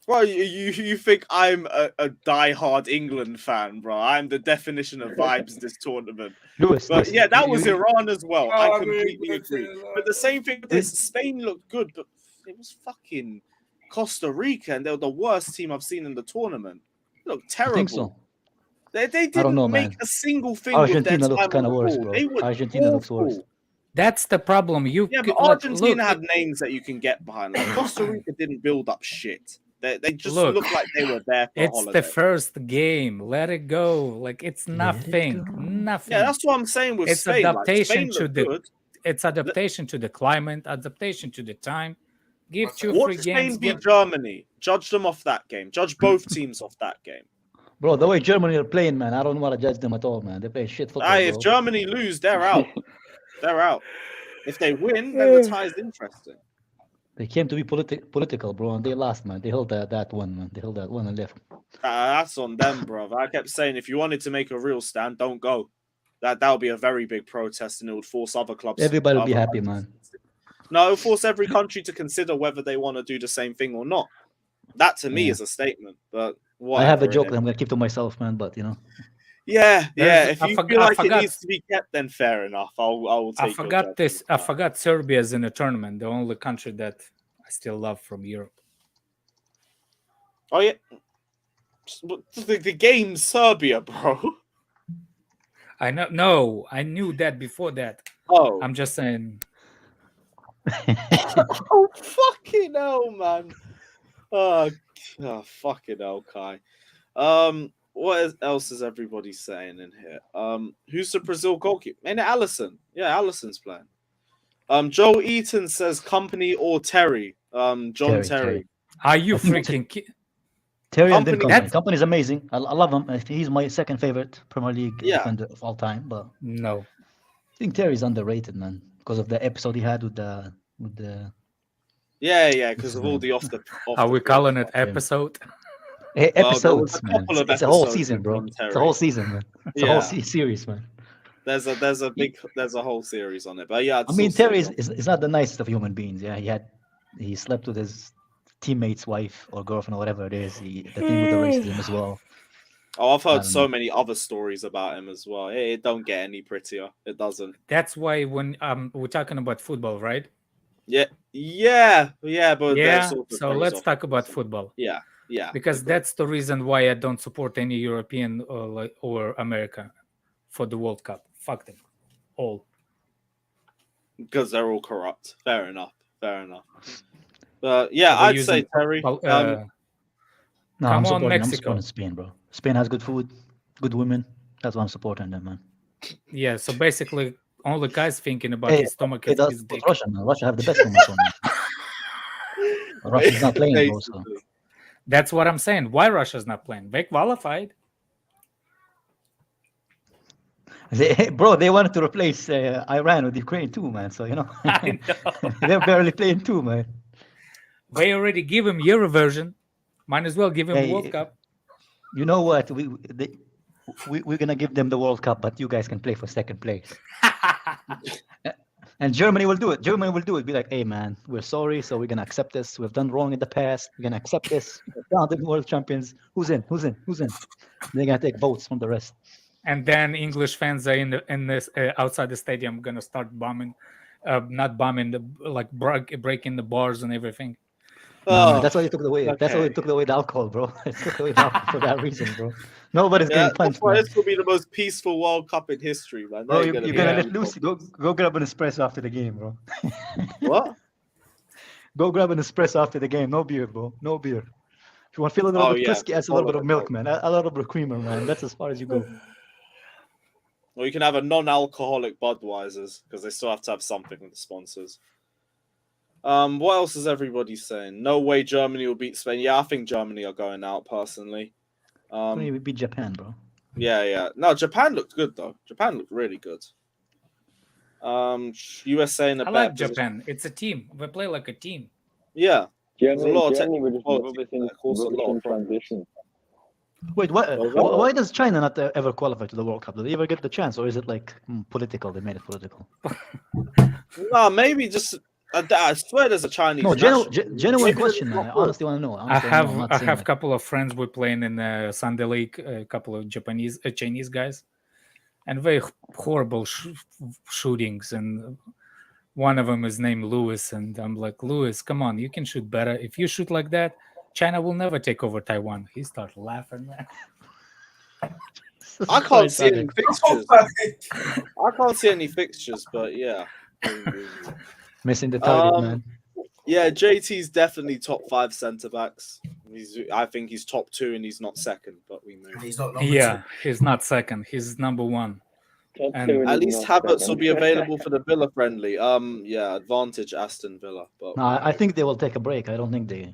Bro, you think I'm a diehard England fan, bro? I'm the definition of vibes this tournament. Lewis, But listen, yeah, that you- was you- Iran as well. Oh, I I completely mean, agree. But the same thing with this, Spain looked good, but it was fucking Costa Rica, and they were the worst team I've seen in the tournament. They looked I terrible. think so. They I don't didn't know, make man. a single thing with Argentina their looks time kinda on the worse, ball. bro. They were Argentina looks worse. awful. That's the problem. You Yeah, c- but like, Argentina look, had names that you can get behind. Like Costa Rica didn't build up shit. They just Look, looked like they were there for a it's holiday. the first game. Let it go. Like it's nothing. go. Nothing. Yeah, that's what I'm saying with It's Spain. Like, adaptation Spain to looked the- good. It's adaptation to the climate, adaptation to the time. Give 2-3 Watch Spain games. beat Give, Germany. Judge them off that game. Judge both teams off that game. Bro, the way Germany are playing, man, I don't want to judge them at all, man. They play shit football, Aye, if bro. Germany lose, they're out. They're out. If they win, then the tie is interesting. They came to be political, bro, and they lost, man. They held that one, man. They held that one and left. That's on them, bro. I kept saying if you wanted to make a real stand, don't go. That would be a very big protest, and it would force other clubs. Everybody will be other happy, countries- man. No, it would force every country to consider whether they want to do the same thing or not. That to me Yeah. is a statement. But I have a whatever, joke innit? that I'm gonna keep to myself, man. But you know, Yeah. There's- If I you forg- feel I like it forgot- needs to be kept, then fair enough. I will take. I your forgot this. judgment. I forgot Serbia's in the tournament. The only country that I still love from Europe. Oh yeah. The game's Serbia, bro. I know. No, I knew that before that. Oh. I'm just saying. Oh fucking hell, man. Oh fucking hell, Kai. Else is everybody saying in here? Who's the Brazil goalkeeper? And Allison. Yeah, Allison's playing. Joel Eaton says Company or Terry. John Terry. Are you I think freaking? Terry and then Company- Company. Company's amazing. I love him. He's my second favorite Premier League Yeah. defender of all time. But No. I think Terry's underrated, man, because of the episode he had with the. Yeah, because of all the off the. Are we calling it episode? Episodes, a man. couple of It's a whole episodes season, with bro. John It's a Terry. whole season, man. It's a Yeah. whole series, man. There's a whole series on it, but yeah. I mean, Terry is not the nicest of human beings. Yeah, he slept with his teammate's wife or girlfriend or whatever it is. The thing with the racism as well. Oh, I've heard so many other stories about him as well. It don't get any prettier. It doesn't. That's why when we're talking about football, right? Yeah. But Yeah. sort of So goes let's off. talk about football. Yeah. Because that's the reason why I don't support any European or America for the World Cup. Fuck them all. Because they're all corrupt. Fair enough. But yeah, So they're I'd say using- Terry. No, Come I'm on, supporting Mexico. Spain, bro. Spain has good food, good women. That's why I'm supporting them, man. Yeah. So basically, only guys thinking about Hey, his stomach Hey, is that's his dick. Russia, man. Russia have the best women. Russia's not playing, bro. So. Basically. That's what I'm saying. Why Russia's not playing? They qualified. They wanted to replace Iran with Ukraine too, man. So I know. they're barely playing too, man. They already give him Eurovision. Might as well give him Hey, World Cup. You know what? We're gonna give them the World Cup, but you guys can play for second place. And Germany will do it. Germany will do it. Be like, hey, man, we're sorry, so we're gonna accept this. We've done wrong in the past. We're gonna accept this. We're down to the world champions. Who's in? They're gonna take votes from the rest. And then English fans are in this outside the stadium gonna start bombing, not bombing, breaking the bars and everything. No, that's why they took away. That's why okay. they took away the alcohol, bro. They took away the alcohol for that reason, bro. Nobody's Yeah, getting that's punched, why man. this will be the most peaceful World Cup in history, man. Bro, They're you're be gonna Yeah. let loose. Go grab an espresso after the game, bro. What? Go grab an espresso after the game. No beer, bro. No beer. If you want to feel a little Oh, bit yeah. frisky, add a little bit of milk, man. Add a little bit of creamer, man. That's as far as you go. Or you can have a non-alcoholic Budweiser's because they still have to have something with the sponsors. What else is everybody saying? No way Germany will beat Spain. Yeah, I think Germany are going out personally. Maybe beat Japan, bro. Yeah. No, Japan looked good though. Japan looked really good. USA in a I better like position. Japan. It's a team. They play like a team. Yeah. Germany, a lot of Germany were just technical rubbish quality, of course, a lot of problems. transition. Wait, why does China not ever qualify to the World Cup? Do they ever get the chance, or is it like political? They made it political. No, maybe just. I swear there's a Chinese. No, national- genuine Maybe question, there's man. I not honestly want to know. I have a couple of friends we playing in the Sunday League, a couple of Chinese guys, and very horrible shootings. And one of them is named Lewis, and I'm like, Lewis, come on, you can shoot better. If you shoot like that, China will never take over Taiwan. He started laughing, man. I can't see any fixtures. I can't see any fixtures, but yeah. Missing the target, man. Yeah, JT's definitely top 5 centre backs. I think he's top 2 and he's not second, but we move. He's not number Yeah, two. he's not second. He's number one. And At least Havertz will be available for the Villa friendly. Yeah, advantage Aston Villa. But No, I think they will take a break. I don't think they.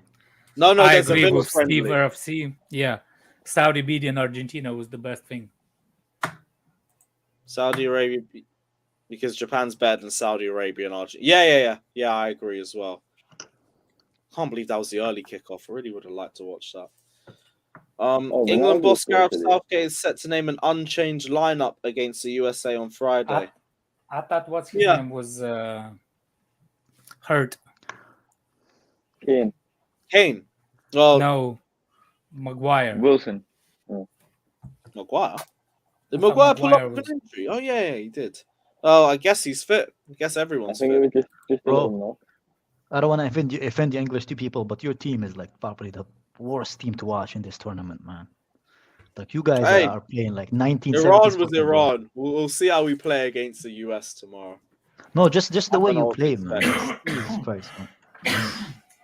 no, I there's a agree Villa with friendly. Steve RFC. Yeah, Saudi beating Argentina was the best thing. Saudi Arabia, because Japan's better than Saudi Arabia and Argentina. Yeah, I agree as well. Can't believe that was the early kickoff. I really would have liked to watch that. England Ronaldo boss Gareth scored today. Southgate is set to name an unchanged lineup against the USA on Friday. I thought what's his name was hurt. Kane, Well, No, Maguire. Wilson. Maguire. Did Maguire pull up with an injury? Oh yeah, he did. Oh, I guess he's fit. I guess I everyone's think it fit. was just a Bro. little knock. I don't want to offend the English people, but your team is like probably the worst team to watch in this tournament, man. Like you guys Hey, are playing like 1970s. Iran was football, bro. Iran. We'll see how we play against the US tomorrow. No, just the way don't know you what play, to man. say. Jesus Christ, man.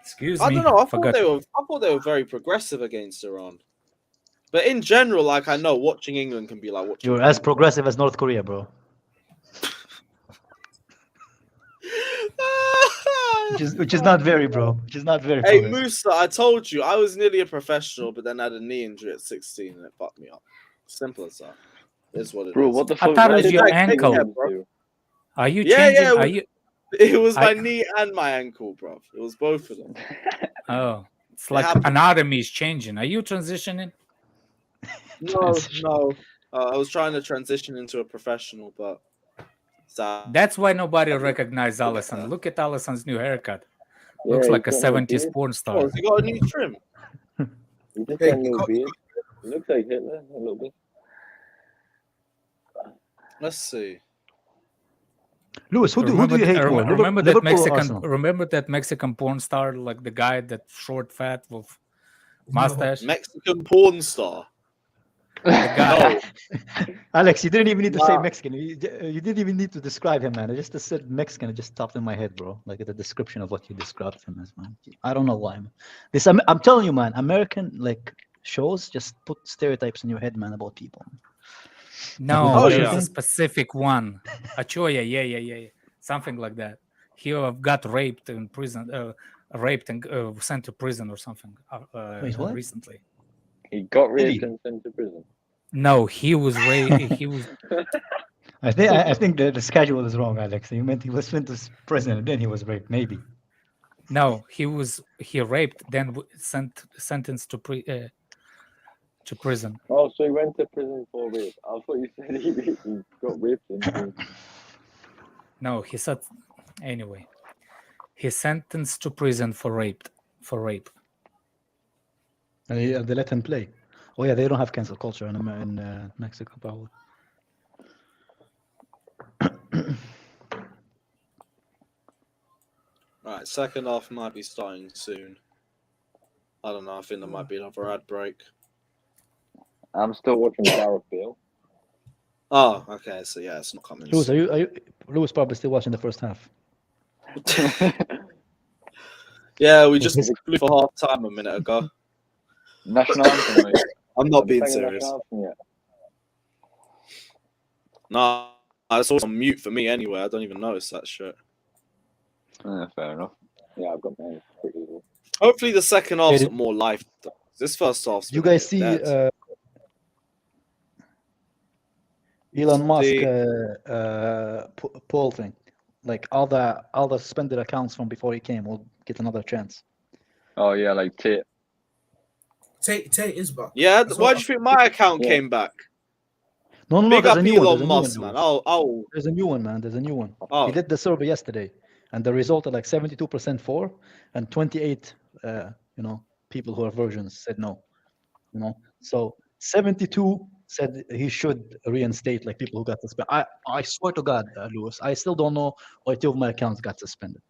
Excuse me. I don't know. I forgot. thought they were very progressive against Iran. But in general, like I know, watching England can be like watching. You're as progressive as North Korea, bro. Which is not very, bro. Which is not very. Hey, progressive. Musa, I told you I was nearly a professional, but then I had a knee injury at 16 and it fucked me up. Simple as that. Is what it Bro, is. what the I fuck? thought it why was did your they ankle. change you? Are you Yeah, changing? yeah, Are you? It was my I- knee and my ankle, bro. It was both of them. Oh, it's like happened. anatomy is changing. Are you transitioning? No. I was trying to transition into a professional, but That's why nobody recognized Allison. Look at Allison's new haircut. Yeah, Looks he's like a got no 70s beard. porn Oh, star. has he got a new trim? He just Hey, got you no got- beard. He looks like Hitler a little bit. Let's see. Lewis, who do you hate more? Remember that Liverpool or Mexican? Arsenal? Remember that Mexican porn star, like the guy that short, fat with mustache. Mexican porn star. The guy. Alex, you didn't even need to say Nah. Mexican. You didn't even need to describe him, man. I just said Mexican. It just popped in my head, bro. Like the description of what you described him as, man. I don't know why. Man. I'm telling you, man. American like shows just put stereotypes in your head, man, about people. No, Oh, there's yeah. a specific one. Achoya, yeah. Something like that. He got raped in prison, raped and sent to prison or something Wait, what? recently. He got Did raped he? and sent to prison. No, he was raped. He was. I think the schedule is wrong, Alex. You meant he was sent to prison and then he was raped, maybe. No, he raped, then sentenced to prison. Oh, so he went to prison for rape. I thought you said he got raped in prison. No, he said anyway. He's sentenced to prison for rape. And they let him play. Oh yeah, they don't have cancel culture in Mexico, probably. Right, second half might be starting soon. I don't know. I think there might be another ad break. I'm still watching Gareth Bale. Oh, okay. So yeah, it's not coming. Lewis, soon. are you Lewis probably still watching the first half? Yeah, we just flew for half time a minute ago. National anthem, mate. I'm not Have being you sang the serious. national anthem yet? No, it's also on mute for me anyway. I don't even notice that shit. Fair enough. Yeah, I've got mine pretty well. Hopefully, the second half's Yeah, got more life. This first half's. You been a guys bit see dead. Elon Musk The- poll thing? Like all the suspended accounts from before he came will get another chance. Oh yeah, like Tate. Tate is back. Yeah, That's why all. do you think my account Yeah. came back? No, Big there's up a new one. Elon There's a new one, Musk, Lewis. man. There's a new one, man. There's a new one. Oh. He did the survey yesterday, and the result are like 72% for, and 28, people who are virgins said no. So 72 said he should reinstate like people who got suspended. I swear to God, Lewis, I still don't know why two of my accounts got suspended.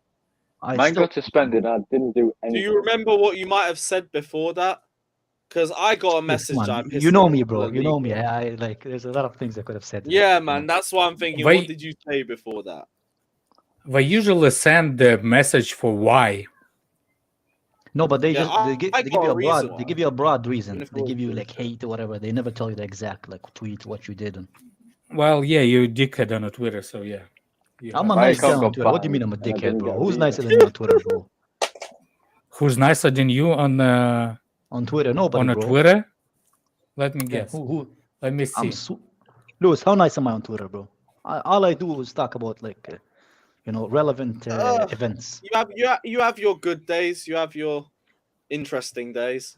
Mine got suspended. I didn't do Do anything. you remember what you might have said before that? Because I got a message. Come I on, pissed you know off me, people bro. You know illegal. me. I like. There's a lot of things I could have said. Yeah, man. That's why I'm thinking. Wait. What did you say before that? They usually send the message for why. No, but they Yeah, just I give got you a a broad. reason They why. give you a broad reason. Even if it They was give you good. like hate or whatever. They never tell you the exact like tweet what you did. And Well, yeah, you a dickhead on Twitter, so yeah. I'm a My nice guy account on got Twitter. What do you mean banned I'm a and I dickhead, didn't bro? get Who's a nicer reason. than me on Twitter, bro? Who's nicer than you on On Twitter, nobody, on a bro. Twitter? Let me Yeah, guess. who? Let me see. Lewis, how nice am I on Twitter, bro? All I do is talk about like, relevant events. You have your good days. You have your interesting days.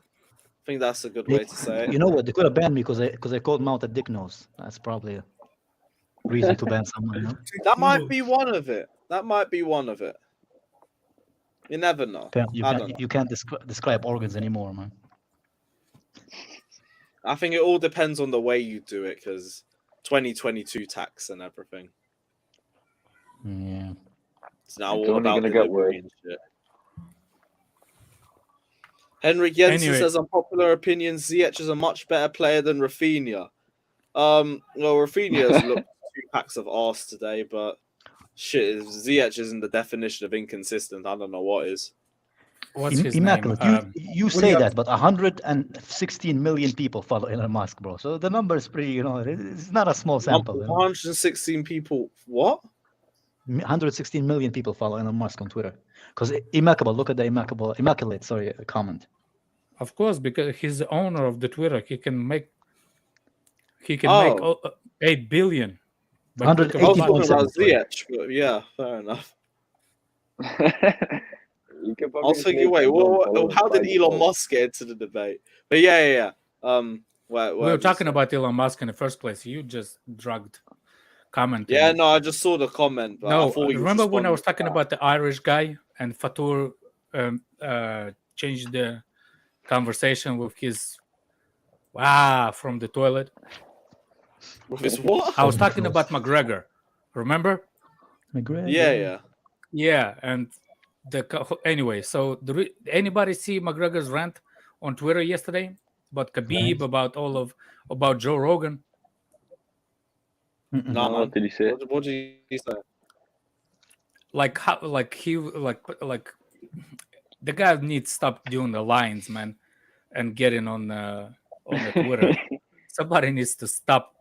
I think that's a good way to say it. You know what? They could have banned me because I called Mount a dick nose. That's probably a reason to ban someone. No? That might be one of it. You never know. You can't describe organs anymore, man. I think it all depends on the way you do it, because 2022 tax and everything. Yeah. It's now It's all only about gonna get delivery worse. and shit. Henrik Jensen Anyway. says, unpopular opinion, Ziyech is a much better player than Rafinha. Well, Rafinha's looked 2 packs of arse today, but shit, Ziyech isn't the definition of inconsistent. I don't know what is. What's his Immaculate. name? You say that, but 116 million people follow Elon Musk, bro. So the number is pretty, it's not a small sample. 116 people. What? 116 million people follow Elon Musk on Twitter. Because Immaculate, look at the Immaculate, comment. Of course, because he's the owner of the Twitter. He can make 8 billion. I was talking about 180.7. Ziyech, but yeah, fair enough. You could I probably was thinking, make wait, them don't follow how by did Elon default. Musk get into the debate? But yeah. We were talking about Elon Musk in the first place. You just drugged commenting. Yeah, no, I just saw the comment. But No, I thought remember when I was talking about the Irish guy and Fatur changed the conversation with his from the toilet? With his what? I was talking about McGregor. Remember? McGregor. Yeah. Yeah, and anyway, so anybody see McGregor's rant on Twitter yesterday about Khabib, about Joe Rogan? No, man. What did he say? What did he say? Like the guy needs to stop doing the lines, man, and getting on the Twitter. Somebody needs to stop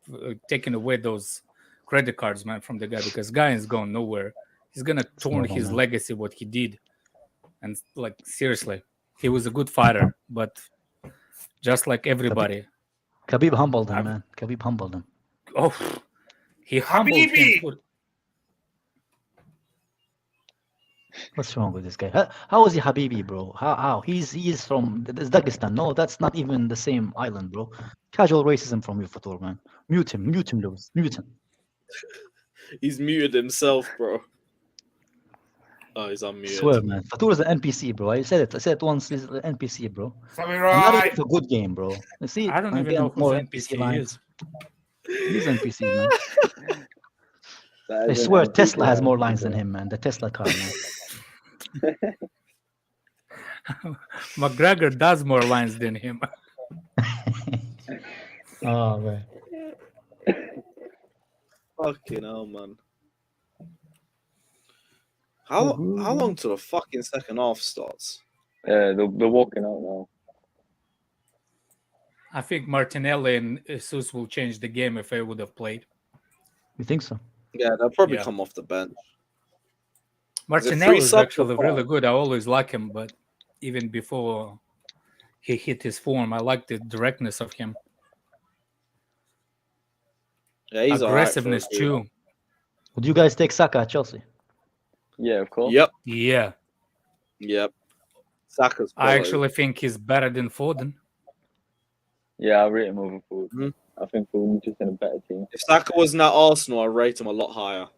taking away those credit cards, man, from the guy, because guy is going nowhere. He's gonna torn his legacy, what he did, and like seriously, he was a good fighter, but just like everybody, Khabib humbled him, man. Khabib humbled him. Oh, he humbled him. What's wrong with this guy? How is he Habibi, bro? How? He's from Dagestan. No, that's not even the same island, bro. Casual racism from you, Fatur, man. Mute him, Lewis. Mute him. He's muted himself, bro. Oh, he's unmuted. Swear, man. Fatur is an NPC, bro. I said it once. He's an NPC, bro. Right. Not even a good game, bro. You see, I don't even know who NPC lines. is. He's NPC, man. I swear, Tesla has more lines than him, man. The Tesla car, man. McGregor does more lines than him. Oh, man. Fucking hell, man. How long till the fucking second half starts? They're walking out now. I think Martinelli and Jesus will change the game if they would have played. You think so? Yeah, they'll probably come off the bench. Martinelli is actually really good. I always like him, but even before he hit his form, I like the directness of him. Yeah, he's aggressiveness right too. Would you guys take Saka at Chelsea? Yeah, of course. Yep. Yeah. Saka's I actually think he's better than Foden. Yeah, I rate him over Foden. Mm-hmm. I think Foden's just in a better team. If Saka wasn't at Arsenal, I'd rate him a lot higher.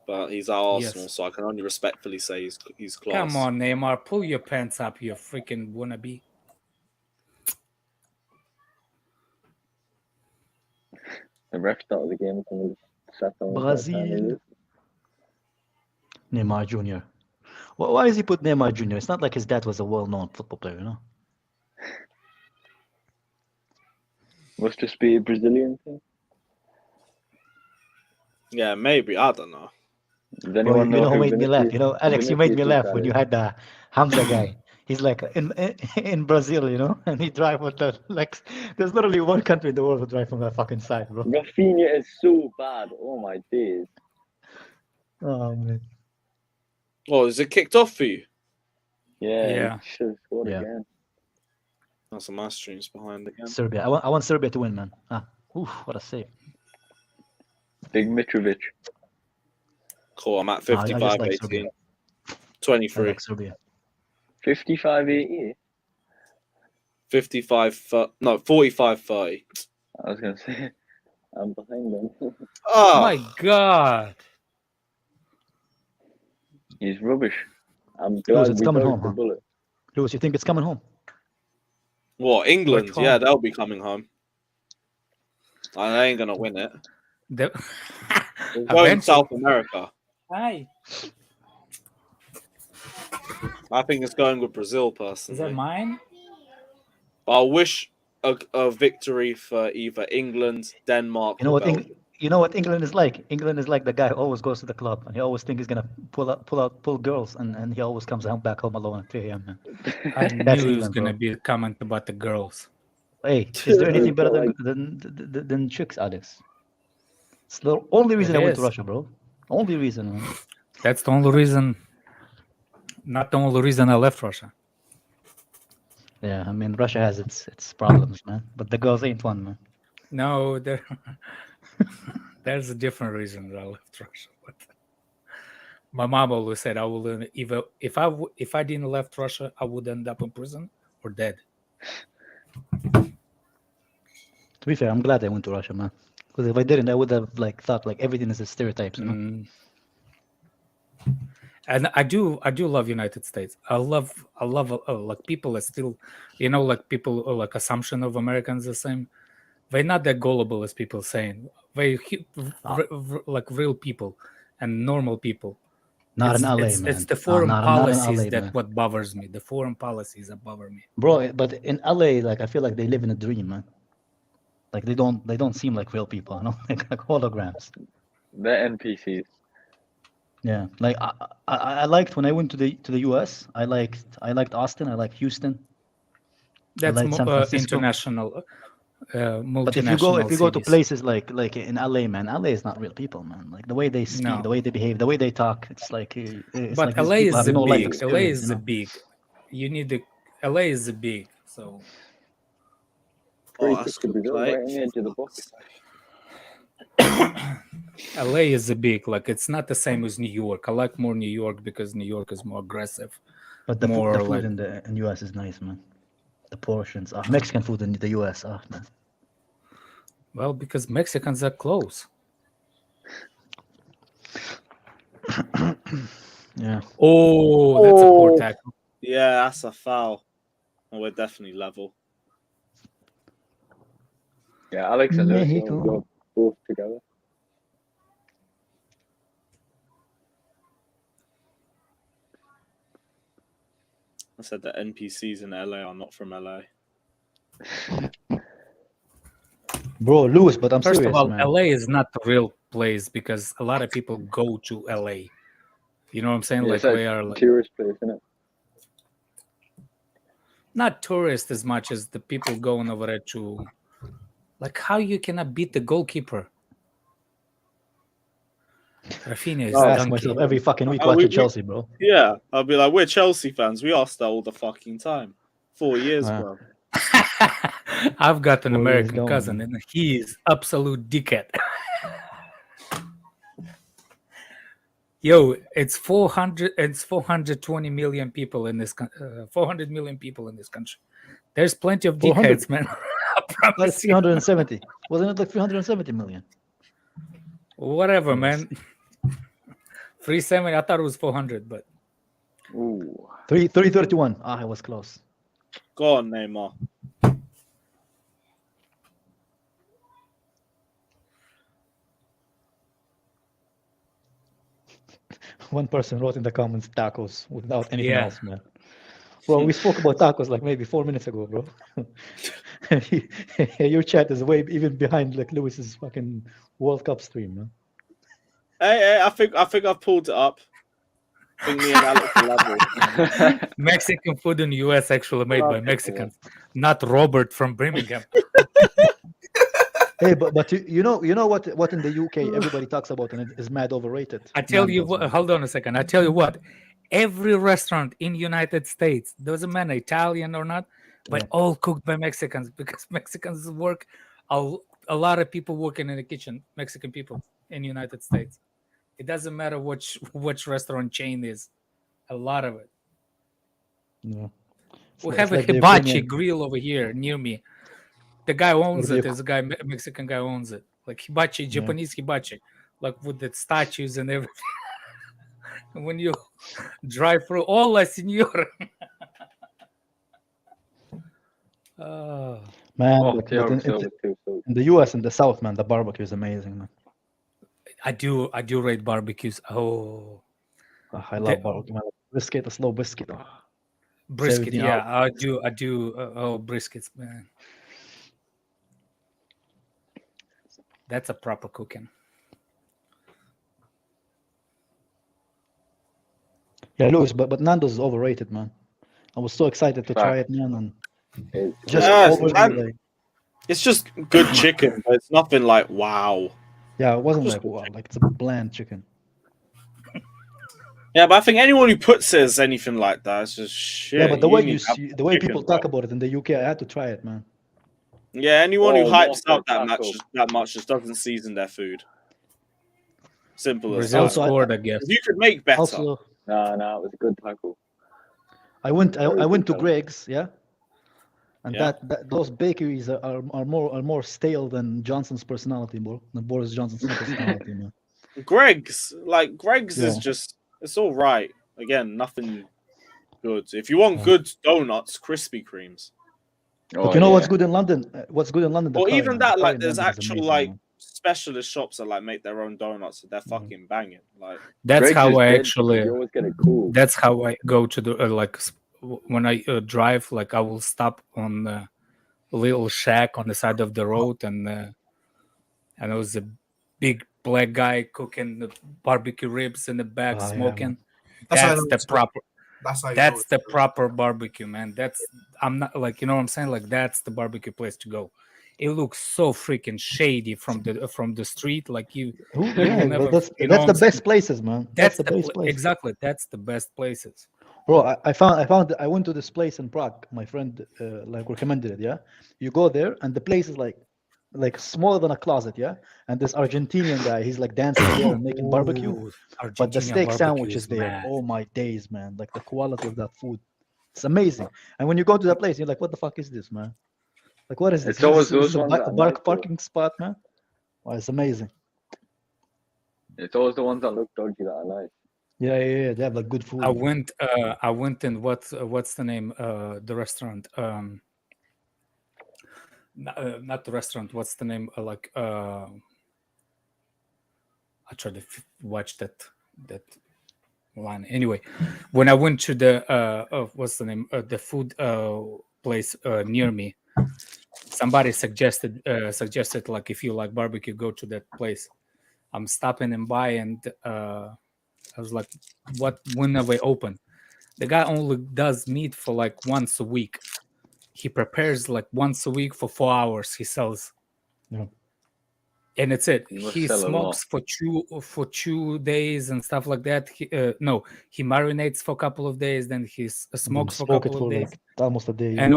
But he's at Arsenal, so I can only respectfully say he's class. Come on, Neymar, pull your pants up, you freaking wannabe. The ref started the game. Brazil. Neymar Jr. Why does he put Neymar Jr.? It's not like his dad was a well-known football player, you know? Must just be a Brazilian thing. Yeah, maybe. I don't know. Does anyone know who made me laugh? You know, Alex, you made me laugh when you had the Hamza guy. He's like in Brazil, you know, and he drive with the there's literally one country in the world who drive from that fucking side, bro. Rafinha is so bad. Oh my days. Oh man. Oh, is it kicked off for you? Yeah. Should have scored again. That's some my streams behind again. Serbia. I want Serbia to win, man. Oof, what a save. Big Mitrovic. Cool, I'm at 55-18. 23. Like Serbia. 55-80? 45-30. I was going to say, I'm behind them. Oh my God. He's rubbish. I'm glad Lewis, it's coming home, huh? bullet. Lewis, you think it's coming home? What, England? Yeah, they'll be coming home. I ain't going to win it. The, We're going eventually- South America. Hi. I think it's going with Brazil Is that personally. mine? I wish a victory for either England, Denmark, You know or what? Belgium. You know what England is like? England is like the guy who always goes to the club and he always thinks he's gonna pull girls, and he always comes back home alone at 3 a.m. Man. I That's knew he was England, gonna bro. be a comment about the girls. Hey, is there anything better Like- than chicks, Alex? It's the only reason It I went to is. Russia, bro. Only reason, man. That's the only reason. Not the only reason I left Russia. Yeah, I mean Russia has its problems, man. But the girls ain't one, man. No, there's a different reason that I left Russia. But my mom always said I will either if I didn't left Russia, I would end up in prison or dead. To be fair, I'm glad I went to Russia, man. Because if I didn't, I would have thought everything is a stereotypes, you know? Mm. And I do love United States. I love like people are still, like people like assumption of Americans the same. They're not that gullible as people saying. They like real people and normal people. Not in LA, it's, man. It's the foreign not in policies LA, that man. what bothers me. The foreign policies that bother me. Bro, but in LA, I feel like they live in a dream, man. Like they don't seem like real people, you know? like holograms. They're NPCs. Yeah, like I liked when I went to the US. I liked Austin. I liked Houston. That's like San Francisco. international. Multinational. But if you go to cities. places like in LA, man, LA is not real people, man. Like the way they speak, No. the way they behave, the way they talk, it's like. It's But like these LA people is have no life big. LA experience, is you know? big. You need the LA is big. So Free that's trip to good Brazil, play. right on the edge of the box. LA is big. Like it's not the same as New York. I like more New York because New York is more aggressive. But the more food like- in the US is nice, man. The portions, Mexican food in the US, man. Well, because Mexicans are close. Yeah. Oh, that's a poor tackle. Yeah, that's a foul. And we're definitely level. Yeah, Alex and Mexico. Lewis go both together. I said that NPCs in LA are not from LA. Bro, Lewis, but I'm First serious, of all, man. LA is not the real place because a lot of people go to LA. You know what I'm saying? Yeah, Like it's like we are like, tourist place, isn't it? not tourists as much as the people going over there to, like, how you cannot beat the goalkeeper. Rafinha is I ask donkey. myself every fucking week Oh, watching we- Chelsea, bro. Yeah, I'll be like, we're Chelsea fans. We asked that all the fucking time. 4 years, Wow. bro. I've got an 4 years American going. cousin, and he is absolute dickhead. Yo, it's 420 million people in this 400 million people in this country. There's plenty of 400? dickheads, man. I Like promise you. 370. Wasn't it like 370 million? Whatever, man. 370. I thought it was 400, but Ooh. 331. I was close. Go on, Neymar. One person wrote in the comments tacos without anything Yeah. else, man. Bro, we spoke about tacos like maybe 4 minutes ago, bro. Your chat is way even behind like Lewis's fucking World Cup stream, man. Hey, I think I've pulled it up. I think me and Alex are level. Mexican food in the US actually made by Mexicans, not Robert from Birmingham. Hey, but you know what in the UK everybody talks about and it is mad overrated. I tell you Nando's, what, man. hold on a second. I tell you what, every restaurant in United States, doesn't matter Italian or not, but Yeah. all cooked by Mexicans because Mexicans work, a lot of people working in the kitchen, Mexican people in United States. It doesn't matter which restaurant chain is, a lot of it. Yeah. It's We like- have a it's like the hibachi Ukrainian- grill over here near me. The guy owns the it. There's a guy, Mexican guy owns it. Like hibachi, Japanese hibachi, like with the statues and everything. And when you drive through, hola, senor. Man, Oh, but Thiago in Silva too. So the US and the South, man, the barbecue is amazing, man. I do rate barbecues. Oh, I love barbecue, man. Brisket, a slow brisket. brisket. 17 Yeah, hours. I do. Oh, briskets, man. That's a proper cooking. Yeah, Lewis, but Nando's is overrated, man. I was so excited to try it, man, and It's just Yes, overly man. like, It's just good chicken, but it's nothing like wow. yeah, it wasn't Just like good wow, like it's a bland chicken. Yeah, but I think anyone who puts it as anything like that, it's just shit. Yeah, but the way need you to have see, the way chicken, people bro. talk about it in the UK, I had to try it, man. Yeah, anyone who Oh, hypes what up that taco. much just doesn't season their food. Simple as Brazil that. Also, scored, I guess. You could make better. Also, No, it was a good taco. I went Very to good fella. Greg's, yeah, and Yeah. that those bakeries are more stale than Johnson's personality, bro. Than Boris Johnson's personality, man. Greg's is Yeah. just it's all right. Again, nothing good. If you want good donuts, Krispy Kremes. But you know what's good in London? What's good in London? The Or curry, even man. The that, curry like in there's London is actual amazing, like man. specialist shops that like make their own donuts and they're fucking banging. Like That's Greg's how is I dead, actually. You always get it cool. That's how I go to the when I drive. Like I will stop on a little shack on the side of the road, and it was a big black guy cooking the barbecue ribs in the back, Ah, yeah, smoking. That's how I That's know the it's good. proper. That's how you know That's it's the good. proper barbecue, man. I'm not like, you know what I'm saying. Like that's the barbecue place to go. It looks so freaking shady from the street. Like you Yeah, never, that's you know what the I'm saying? best places, man. That's the best place. Exactly. That's the best places. Bro, I went to this place in Prague. My friend like recommended it. Yeah, you go there and the place is like smaller than a closet. Yeah, and this Argentinian guy, he's like dancing there and making barbecue. Ooh, But the Argentinian steak barbecue sandwich is there. mad. Oh my days, man! Like the quality of that food, it's amazing. And when you go to that place, you're like, what the fuck is this, man? Like, what is this? It's always This those is a ones that are nice, though. parking spot, man. Oh, it's amazing. It's always the ones that look dodgy that are nice. Yeah. They have like good food. I man. went in what's the name? The restaurant. Not the restaurant. What's the name? I tried to watch that line. Anyway, when I went to the what's the name? The food place near me, somebody suggested like if you like barbecue, go to that place. I'm stopping and by, and I was like, when are they open? The guy only does meat for like once a week. He prepares like once a week for 4 hours. He sells, Yeah. and it's it. You must He sell a smokes for 2 days and stuff like that. He marinates for a couple of days, then he smokes for a Smoke it couple for of days, like almost a day. and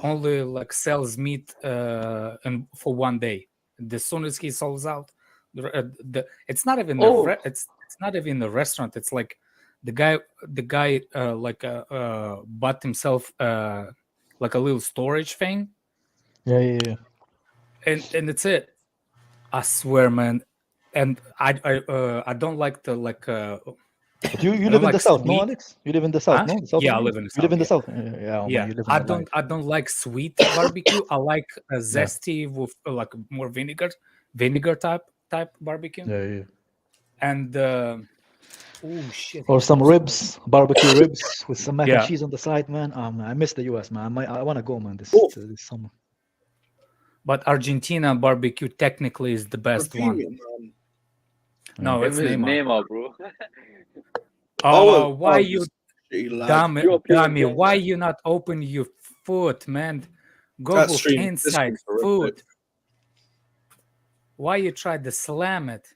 only like sells meat for 1 day. As soon as he sells out, it's not even it's not even a restaurant. It's like the guy bought himself like a little storage thing, Yeah. and it's it. I swear, man. And I don't like the like. But you I live don't in like the south, no, sweet. Alex? You live in the south, Huh? no? The south Yeah, I of live in the You live in the south. south. Yeah, Yeah, man, you live in the life. I don't like sweet barbecue. I like a zesty with like more vinegar type barbecue. Yeah. And oh shit. Or some ribs, barbecue ribs with some mac Yeah. and cheese on the side, man. I miss the US, man. I want to go, man, this summer. But Argentina barbecue technically is the best one. man. No, it's Neymar, bro. Why you dummy? European Why game, you not open your foot, man? Go That with stream- inside this stream's food. horrific. Why you try to slam it?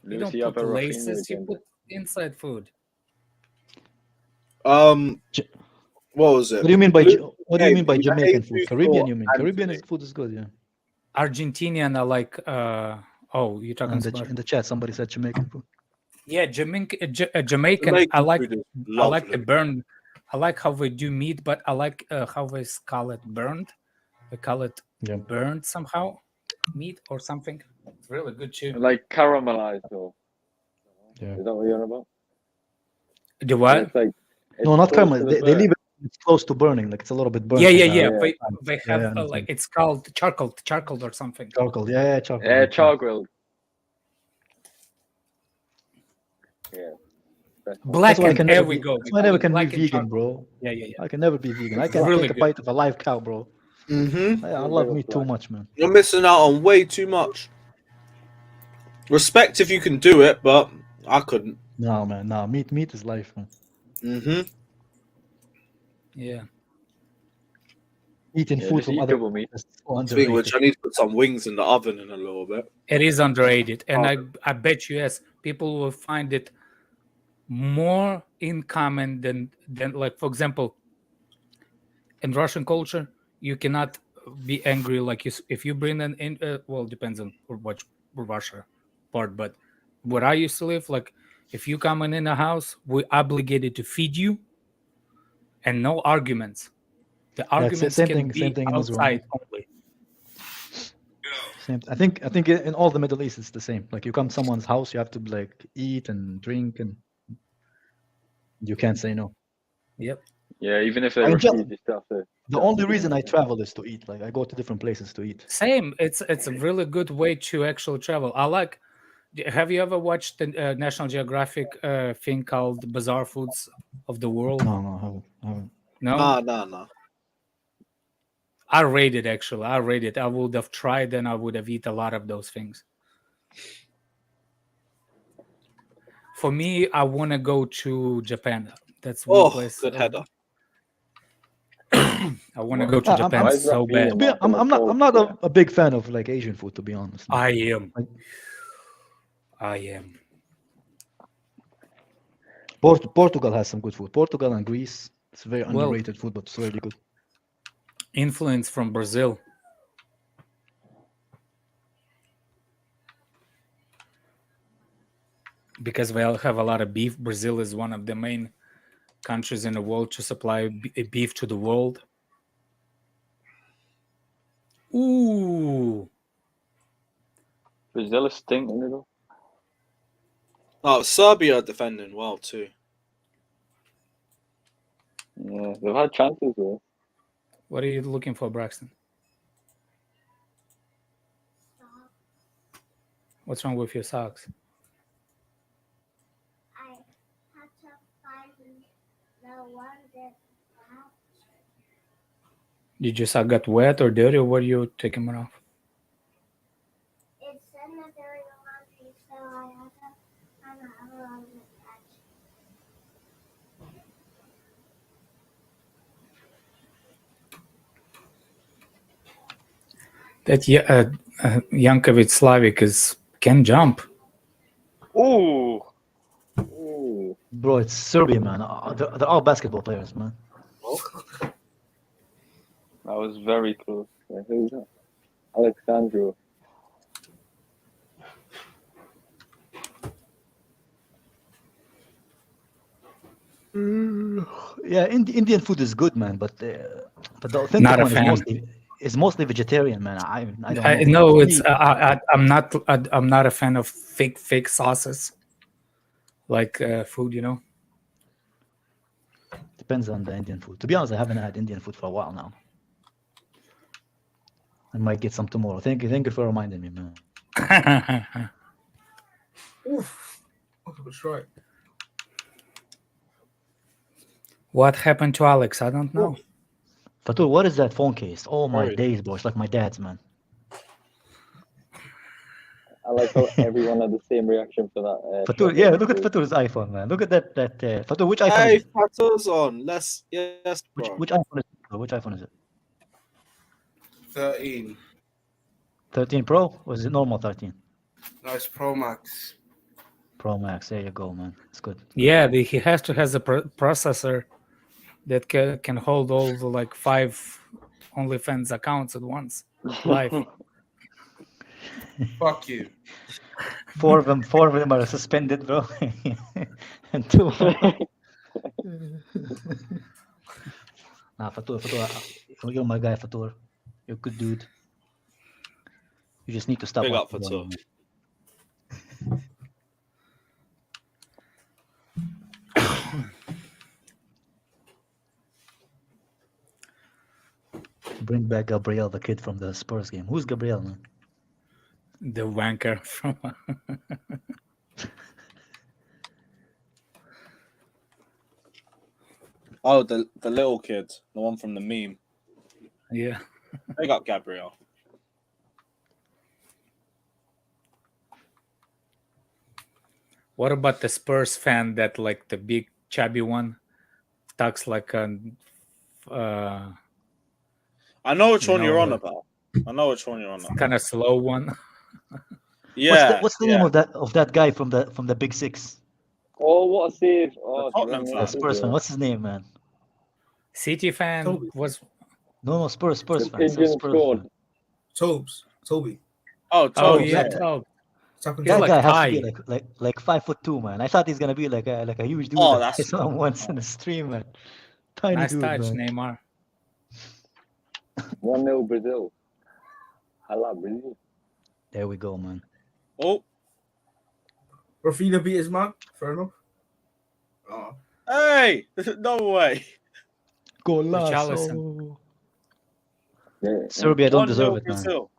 You don't Lucy, put have a Rafinha laces. You again. put inside food. What was it? What do you mean by What do you mean by Jamaican food? Jesus Caribbean, or you mean? Anthony? Caribbean food is good, yeah. Argentinian, I like. You're talking about In the chat, somebody said Jamaican food. yeah, Jamaican. Jamaican I like. food is I like the lovely. burn. I like how they do meat, but I like how they call it burned. They call it burned somehow, meat or something. It's really good too. Like caramelized, though. Yeah. Is that what you're on about? The what? It's like No, not close caramel. to the They leave burn. it it's close to burning. Like it's a little bit burnt. Yeah. Yeah. They have Yeah, like it's called charcoal or something. charcoal. Yeah, charcoal. Yeah, char grilled. Yeah. Black That's why I and can there never we be, go. that's why I never can be Black and vegan, charcoal. bro. Yeah. I can never be vegan. I can Really take a good. bite of a live cow, bro. Mm-hmm. I love meat too much, man. You're missing out on way too much. Respect if you can do it, but I couldn't. No, man. No, meat is life, man. Mm-hmm. Yeah. Eating Yeah, food just from eat other double meat. is so Speaking of underrated. which, I need to put some wings in the oven in a little bit. It is underrated, and Oh. I bet you, yes, people will find it more in common than like, for example, in Russian culture, you cannot be angry like if you bring an in. Well, it depends on what Russia part, but where I used to live, like if you come in a house, we're obligated to feed you, and no arguments. The arguments same can thing be in Israel. outside only. Same. I think in all the Middle East it's the same. Like you come to someone's house, you have to like eat and drink, and you can't say no. Yep. Yeah, even if I they're enjoy- refugees, you still have to. The only reason I travel is to eat. Like I go to different places to eat. Same. It's a really good way to actually travel. I like. Have you ever watched the National Geographic thing called Bizarre Foods of the World? No, I haven't. No? No. I rate it, actually. I rate it. I would have tried and I would have eaten a lot of those things. For me, I want to go to Japan. That's one place. Good header. I want to go to I'm- Japan Why is so that bad. vegan? I'm not a big fan of like Asian food, to be honest. I am. Like- I am. Portugal has some good food. Portugal and Greece. It's very Well- underrated food, but it's really good. Influence from Brazil. Because we all have a lot of beef. Brazil is one of the main countries in the world to supply beef to the world. Ooh. Brazil is stinking it up. Oh, Serbia are defending well too. Yeah, they've had chances though. What are you looking for, Braxton? What's wrong with your socks? I had to find the one that Did your sock get wet or dirty, or what are you taking it off? it's in the dirty laundry, so I had to find the other one that That Jankovic Slavic can jump. Ooh. Ooh. Bro, it's Serbia, man. They're all basketball players, man. That was very close. Yeah, who's that? Alexandro. Yeah, Indian food is good, man. But the authentic Not a one fan. is mostly vegetarian, man. I don't I know. know it's. I'm not a fan of fake sauces, like food. You know. Depends on the Indian food. To be honest, I haven't had Indian food for a while now. I might get some tomorrow. Thank you for reminding me, man. Oof. I was right. What happened to Alex? I don't know. Fatur, what is that phone case? Oh my Sorry. days, bro. It's like my dad's, man. I like how everyone had the same reaction for that. Fatur, yeah, look at Fatur's iPhone, man. Look at that. Fatur, which iPhone Hey, is it? Fato's on. Yes, bro. Which iPhone is it? Bro? Which iPhone is it? 13. 13 Pro or is it normal 13? No, it's Pro Max. Pro Max. There you go, man. It's good. Yeah, he has to has a processor that can hold all the like 5 OnlyFans accounts at once live. Fuck you. Four of them are suspended, bro. And 2. Nah, Fatur, you're my guy, Fatur. You're a good dude. You just need to stop. Big up, watching Fatur. porn, man. bring back Gabriel, the kid from the Spurs game. Who's Gabriel, man? The wanker from. Oh, the little kid, the one from the meme. Yeah. They got Gabriel. What about the Spurs fan that like the big chubby one talks like a I know which You one know, you're on like- about. I know which one you're on about. kind of slow one? Yeah. What's the name of that guy from the Big Six? Oh, what a save! Oh, Tottenham it's fan. The Spurs fan. What's his name, man? City fan Toby. was. No, Spurs The fan. It's a Indian Spurs squad. fan. Toby. Oh, Oh Toby. yeah, that- Toby. Tapping Yeah, That like guy has Thai. to be like 5'2", man. I thought he's gonna be like a huge dude. Oh, I that's- saw him once in the stream, man. Tiny Nice dude, touch, man. Neymar. 1-0 Brazil. Hala, Brazil. There we go, man. Oh, Rafinha beat his man. Fair enough. Oh. hey! No way. Richarlison. Yeah. Serbia don't 1-0 deserve it, man. Brazil.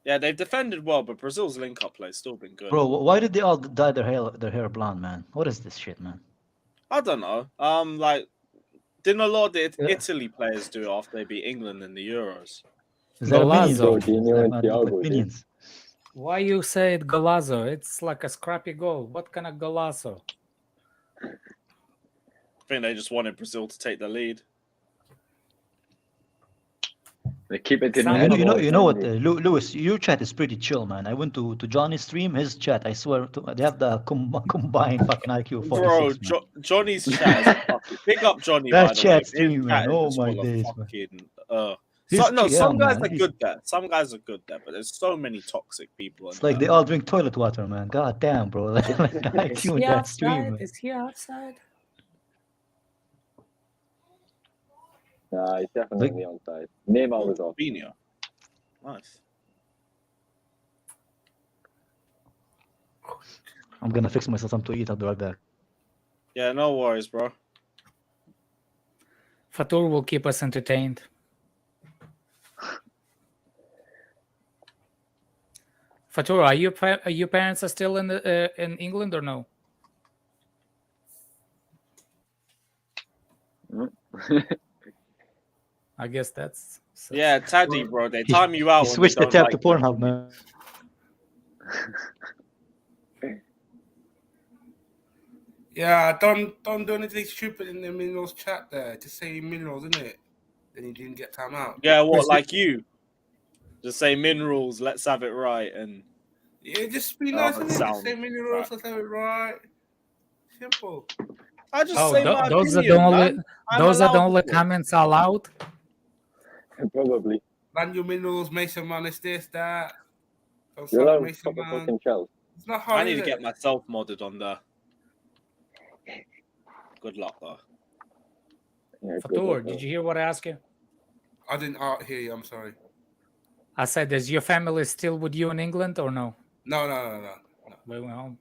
Yeah, they've defended well, but Brazil's link-up play's still been good. Bro, why did they all dye their hair blonde, man? What is this shit, man? I don't know. Like, didn't a lot of the Yeah. Italy players do it after they beat England in the Euros? Is that a minion? Golazo. Is that, Jorginho and man, look like Thiago, dude. minions? Why you say it golazo? It's like a scrappy goal. What kind of golazo? I think they just wanted Brazil to take the lead. They keep it in Some- You the know what, Lewis, your chat is pretty chill, man. I went to Johnny's stream, his chat. I swear, they have the combined fucking IQ of 46, Bro, man. Johnny's chat is fucking... Big up Johnny, That by the way. chat His stream, chat man. is Oh just my full of days, man. fucking, His some GL, guys man, are he's- good there. Some guys are good there, but there's so many toxic people. It's like they all drink toilet water, man. God damn, bro. Like, the Is IQ in he that stream, outside? man. Is he outside? Nah, he's definitely on the onside. Neymar was off. Fabinho. Nice. I'm gonna fix myself something to eat. I'll be right back. Yeah, no worries, bro. Fatur will keep us entertained. Fatur, are your parents are still in England or no? I guess that's Yeah, Taddy, bro. They time you out. He when switched they the don't tab to like you. Pornhub, man. Yeah, don't do anything stupid in the minerals chat there. Just say minerals, innit? Then you didn't get time out. Yeah, what, like you? Just say minerals, let's have it right. And Yeah, just be Oh, nice, it innit? Just sounds say minerals, right. let's have it right. Simple. I just Oh, say my those are opinion, the only man. I'm those are the allowed only to. comments allowed. Probably. Man, your minerals, Mason Man, it's this, that. Don't You're sell allowed Mason proper Man. fucking shells. It's not hard, I need to is get it? myself modded on there. Good luck, though. Yeah, Fatur, did you hear what I asked you? I didn't hear you, I'm sorry. I said, is your family still with you in England or no? No. They went home.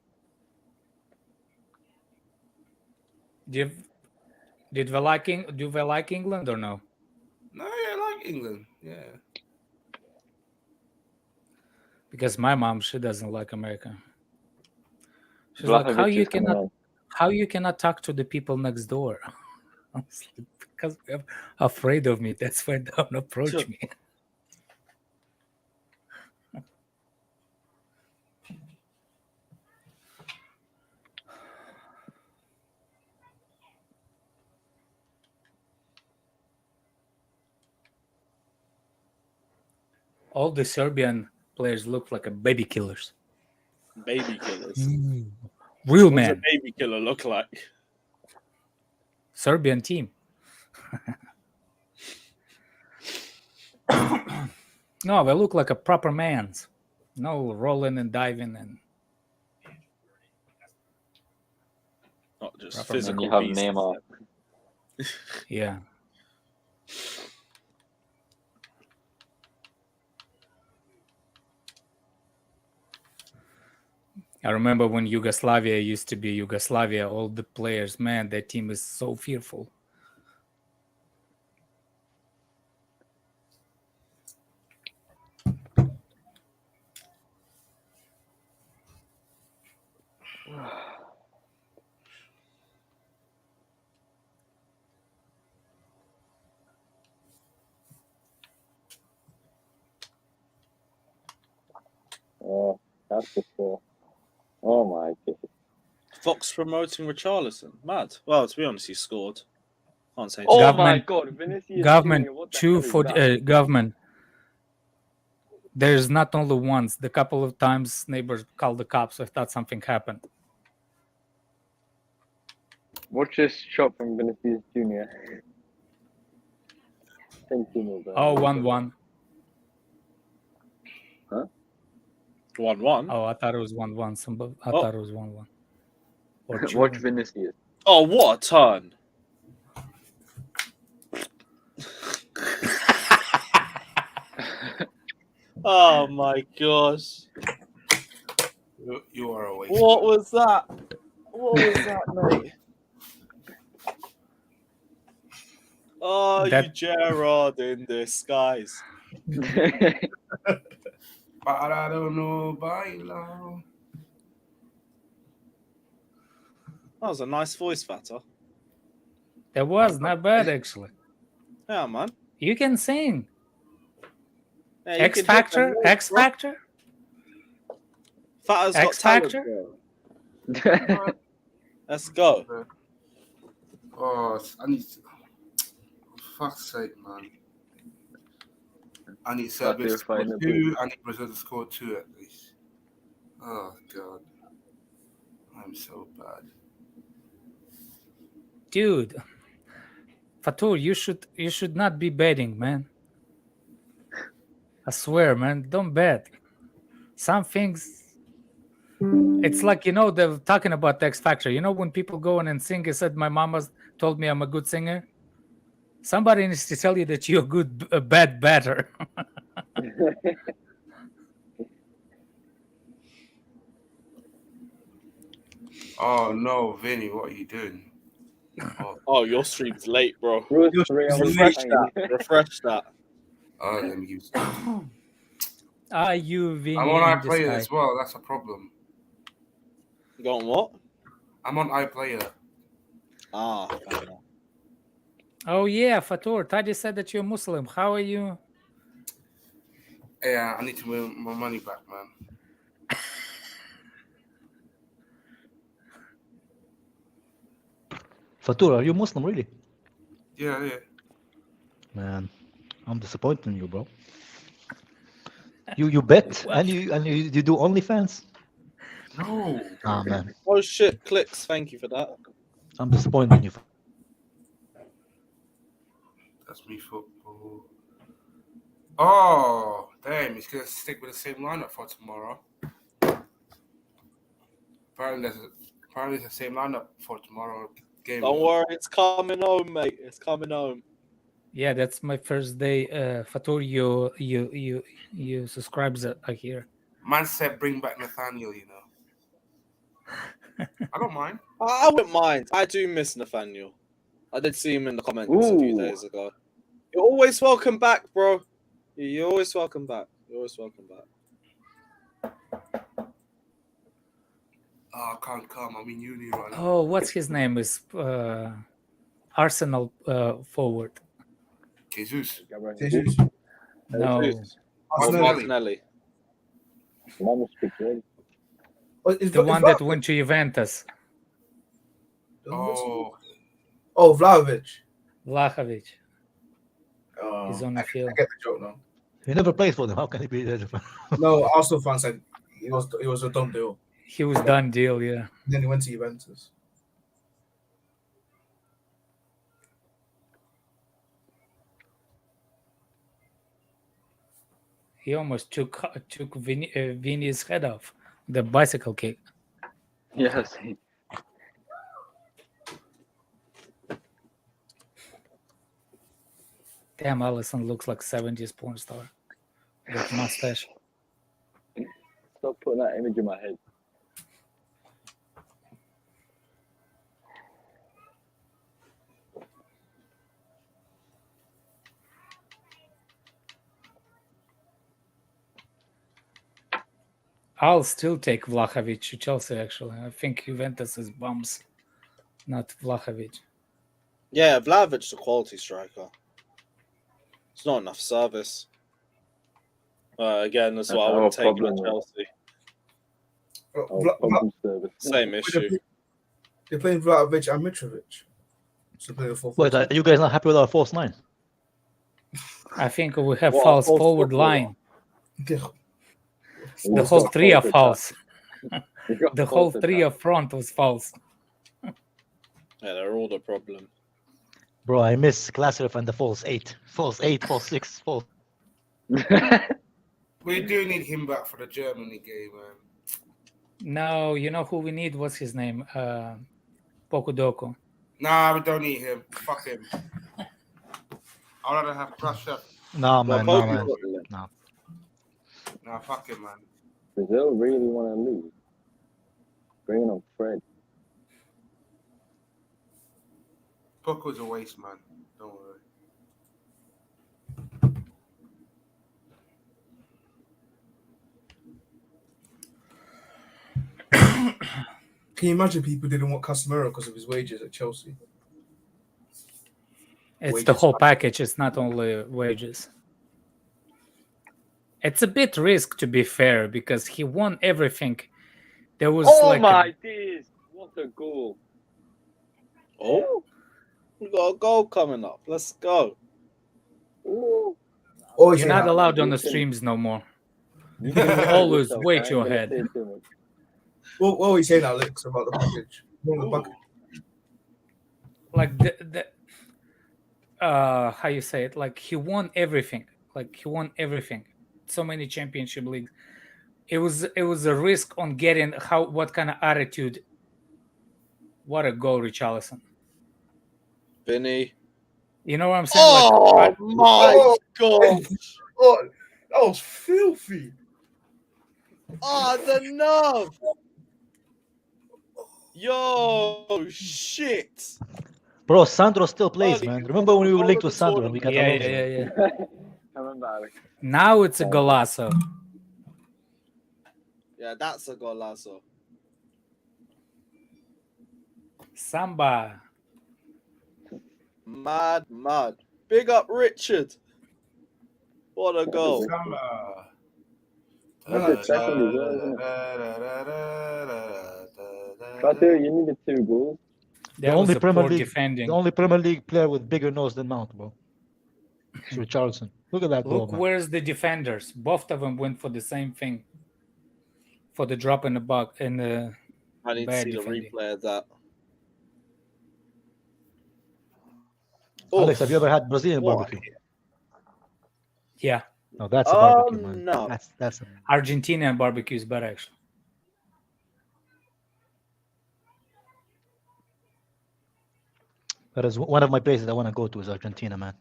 Do they like England or no? No, yeah, I like England. Yeah. Because my mom, she doesn't like America. She's Vlahovic like, is coming on. how you cannot talk to the people next door? I was like, because they're afraid of me. That's why they don't approach me. All the Serbian players look like a baby killers. Baby killers. Real What does a man. baby killer look like? Serbian team. No, they look like a proper man's. No rolling and diving and Not just Proper physical you have beasts. Neymar. yeah. I remember when Yugoslavia used to be Yugoslavia, all the players, man, that team is so fearful. Oh, that's the score. Oh my god. Fox promoting Richarlison. Mad. Well, to be honest, he scored. Can't say. Oh Government- my god, Vinicius Government, Jr., what the chew hell is for that? government. There's not only once, the couple of times neighbors called the cops if that something happened. Watch this shot from Vinicius Jr. Oh, 1-1. 1-1. Oh, I thought it was 1-1. I thought it was 1-1. Or Watch 2-1. Vinicius. Oh, what a turn. Oh my gosh. You are away. What was that? What was that, mate? Oh, you Gerard in disguise. Parado no bailo. That was a nice voice, Fata. It was not bad, actually. Yeah, man. You can sing. Yeah, you X can hit Factor? them X notes, Factor? bro. Fata's got X talent, Factor? bro. Let's go. Oh, I need. For fuck's sake, man. I need Serbia to score 2. I need Brazil to score 2 at least. Oh god, I'm so bad. Dude, Fatur, you should not be betting, man. I swear, man, don't bet. Some things, it's like, they're talking about the X Factor. You know, when people go in and sing, it said, my mama told me I'm a good singer. Somebody needs to tell you that you're a bad batter. Oh no, Vinny, what are you doing? Oh, your stream's late, bro. Refresh that. Refresh that. Oh, let me use that. Are you Vinny? I'm on iPlayer as well. That's a problem. You got on what? I'm on iPlayer. Ah, fair enough. Oh yeah, Fatur. Tadi said that you're Muslim. How are you? Yeah, I need to win my money back, man. Fatur, are you Muslim really? Yeah. Man, I'm disappointed in you, bro. You bet and you do OnlyFans? No. Ah, man. Oh shit, clicks. Thank you for that. I'm disappointed in you. That's me football. Oh, damn. He's going to stick with the same lineup for tomorrow. Apparently, it's the same lineup for tomorrow game. Don't worry, it's coming home, mate. It's coming home. Yeah, that's my first day. Fatur, you subscribes I hear. Man said bring back Nathaniel, I don't mind. I wouldn't mind. I do miss Nathaniel. I did see him in the comments a few days ago. You're always welcome back, bro. You're always welcome back. You're always welcome back. Oh, I can't come. I'm in uni right now. Oh, what's his name? Is Arsenal forward? Jesus. No. Martinelli. The one that went to Juventus. Oh. Oh, Vlahovic. He's on the field. I get the joke now. He never played for them. How can he be there? No, Arsenal fans said it was a done deal. He was done deal, yeah. Then he went to Juventus. He almost took Vinny's head off. The bicycle kick. Yes. Damn, Alisson looks like 70s porn star. With mustache. Stop putting that image in my head. I'll still take Vlahovic to Chelsea, actually. I think Juventus is bums, not Vlahovic. Yeah, Vlavic's a quality striker. It's not enough service. Again, that's what I would take at Chelsea. Problem service. Same issue. They're playing Vlahovic and Mitrovic. So play a 4-4-2. Wait, are you guys not happy with our false nine? I think we have What, false false forward footballer? line. Yeah. The whole three are false. You got The whole false three attack. up front was false. Yeah, they're all the problem. Bro, I miss Klassev and the false 8. False 8, false 6, false. We do need him back for the Germany game, man. No, you know who we need? What's his name? Pokudoko. Nah, we don't need him. Fuck him. I'd rather have Prussia. No, man, no, man. Pokemon. No. Nah, fuck him, man. Brazil really want to lose. Bringing on Fred. Poco's a waste, man. Don't worry. Can you imagine people didn't want Casemiro because of his wages at Chelsea? It's Wages. the whole package. It's not only wages. It's a bit risk, to be fair, because he won everything. There was days! What a goal! Oh, we got a goal coming up. Let's go. Ooh. Always You're say not that. allowed on the streams no more. You always yourself, way I ain't too gonna ahead. say too much. What are we saying, Alex, about the package? You want the package? Like how you say it? Like he won everything. So many championship leagues. It was a risk on getting what kind of attitude. What a goal, Richarlison. Vinny. You know what I'm saying? Oh my god! Oh, that was filthy. Oh, the nerve! Yo, shit! Bro, Sandro still plays, Early man. Remember when we were linked with before the Sandro and we got Yeah, Alonso? yeah. I remember Alex. Now it's a golazo. Yeah, that's a golazo. Samba. Mad. Big up Richard. What a goal. That's a second as well, isn't it? Carter, you needed 2 goals. That was a poor The defending. only Premier League player with bigger nose than Mount, bro. It's Richarlison. Look at that goal, Look, man. where's the defenders? Both of them went for the same thing. For the drop in the buck in the I need to bad see defending. the replay of that. Alex, Oof. have you ever had Brazilian What? barbecue? Yeah. No, that's a barbecue, man. No. That's Argentinian barbecue is better actually. that is one of my places I want to go to is Argentina, man.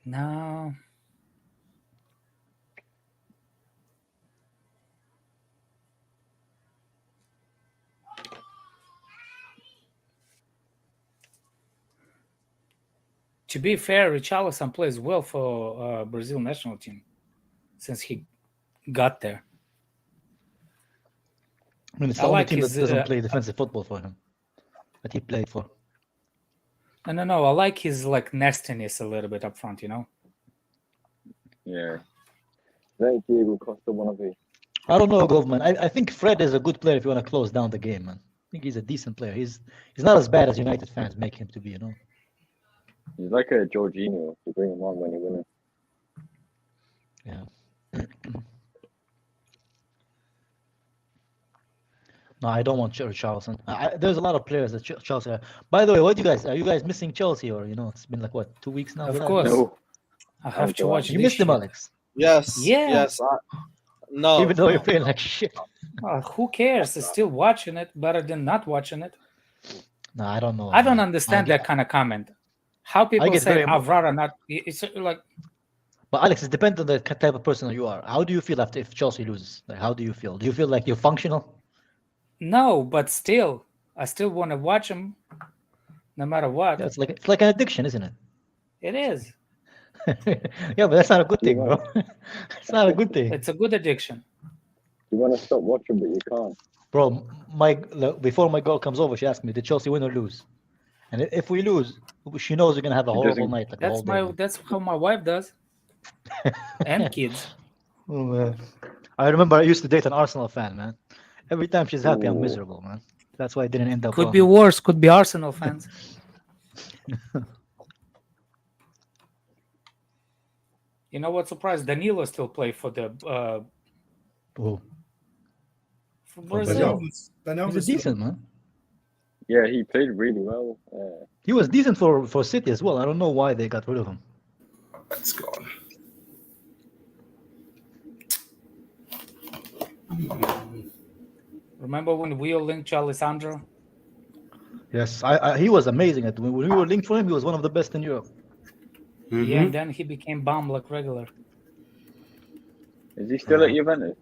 No. To be fair, Richarlison plays well for Brazil national team since he got there. I mean, it's I the only like team his, that doesn't play defensive football for him that he played for. No. I like his nastiness a little bit up front, you know. Yeah. That Diogo Costa one of the. I don't know, Govman. I think Fred is a good player if you want to close down the game, man. I think he's a decent player. He's not as bad as United fans make him to be, you know. He's like a Jorginho. You bring him on when you win it. Yeah. No, I don't want Richarlison. There's a lot of players that Chelsea are. By the way, are you guys missing Chelsea, or it's been 2 weeks now? Of course. No. I have to watch. You this missed him, shit. Alex. Yes. Yeah. Yes. No. Even though you're playing like shit. Who cares? Still watching it better than not watching it. No, I don't know. I don't man. understand that kind of comment. How people get say very I'd rather not. It's like But Alex, it depends on the type of person you are. How do you feel if Chelsea loses? How do you feel? Do you feel like you're functional? no, but still, I still want to watch them, no matter what. Yeah, it's like an addiction, isn't it? It is. Yeah, but that's not a good thing, bro. It's not a good thing. It's a good addiction. You want to stop watching, but you can't. Bro, before my girl comes over, she asked me, did Chelsea win or lose? And if we lose, she knows we're gonna have a horrible night. Like, the whole day. That's how my wife does, and kids. Oh, man. I remember I used to date an Arsenal fan, man. Every time she's happy, I'm Ooh. miserable, man. That's why I didn't end up. Could be worse. Could be Arsenal fans. You know what? Surprised Danilo still play for the Oh, for Brazil. Brazil. Daniel he's a decent man. Yeah, he played really well. He was decent for City as well. I don't know why they got rid of him. That's gone. Remember when we all linked to Alessandro? Yes, he was amazing at when we were linked for him. He was one of the best in Europe. Yeah, and then he became bomb like regular. Is he still at Juventus?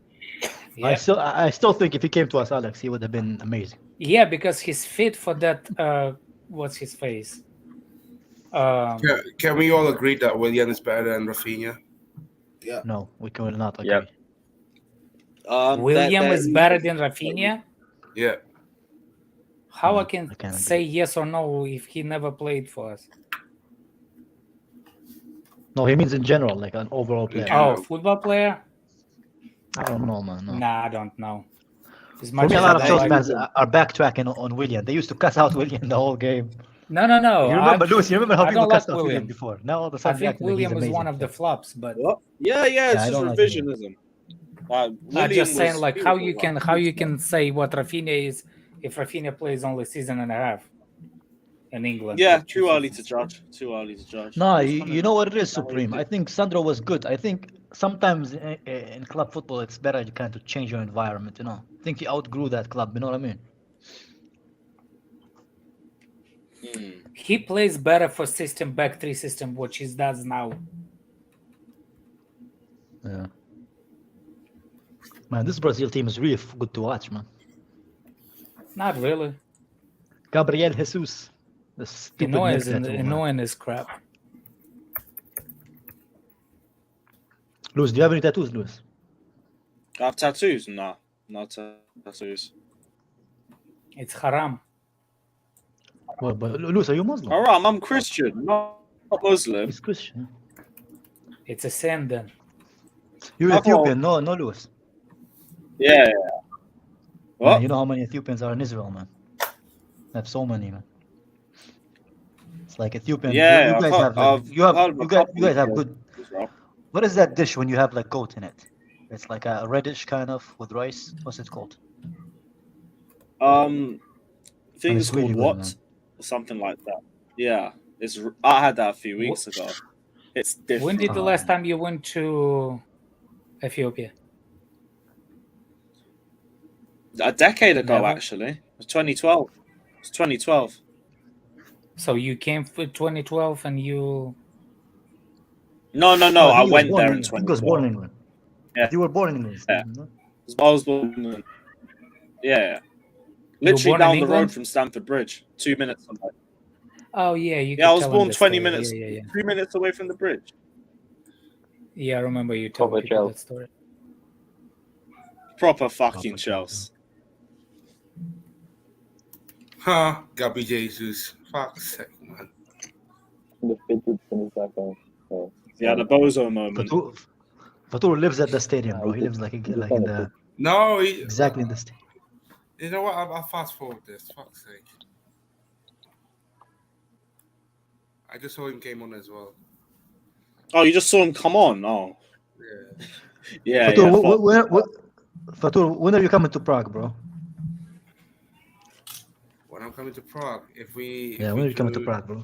Yeah. I still think if he came to us, Alex, he would have been amazing. Yeah, because he's fit for that. What's his face? Can we all agree that Willian is better than Rafinha? Yeah. No, we will not agree. Yep. William is better than Rafinha. Yeah. How No, I can I can't say yes or no if he never played for us? No, he means in general, like an overall player. Oh, football player? I don't know, man. No. Nah, I don't know. As For much me, a as lot I of Chelsea like- fans are backtracking on William. They used to cuss out William the whole game. No. You remember, Lewis? You remember how I people don't like cussed out William William. before? Now all of a I sudden, think acting like he's William is amazing. one of the flops, but What? Yeah, it's I just don't like revisionism. I'm William just saying, was like, how you beautiful, can say what Rafinha is if Rafinha plays only season and a half in England. Yeah, for 2 too early to seasons. judge. Too early to judge. No, He's you coming know up what it is, that way Supreme. too. I think Sandro was good. I think sometimes in club football, it's better to kind of change your environment, you know. I think he outgrew that club, you know what I mean? He plays better for system back three system, which he does now. Yeah. Man, this Brazil team is really good to watch, man. Not really. Gabriel Jesus. The stupid Annoying neck tattoo, man. annoying as crap. Lewis, do you have any tattoos, Lewis? I have tattoos? Nah, not tattoos. It's haram. Well, but Lewis, are you Muslim? Haram, I'm Christian, not Muslim. He's Christian. It's a sin then. You're Oh. Ethiopian, no, Lewis. Yeah. Man, What? you know how many Ethiopians are in Israel, man? I have so many, man. It's like Ethiopian. Yeah, you guys I've have, heard- like, I've you have, heard of a you guys, couple you guys have of good. Israel. What is that dish when you have like goat in it? It's like a reddish kind of with rice. What's it called? I think it's it's really called good, what? man. Or something like that. Yeah, I had that a few weeks ago. It's different. When did the last time you went to Ethiopia? A decade ago, Never. actually. It was 2012. It's 2012. So you came for 2012 and you. No. I I think he was went born there in- in I think he was born 2012. in England. Yeah. You were born in England. Yeah. no? I was born. Yeah. Literally born in down the England? road from Stamford Bridge. 2 minutes away. Oh yeah, you. Yeah, I could was tell born him the 20 story. minutes, Yeah. 3 minutes away from the bridge. Yeah, I remember you telling Proper people Chelsea. that story. Proper fucking Proper Chelsea. Huh? Gabi Jesus. Fuck's sake, man. The fidget spinner back on. Oh, Yeah, the bozo moment. Fatur lives at the stadium, bro. He lives like in the No, exactly in the stadium. You know what? I'll fast forward this. Fuck's sake. I just saw him came on as well. Oh, you just saw him come on? Oh. Yeah. Yeah, Fatur, Fatur, when are you coming to Prague, bro? When I'm coming to Prague, When are you coming to Prague, bro?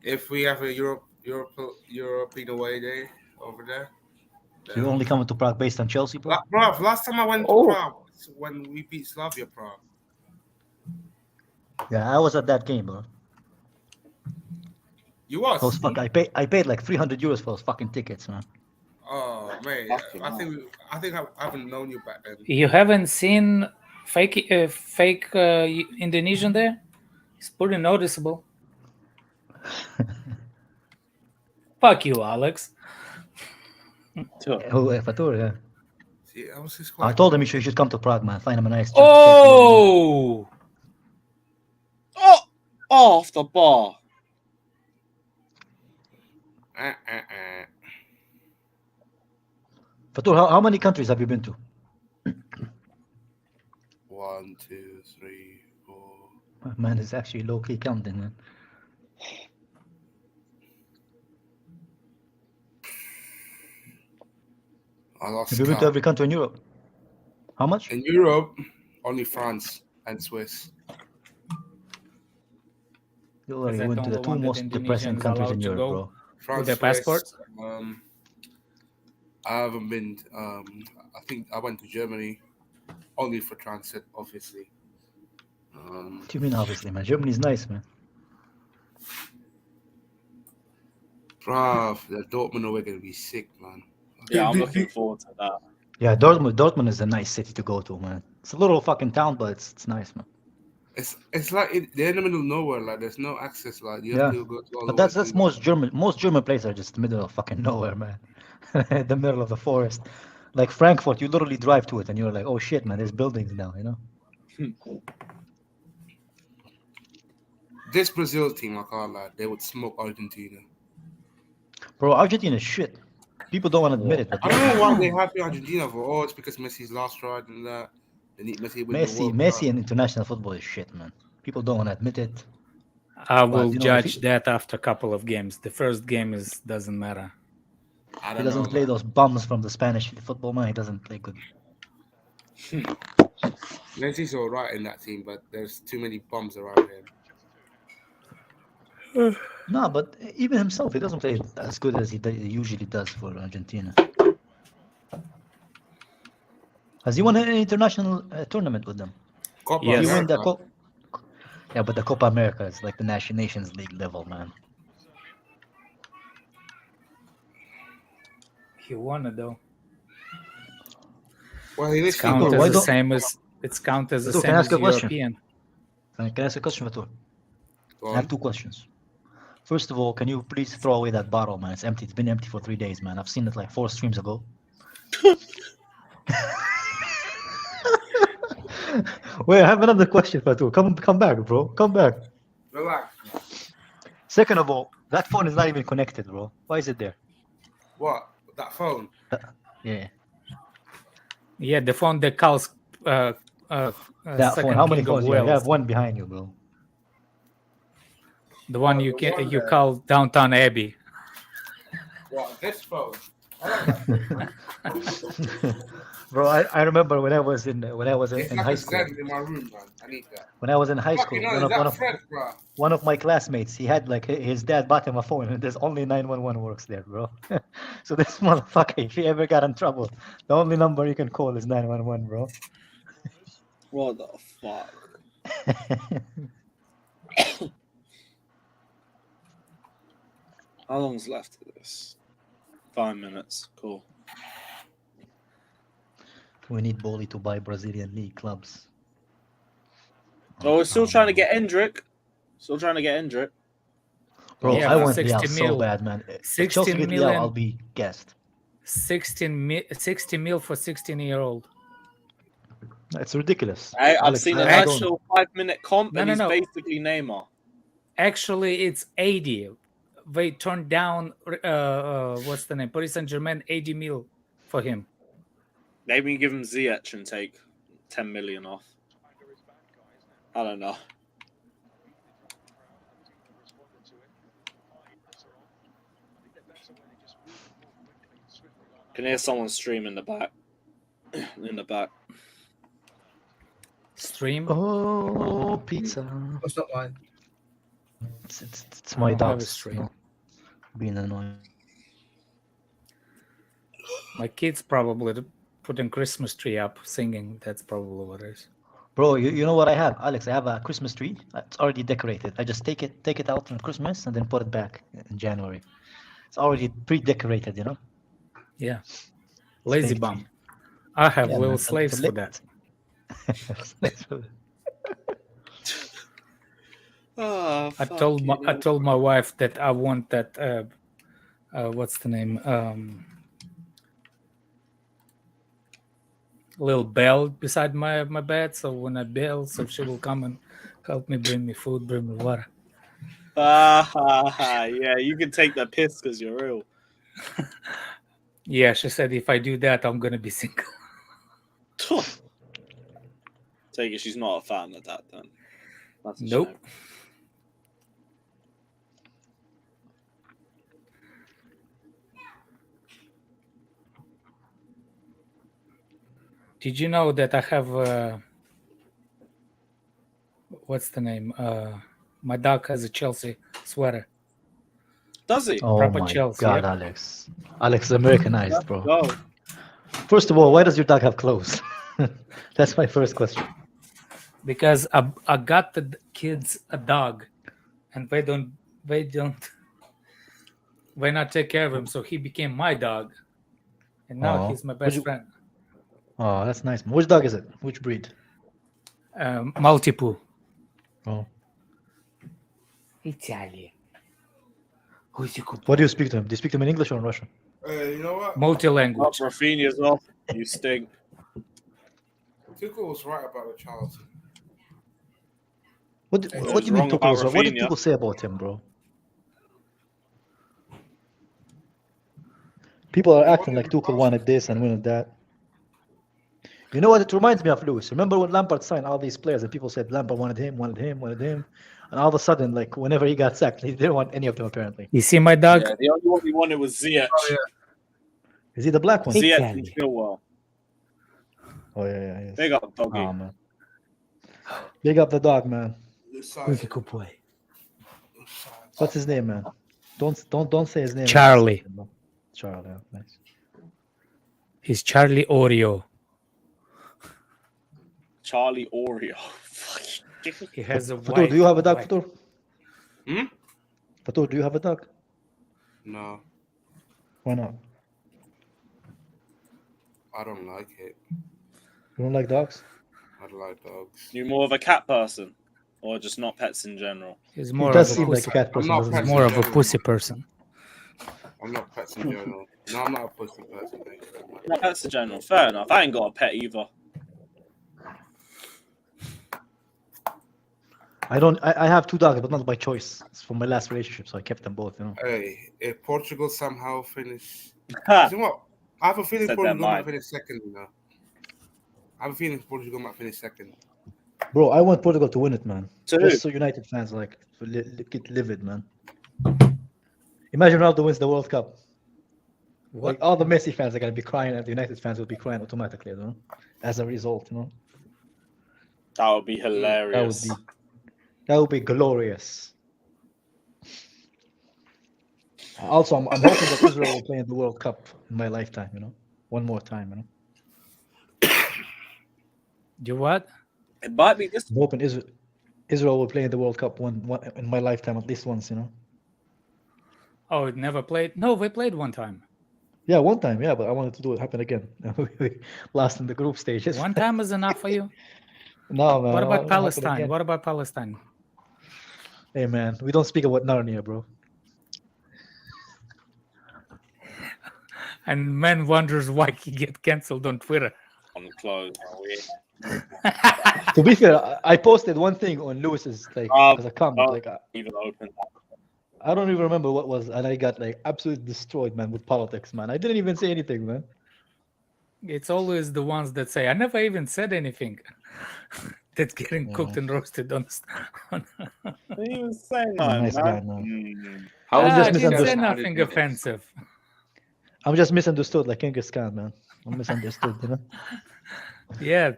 If we have a European away day over there. You're only coming to Prague based on Chelsea, bro? Bro, last time I went to Prague was when we beat Slavia Prague. Yeah, I was at that game, bro. You was? I paid like 300 euros for those fucking tickets, man. Oh man, I think I haven't known you back then. You haven't seen fake Indonesian there? It's pretty noticeable. Fuck you, Alex. Fatur, yeah. See, I was just I told him he should come to Prague, man. Find him a nice church. Oh! Oh! Off the bar. Fatur, how many countries have you been to? 2, 3, 4. Man, it's actually low key counting, man. I lost Have you been to count. every country in Europe? How much? In Europe, only France and Swiss. You Is already that went to the only two one that most depressing Indonesians countries allowed in to Europe, go? bro. France, their Swiss, passports? I haven't been. I think I went to Germany only for transit, obviously. What do you mean, obviously, man? Germany's nice, man. Bruv, the Dortmund away gonna be sick, man. Yeah, I'm looking forward to that. Yeah, Dortmund is a nice city to go to, man. It's a little fucking town, but it's nice, man. It's like they're in the middle of nowhere. Like there's no access. Like you have to go to all But the way that's to. most German places are just the middle of fucking nowhere, man. The middle of the forest. Like Frankfurt, you literally drive to it and you're like, oh shit, man, there's buildings now, you know? This Brazil team, I can't lie, they would smoke Argentina. Bro, Argentina is shit. People don't want to admit it, but I don't know why they're happy Argentina for. Oh, it's because Messi's last ride and that. They need Messi to win the World Messi Cup. in international football is shit, man. People don't want to admit it. I will you know, if judge that after a couple of games. The first game doesn't matter. I He don't doesn't know, play man. those bums from the Spanish football, man. He doesn't play good. Messi's all right in that team, but there's too many bums around him. No, but even himself, he doesn't play as good as he usually does for Argentina. Has he won any international tournament with them? Copa Yes. He won the America. Yeah, but the Copa America is like the Nations League level, man. He won it though. Well, he It's literally counted why as the don't- same as the Fatou, same can I as ask you a question? European. Can I ask a question, Fatou? Go I on. have two questions. First of all, can you please throw away that bottle, man? It's empty. It's been empty for 3 days, man. I've seen it like 4 streams ago. Wait, I have another question, Fatou. Come back, bro. Come back. Relax. Second of all, that phone is not even connected, bro. Why is it there? What? That phone? Yeah. Yeah, the phone that calls That phone. second How many king of phones? You have? You have Wales. one behind you, bro. The one Oh, you the one you there. call Downtown Abbey. What? This phone? I like that phone. Bro, I remember when I was in It's like high a school. Zen in my room, man. I need that. When I was in high school, Fucking hell, is that Fred, bro? one of my classmates, he had like his dad bought him a phone, and there's only 911 works there, bro. So this motherfucker, if he ever got in trouble, the only number you can call is 911, bro. What the fuck? How long's left of this? 5 minutes. Cool. We need Boli to buy Brazilian league clubs. Oh, we're still trying to get Endrick. Still trying to get Endrick. Bro, Yeah, I but want 60 Leao so mil. bad, man. If 16 Chelsea get Leao, million. I'll be gassed. 60 mil for 16-year-old. It's ridiculous. I've Alex, seen a I nice don't- little 5-minute comp, No, and no, he's no. basically Neymar. Actually, it's 80. They turned down what's the name? Paris Saint-Germain 80 mil for him. Maybe you give him Ziyech and take 10 million off. I don't know. Can hear someone stream in the back. In the back. Stream. Oh, pizza. That's not mine. It's my I don't have a dogs, stream. you know, being annoying. My kids probably putting Christmas tree up, singing. That's probably what it is. Bro, you know what I have, Alex? I have a Christmas tree. It's already decorated. I just take it out on Christmas and then put it back in January. It's already pre-decorated, you know. Yeah. Lazy fake bum. tree. I have Yeah, little man, slaves it's for lit. that. Oh, I told my wife that I want that what's the name? Little bell beside my bed, so when I bail, so she will come and help me, bring me food, bring me water. Yeah, you can take the piss because you're real. Yeah, she said if I do that, I'm gonna be single. Take it she's not a fan of that then. That's a Nope. shame. Did you know that I have what's the name? My dog has a Chelsea sweater. Does he? Oh Proper my Chelsea, God, yeah. Alex. Alex is Americanized, bro. Go. First of all, why does your dog have clothes? That's my first question. Because I got the kids a dog, and they not take care of him, so he became my dog, and now Aw. he's my best friend. Oh, that's nice. Which dog is it? Which breed? Multiple. Oh. Italian. What do you speak to him? Do you speak to him in English or in Russian? You know what? Multi-language. Rafinha's off. You stink. Tuchel was right about the Charlton. What do you mean wrong Tuchel about was right? What did Rafinha. people say about him, bro? People are acting like Tuchel wanted this and wanted that. You know what? It reminds me of Lewis. Remember when Lampard signed all these players and people said Lampard wanted him, and all of a sudden, like whenever he got sacked, he didn't want any of them apparently. You see my dog? Yeah, the only one he wanted was Ziyech. Oh, yeah. Is he the black one? Ziyech and Silva. Oh yeah. Yes. Big up, doggy. Oh, man. Big up the dog, man. Good boy. What's his name, man? Don't say his name. Charlie. Charlie, yeah, nice. He's Charlie Oreo. Charlie Oreo. He has a Fatur, white. do you have a dog, Fatur? Hmm? Fatur, do you have a dog? No, Why not? I don't like it. You don't like dogs? I don't like dogs. You more of a cat person, or just not pets in general? He's He more does of a seem like pussy. a cat person. not doesn't he? pets. More of a pussy person. I'm not pets in general. No, I'm not a pussy person. Thank you very much. Not pets in general. Fair enough. I ain't got a pet either. I have two dogs, but not by choice. It's from my last relationship, so I kept them both, you know. Hey, if Portugal somehow finish, Ha! you know what? I have a feeling Said Portugal that might live. finish second. You know, I have a feeling Portugal might finish second. Bro, I want Portugal to win it, man. To who? Just so United fans like get livid, man. Imagine Ronaldo wins the World Cup. Like all the Messi fans are gonna be crying, and the United fans will be crying automatically, you know, as a result, you know. That would be hilarious. That would be glorious. Also, I'm hoping that Israel will play in the World Cup in my lifetime, you know, one more time, you know. You what? It might be this. I'm hoping Israel will play in the World Cup one in my lifetime at least once, you know. Oh, it never played? No, we played one time. Yeah, one time, yeah, but I wanted to do it happen again. We lost in the group stages. One time is enough for you? No, man. What I want it about to happen Palestine? again. What about Palestine? Hey, man, we don't speak about Narnia, bro. And man wonders why he get cancelled on Twitter. On clothes. To be fair, I posted one thing on Lewis's as a comment. Like Even open. I don't even remember what was, and I got like absolutely destroyed, man, with politics, man. I didn't even say anything, man. It's always the ones that say, I never even said anything. That's getting cooked and roasted on. He was saying Nice that, guy, man. man. I was just didn't say misunderstood. nothing offensive. I'm just misunderstood, like Genghis Khan, man. I'm misunderstood, you know. Yeah,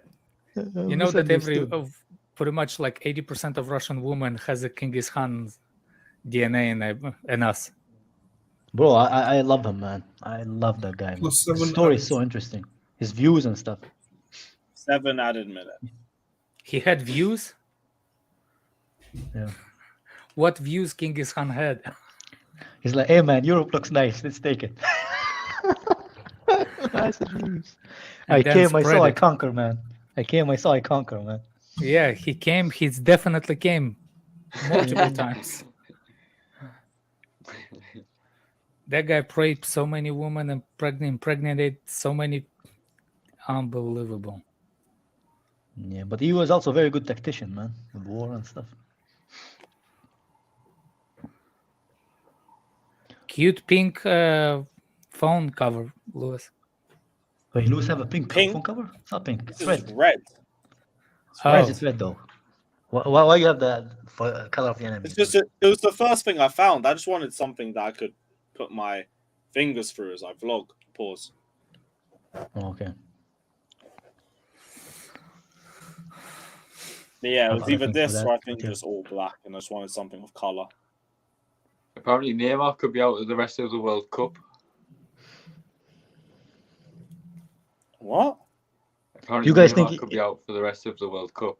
you know that Misunderstood. pretty much like 80% of Russian women has a Genghis Khan DNA in us. Bro, I love him, man. I love that guy. Man. Plus His 7 story is so interesting. His views and stuff. 7 added minute. He had views. Yeah. What views Genghis Khan had? He's like, hey, man, Europe looks nice. Let's take it. Nice views. And I then came, I spread saw, I it. conquer, man. I came, I saw, I conquer, man. Yeah, he came. He's definitely came multiple times. That guy raped so many women and impregnated so many. Unbelievable. Yeah, but he was also a very good tactician, man, with war and stuff. Cute pink phone cover, Lewis. Wait, Lewis have a pink Pink? phone cover? It's not pink. It's This red. is red. Why is it red though? Why you have the color of the enemy? It's just it was the first thing I found. I just wanted something that I could put my fingers through as I vlog. Pause. Oh, okay. But yeah, it was Okay, either thanks for this that. or I think Okay. just all black, and I just wanted something of color. Apparently, Neymar could be out of the rest of the World Cup. What? Apparently, You guys Neymar think could be out for the rest of the World Cup.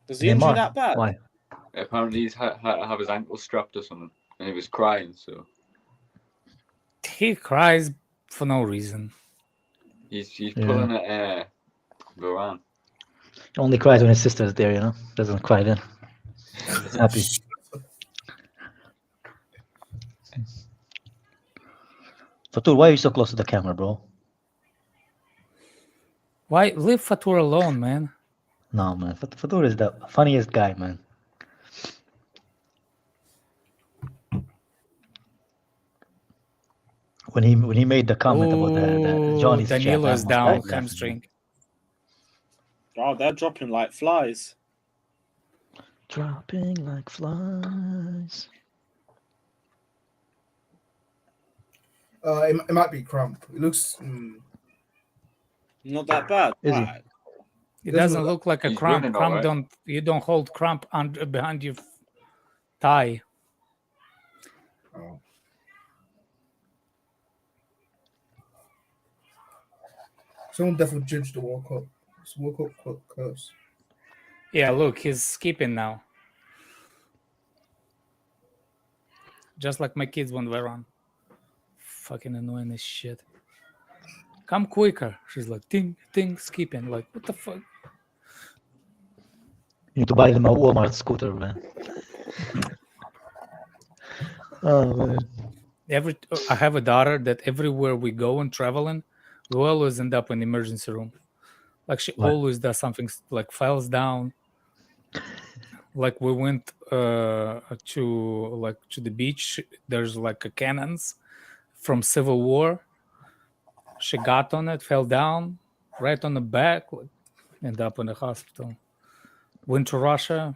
Is the injury Neymar? that bad? Why? Apparently, he's had to have his ankle strapped or something, and he was crying. So He cries for no reason. he's Yeah. pulling at Varane. He only cries when his sister's there, you know. Doesn't cry then. He's happy. Fatul, why are you so close to the camera, bro? Why leave Fatur alone, man? No, man. Fatul is the funniest guy, man. When he made the comment about the Johnny's chat, Danilo I is almost down, died laughing. hamstring. Oh, they're dropping like flies. Dropping like flies. It might be cramp. It looks. Not that bad. Is he? Alright. It Doesn't doesn't look like a He's cramp. winning, Cramp alright. you don't hold cramp behind your thigh. Oh. Someone definitely judged the World Cup. It's World Cup curse. Yeah, look, he's skipping now. Just like my kids when we're on. Fucking annoying as shit. Come quicker. She's like, ting, ting, skipping. Like, what the fuck? You need to buy them a Walmart scooter, man. Oh, man. I have a daughter that everywhere we go and traveling, we always end up in the emergency room. Like she What? always does something like falls down. Like we went to the beach. There's like a cannons from Civil War. She got on it, fell down, right on the back, like, ended up in the hospital. Went to Russia.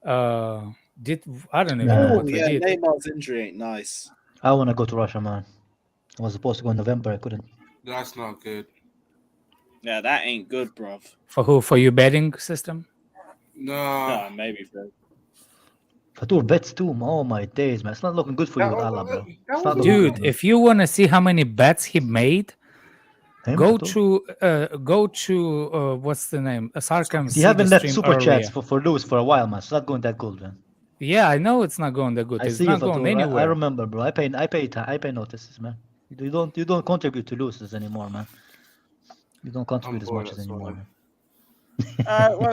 I don't even know Nah. what Oh we yeah, did. Neymar's injury ain't nice. I want to go to Russia, man. I was supposed to go in November. I couldn't. That's not good. Yeah, that ain't good, bruv. For who? For your betting system? No. Maybe for Fatur bets too. Oh my days, man. It's not looking good for you with Allah, bro. It's not looking Dude, good, man. if you want to see how many bets he made, Him, go Fatur? to what's the name? Sarkam. You haven't left stream super chats earlier. for Lewis for a while, man. It's not going that good, man. Yeah, I know it's not going that good. I It's see you, not going Fatur. I anywhere. remember, bro. I pay notices, man. You don't contribute to losers anymore, man. You don't contribute as much as anymore, man. well,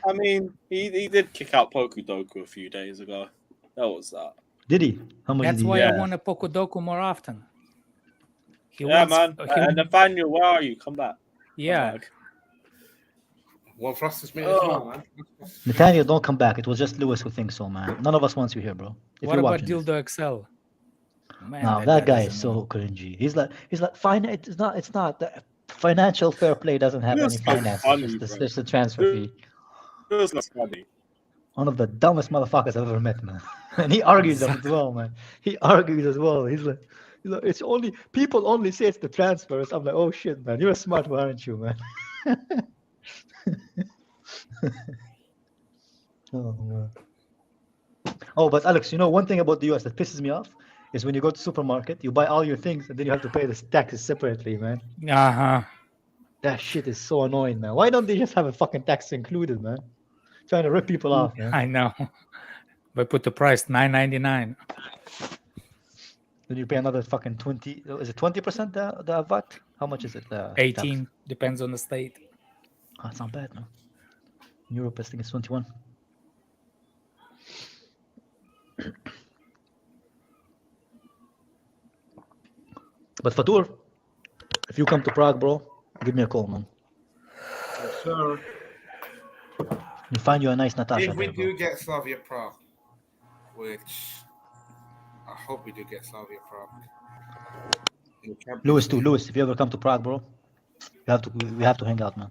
I mean, he did kick out Pokudoku a few days ago. That was that. Did he? How much That's did he? why I want a Pokodoku more often. He Yeah, wants- man. he- And Nathaniel, where are you? Come back. yeah. One for us is made as well, man. Nathaniel, don't come back. It was just Lewis who thinks so, man. None of us wants you here, bro. If What you're about watching this. Dildo XL? Man, No, that guy is doesn't so know. cringy. He's like fine. It's not. The financial fair play doesn't have Feels any so finances. funny, It's bro. just a transfer fee. Feels like funny. One of the dumbest motherfuckers I've ever met, man. And he argues as well, man. He argues as well. He's like, it's only people only say it's the transfers. I'm like, oh shit, man, you're a smart one, aren't you, man? Oh man. Oh, but Alex, you know one thing about the US that pisses me off is when you go to supermarket, you buy all your things, and then you have to pay the taxes separately, man. Uh-huh. That shit is so annoying, man. Why don't they just have a fucking tax included, man? Trying to rip people off, man. I know. But put the price $9.99. Then you pay another fucking 20. Is it 20% the VAT? How much is it? 18, depends on the state. Oh, that's not bad, man. In Europe, I think it's 21. But Fatur, if you come to Prague, bro, give me a call, man. Yes, sir. You find you a nice Natasha. If we there, bro. do get Slavia Prague, which I hope we do get Slavia Prague. in the Champions Lewis too. League. Lewis, if you ever come to Prague, bro, we have to hang out, man.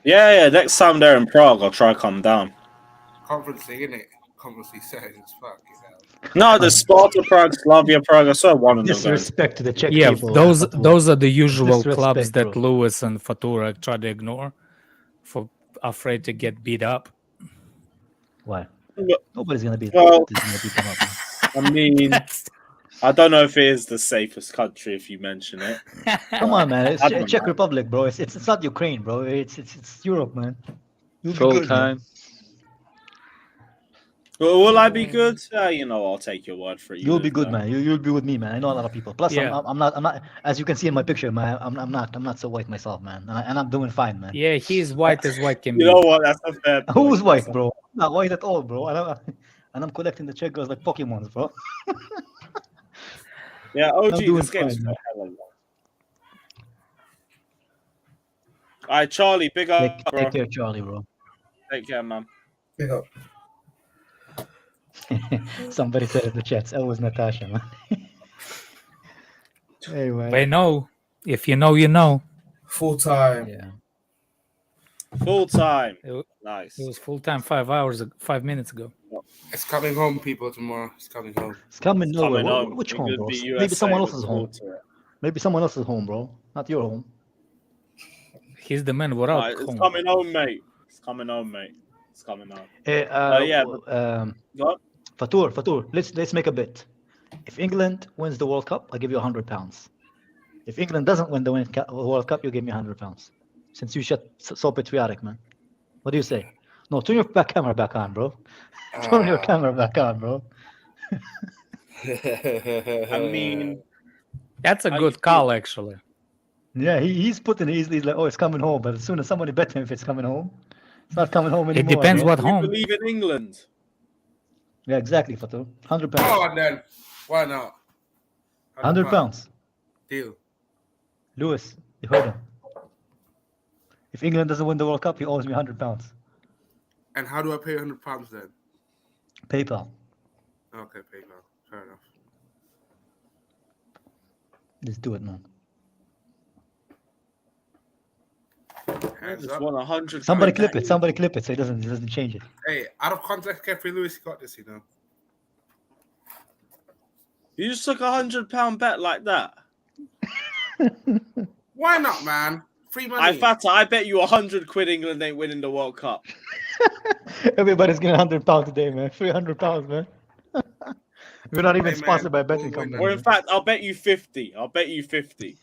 Yeah. Next time they're in Prague, I'll try to come down. Conference League, innit? Conference League settings. Fuck it out. No, the Sparta Prague, Slavia Prague. I saw one of them. Disrespect to the Czech Yeah, people. those are the usual Disrespect, clubs that bro. Lewis and Fatura try to ignore for afraid to get beat up. Why? But- Nobody's gonna beat Well, them up. Man. I mean, I don't know if it is the safest country if you mention it. Come on, man. It's I don't Czech know. Republic, bro. It's not Ukraine, bro. It's Europe, man. You'll be Full good, man. time. Well, will I be good? I'll take your word for it. You'll be good, man. You'll be with me, man. I know a lot of people. Plus, Yeah. I'm not. As you can see in my picture, man. I'm not so white myself, man. And I'm doing fine, man. Yeah, he's white as white can You be. know what? That's a fair point. Who's white, bro? I'm not white at all, bro. And I'm collecting the Czech girls like Pokemons, bro. Yeah, I'm OG, doing this game's fine, man. hella long. All right, Charlie, big up, bro. Take care, Charlie, bro. Take care, man. Big up. Somebody said in the chats, "Oh, it was Natasha, man." Anyway, They know. If you know, you know. Full time. yeah. Full time. It Nice. was full time 5 minutes ago. It's coming home, people, tomorrow. It's coming home. It's coming nowhere. Coming home. Which It home, could bro? be Maybe USA someone with else's home. water. Maybe someone else's home, bro. Not your home. He's the man without Right, it's home. coming home, mate. It's coming home, mate. It's coming home. Yeah. Go on. Fatur, let's make a bet. If England wins the World Cup, I'll give you £100. If England doesn't win the World Cup, you give me £100. Since you so patriotic, man. What do you say? No, turn your camera back on, bro. Turn your camera back on, bro. I mean, That's a How good you call, actually. Yeah, he's putting it easily. He's like, oh, it's coming home. But as soon as somebody bet him if it's coming home, it's not coming home It anymore. depends bro. what you home. believe in England. Yeah, exactly, Fatur. £100. Come on, then. Why not? £100. Deal. Lewis, you heard him. If England doesn't win the World Cup, he owes me £100. And how do I pay £100 then? PayPal. Okay, PayPal. Fair enough. Just do it, man. I Hands just up. want 100. Somebody quid. clip it. Somebody clip it so he doesn't change it. Hey, out of context, Jeffrey Lewis got this, you know. You just took £100 bet like that. Why not, man? Free money. I bet you 100 quid England ain't winning the World Cup. Everybody's getting £100 today, man. £300, man. We're not even Hey, man, sponsored by a betting we'll win company. that. Or in fact, I'll bet you 50. I'll bet you 50.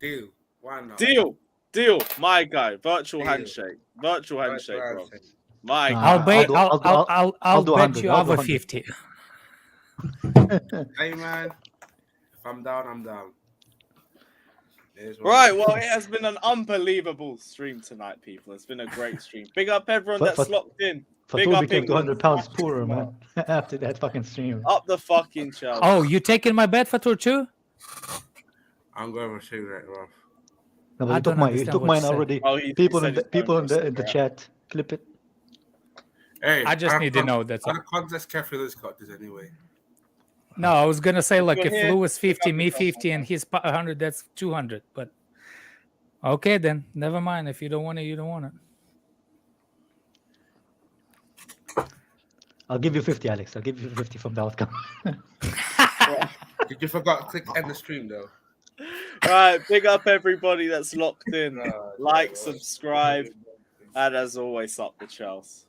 Deal. Why not? Deal. My guy. Virtual Deal. handshake. Virtual handshake, bro. Handshake. My Nah. I'll guy. bet. I'll do- I'll I'll do bet 100. you I'll do over 100. 50. Hey, man. If I'm down, I'm down. It is what Right, it is. well, it has been an unbelievable stream tonight, people. It's been a great stream. Big up everyone But- that's locked in. Big Fatur up became England. £200 poorer, man. After that fucking stream. Up the fucking Chelsea. Oh, you taking my bet, Fatur, too? I'm going to shoot that, Rough. No, but I you took don't mine. You understand took what mine you said. already. Oh, he People said in the he's going people in for the Instagram. chat. Clip it. Hey, I just out of need to con- know, that's out all. of context, Jeffrey Lewis got this anyway. No, I was gonna say like We're if here. Lewis 50, Pick up me the 50, and he's 100, that's 200. But okay, then never mind. If you don't want it, you don't want it. I'll give you 50, Alex. I'll give you 50 from the outcome. Did you forget to click end the stream, though? Right, big up everybody that's locked in. Like, subscribe, and as always, up the Chelsea.